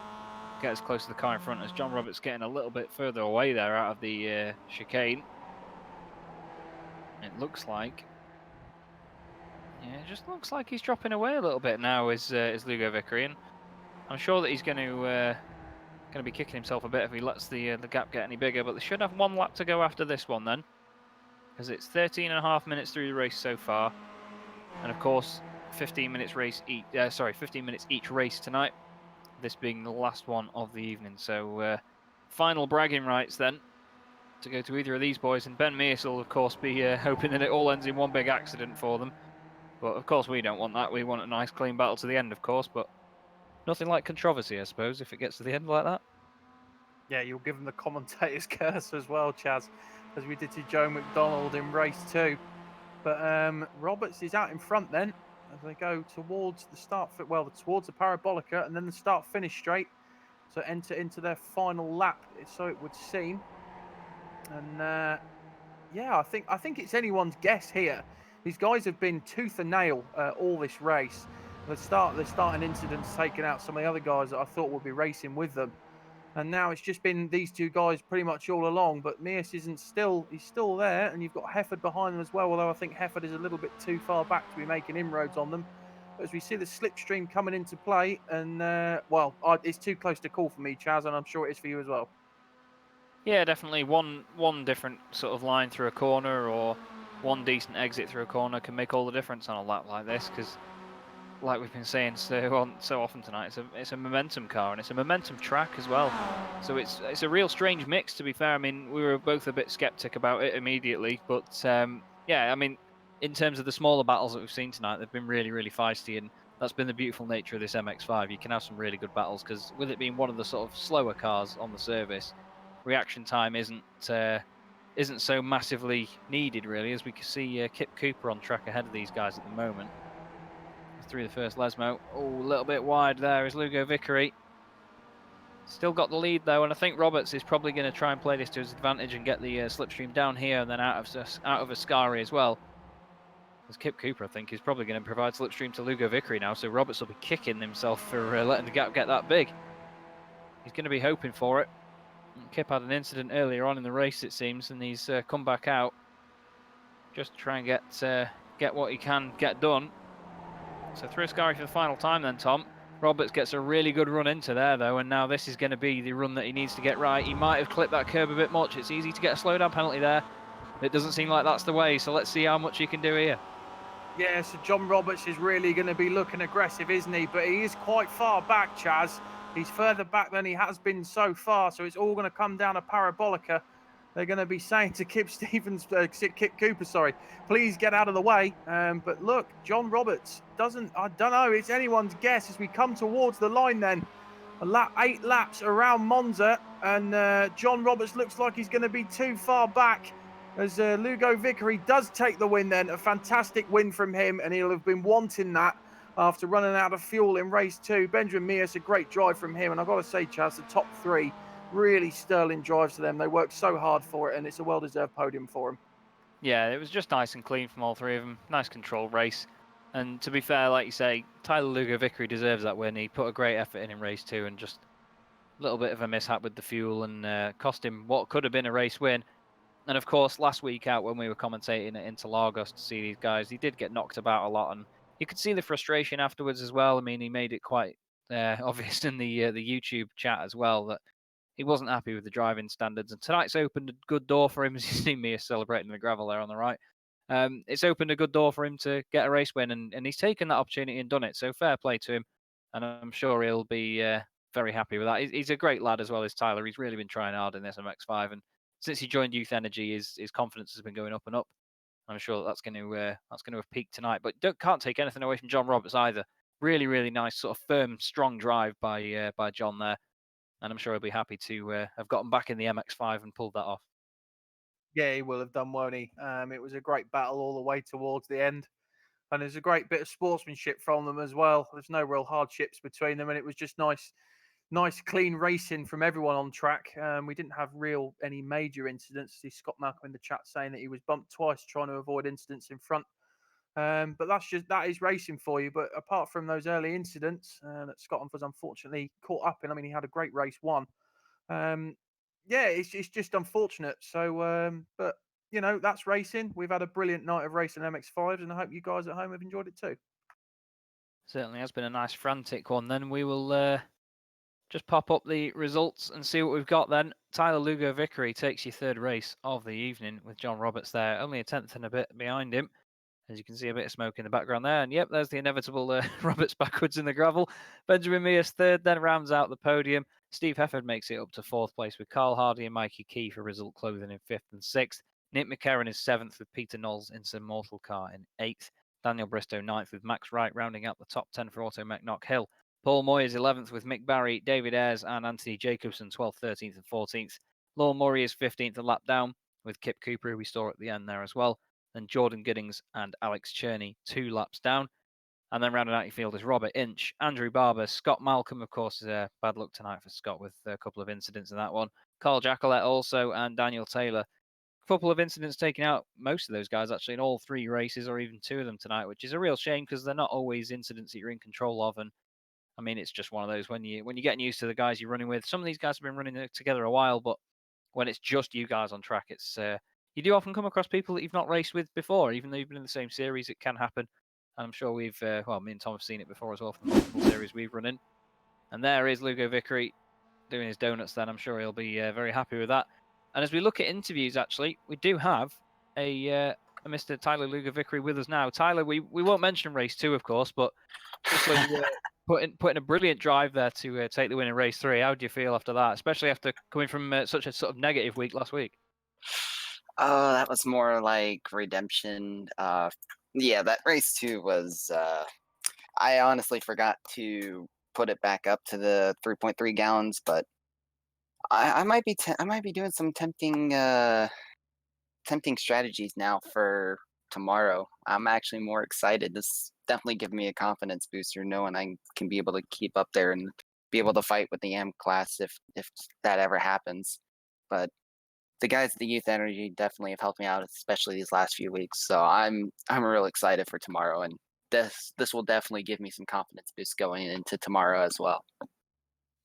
get as close to the car in front, as John Roberts getting a little bit further away there out of the chicane. It looks like, yeah, it just looks like he's dropping away a little bit now, is Lugo Vickery, and I'm sure that he's going to be kicking himself a bit if he lets the gap get any bigger. But they should have 1 lap to go after this one then, because it's 13.5 minutes through the race so far, and of course 15 minutes each race tonight, this being the last one of the evening. So final bragging rights then to go to either of these boys, and Ben Mears will of course be hoping that it all ends in one big accident for them. But of course we don't want that. We want a nice clean battle to the end, of course, but nothing like controversy, I suppose, if it gets to the end like that. Yeah, you'll give them the commentator's curse as well, Chaz, as we did to Joe McDonald in race 2. But Roberts is out in front then, as they go towards the towards the Parabolica, and then the start-finish straight. So enter into their final lap, so it would seem. And yeah, I think it's anyone's guess here. These guys have been tooth and nail all this race. The starting incidents taken out some of the other guys that I thought would be racing with them. And now it's just been these two guys pretty much all along. But Mears he's still there, and you've got Hefford behind them as well. Although I think Hefford is a little bit too far back to be making inroads on them. But as we see the slipstream coming into play, and it's too close to call for me, Chaz, and I'm sure it is for you as well. Yeah, definitely. One different sort of line through a corner or one decent exit through a corner can make all the difference on a lap like this. Because, like we've been saying so often tonight, it's a momentum car and it's a momentum track as well. So it's a real strange mix, to be fair. I mean, we were both a bit skeptic about it immediately, but yeah, I mean, in terms of the smaller battles that we've seen tonight, they've been really feisty, and that's been the beautiful nature of this MX5. You can have some really good battles because with it being one of the sort of slower cars on the service, reaction time isn't so massively needed, really, as we can see Kip Cooper on track ahead of these guys at the moment. Through the first Lesmo. Oh, a little bit wide there is Lugo Vickery. Still got the lead, though, and I think Roberts is probably going to try and play this to his advantage and get the slipstream down here and then out of Ascari as well. As Kip Cooper, I think, is probably going to provide slipstream to Lugo Vickery now, so Roberts will be kicking himself for letting the gap get that big. He's going to be hoping for it. Kip had an incident earlier on in the race, it seems, and he's come back out just to try and get what he can get done. So through Ascari for the final time then, Tom. Roberts gets a really good run into there, though, and now this is going to be the run that he needs to get right. He might have clipped that curb a bit much. It's easy to get a slowdown penalty there. It doesn't seem like that's the way, so let's see how much he can do here. Yeah, so John Roberts is really going to be looking aggressive, isn't he? But he is quite far back, Chaz. He's further back than he has been so far, so it's all going to come down to Parabolica. They're going to be saying to Kip Cooper, sorry, please get out of the way. But look, John Roberts I don't know, it's anyone's guess as we come towards the line then. 8 laps around Monza, and John Roberts looks like he's going to be too far back as Lugo Vickery does take the win then. A fantastic win from him, and he'll have been wanting that after running out of fuel in race 2. Benjamin Mears, a great drive from him, and I've got to say, Chaz, the top 3, really sterling drives to them. They worked so hard for it, and it's a well-deserved podium for them. Yeah, it was just nice and clean from all three of them. Nice controlled race. And to be fair, like you say, Tyler Lugo Vickery deserves that win. He put a great effort in race 2 and just a little bit of a mishap with the fuel and cost him what could have been a race win. And of course, last week out when we were commentating at Interlagos to see these guys, he did get knocked about a lot, and you could see the frustration afterwards as well. I mean, he made it quite obvious in the YouTube chat as well that he wasn't happy with the driving standards. And tonight's opened a good door for him, as you see me celebrating the gravel there on the right. It's opened a good door for him to get a race win, and he's taken that opportunity and done it. So fair play to him, and I'm sure he'll be very happy with that. He's a great lad as well as Tyler. He's really been trying hard in this MX5, and since he joined Youth Energy, his confidence has been going up and up. I'm sure that's going to have peaked tonight. But can't take anything away from John Roberts either. Really nice sort of firm, strong drive by John there, and I'm sure he'll be happy to have gotten back in the MX5 and pulled that off. Yeah, he will have done, won't he? It was a great battle all the way towards the end. And there's a great bit of sportsmanship from them as well. There's no real hardships between them, and it was just nice, clean racing from everyone on track. We didn't have any major incidents. See Scott Malcolm in the chat saying that he was bumped twice trying to avoid incidents in front. But that is racing for you. But apart from those early incidents that Scott was unfortunately caught up in, I mean, he had a great race one. Yeah, it's just unfortunate. So, but that's racing. We've had a brilliant night of racing MX5s, and I hope you guys at home have enjoyed it too. Certainly has been a nice frantic one. Then we will just pop up the results and see what we've got then. Tyler Lugo Vickery takes your third race of the evening with John Roberts there, only a tenth and a bit behind him. As you can see, a bit of smoke in the background there. And yep, there's the inevitable Roberts backwards in the gravel. Benjamin Mears third, then rounds out the podium. Steve Hefford makes it up to fourth place with Carl Hardy and Mikey Key for Result Clothing in fifth and sixth. Nick McCarron is seventh with Peter Knowles in Sir Mortal Car in eighth. Daniel Bristow ninth with Max Wright rounding out the top 10 for Auto Mech Knock Hill. Paul Moyers 11th with Mick Barry, David Ayres and Anthony Jacobson 12th, 13th and 14th. Lorne Murray is 15th a lap down with Kip Cooper, who we saw at the end there as well. And Jordan Giddings and Alex Cherney 2 laps down. And then rounding out your field is Robert Inch, Andrew Barber, Scott Malcolm, of course, is bad luck tonight for Scott with a couple of incidents in that one. Carl Jacquelet also, and Daniel Taylor. A couple of incidents taking out most of those guys actually in all 3 races, or even 2 of them tonight, which is a real shame because they're not always incidents that you're in control of. And I mean, it's just one of those when you're getting used to the guys you're running with. Some of these guys have been running together a while, but when it's just you guys on track, it's you do often come across people that you've not raced with before, even though you've been in the same series. It can happen. And I'm sure we've, me and Tom have seen it before as well from the multiple series we've run in. And there is Lugo Vickery doing his donuts then. I'm sure he'll be very happy with that. And as we look at interviews, actually, we do have a Mr. Tyler Lugo Vickery with us now. Tyler, we won't mention race 2, of course, but just so you put in a brilliant drive there to take the win in race 3. How do you feel after that, especially after coming from such a sort of negative week last week? Oh, that was more like redemption. Yeah, that race 2 was. I honestly forgot to put it back up to the 3.3 gallons, but I might be I might be doing some tempting strategies now for tomorrow. I'm actually more excited. This definitely give me a confidence booster, knowing I can be able to keep up there and be able to fight with the M class if that ever happens. But the guys at the Youth Energy definitely have helped me out, especially these last few weeks. So I'm real excited for tomorrow, and this will definitely give me some confidence boost going into tomorrow as well.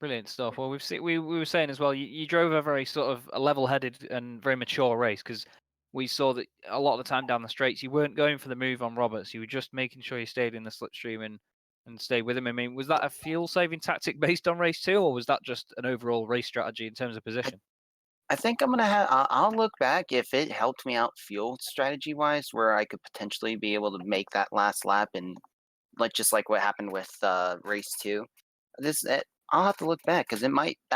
Brilliant stuff. Well, we were saying as well, you drove a very sort of a level-headed and very mature race, because we saw that a lot of the time down the straights you weren't going for the move on Roberts. You were just making sure you stayed in the slipstream and stayed with him. I mean, was that a fuel-saving tactic based on race 2, or was that just an overall race strategy in terms of position? I think I'm gonna have. I'll look back if it helped me out fuel strategy wise, where I could potentially be able to make that last lap, and like just like what happened with race 2. I'll have to look back because that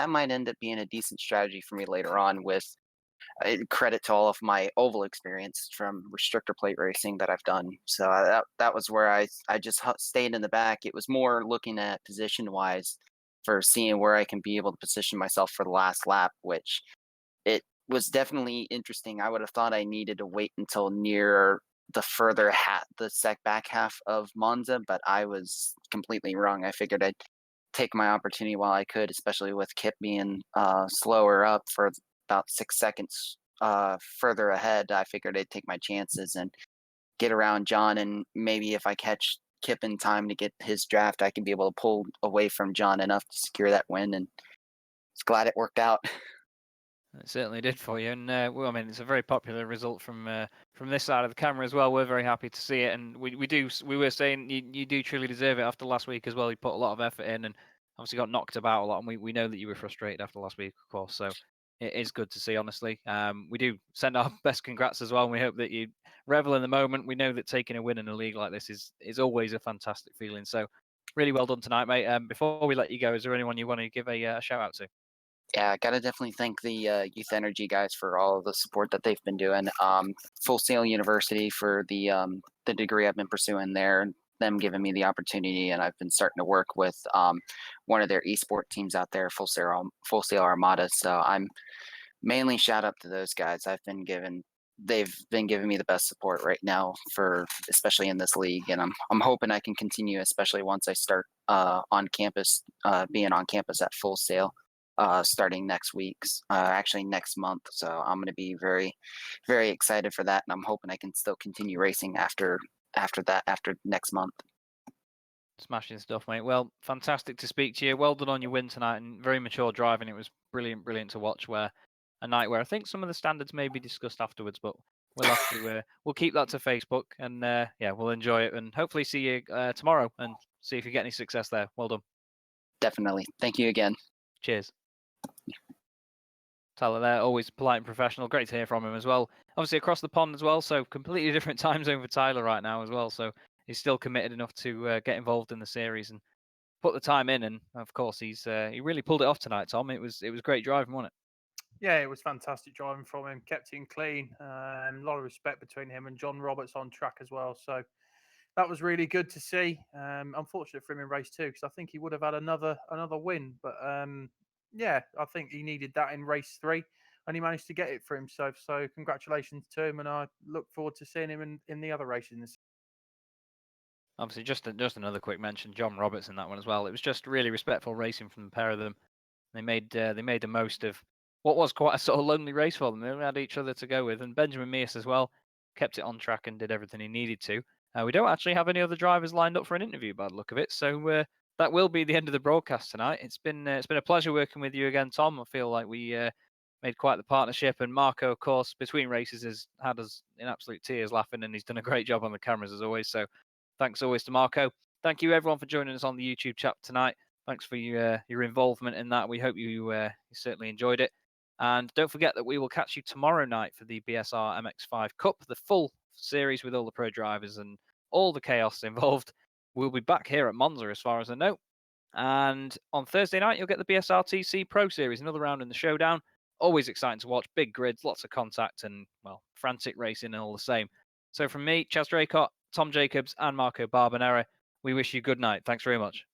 might end up being a decent strategy for me later on. With credit to all of my oval experience from restrictor plate racing that I've done. So that was where I just stayed in the back. It was more looking at position wise for seeing where I can be able to position myself for the last lap, which it was definitely interesting. I would have thought I needed to wait until near the back half of Monza, but I was completely wrong. I figured I'd take my opportunity while I could, especially with Kip being slower up for about 6 seconds further ahead. I figured I'd take my chances and get around John, and maybe if I catch Kip in time to get his draft, I can be able to pull away from John enough to secure that win. And it's glad it worked out. It certainly did for you, and well, I mean, it's a very popular result from this side of the camera as well. We're very happy to see it, and we were saying you do truly deserve it after last week as well. You put a lot of effort in, and obviously got knocked about a lot, and we know that you were frustrated after last week, of course. So it is good to see, honestly. We do send our best congrats as well, and we hope that you revel in the moment. We know that taking a win in a league like this is always a fantastic feeling. So really well done tonight, mate. Before we let you go, is there anyone you want to give a shout out to? Yeah, I gotta definitely thank the Youth Energy guys for all of the support that they've been doing. Full Sail University for the degree I've been pursuing there, them giving me the opportunity, and I've been starting to work with one of their esport teams out there, Full Sail Armada. So I'm mainly shout out to those guys. They've been giving me the best support right now for especially in this league, and I'm hoping I can continue, especially once I start on campus, being on campus at Full Sail. Starting actually next month. So I'm going to be very, very excited for that, and I'm hoping I can still continue racing after next month. Smashing stuff, mate. Well, fantastic to speak to you. Well done on your win tonight, and very mature driving. It was brilliant, brilliant to watch. Where a night where I think some of the standards may be discussed afterwards, but we'll have to we'll keep that to Facebook, and yeah, we'll enjoy it, and hopefully see you tomorrow and see if you get any success there. Well done. Definitely. Thank you again. Cheers. Tyler there, always polite and professional. Great to hear from him as well. Obviously across the pond as well, so completely different time zone for Tyler right now as well. So he's still committed enough to get involved in the series and put the time in. And of course, he really pulled it off tonight, Tom. It was great driving, wasn't it? Yeah, it was fantastic driving from him. Kept it clean. A lot of respect between him and John Roberts on track as well. So that was really good to see. Unfortunate for him in race 2 because I think he would have had another win. But yeah, I think he needed that in race 3, and he managed to get it for himself. So congratulations to him, and I look forward to seeing him in the other races. Obviously, just another quick mention, John Roberts in that one as well. It was just really respectful racing from the pair of them. They made the most of what was quite a sort of lonely race for them. They only had each other to go with, and Benjamin Mears as well kept it on track and did everything he needed to. We don't actually have any other drivers lined up for an interview by the look of it, so that will be the end of the broadcast tonight. It's been a pleasure working with you again, Tom. I feel like we made quite the partnership, and Marco, of course, between races has had us in absolute tears laughing, and he's done a great job on the cameras as always. So thanks always to Marco. Thank you everyone for joining us on the YouTube chat tonight. Thanks for your involvement in that. We hope you certainly enjoyed it. And don't forget that we will catch you tomorrow night for the BSR MX5 Cup, the full series with all the pro drivers and all the chaos involved. We'll be back here at Monza as far as I know. And on Thursday night, you'll get the BSR TC Pro Series, another round in the showdown. Always exciting to watch, big grids, lots of contact, and, well, frantic racing and all the same. So from me, Chaz Draycott, Tom Jacobs, and Marco Barbanera, we wish you good night. Thanks very much.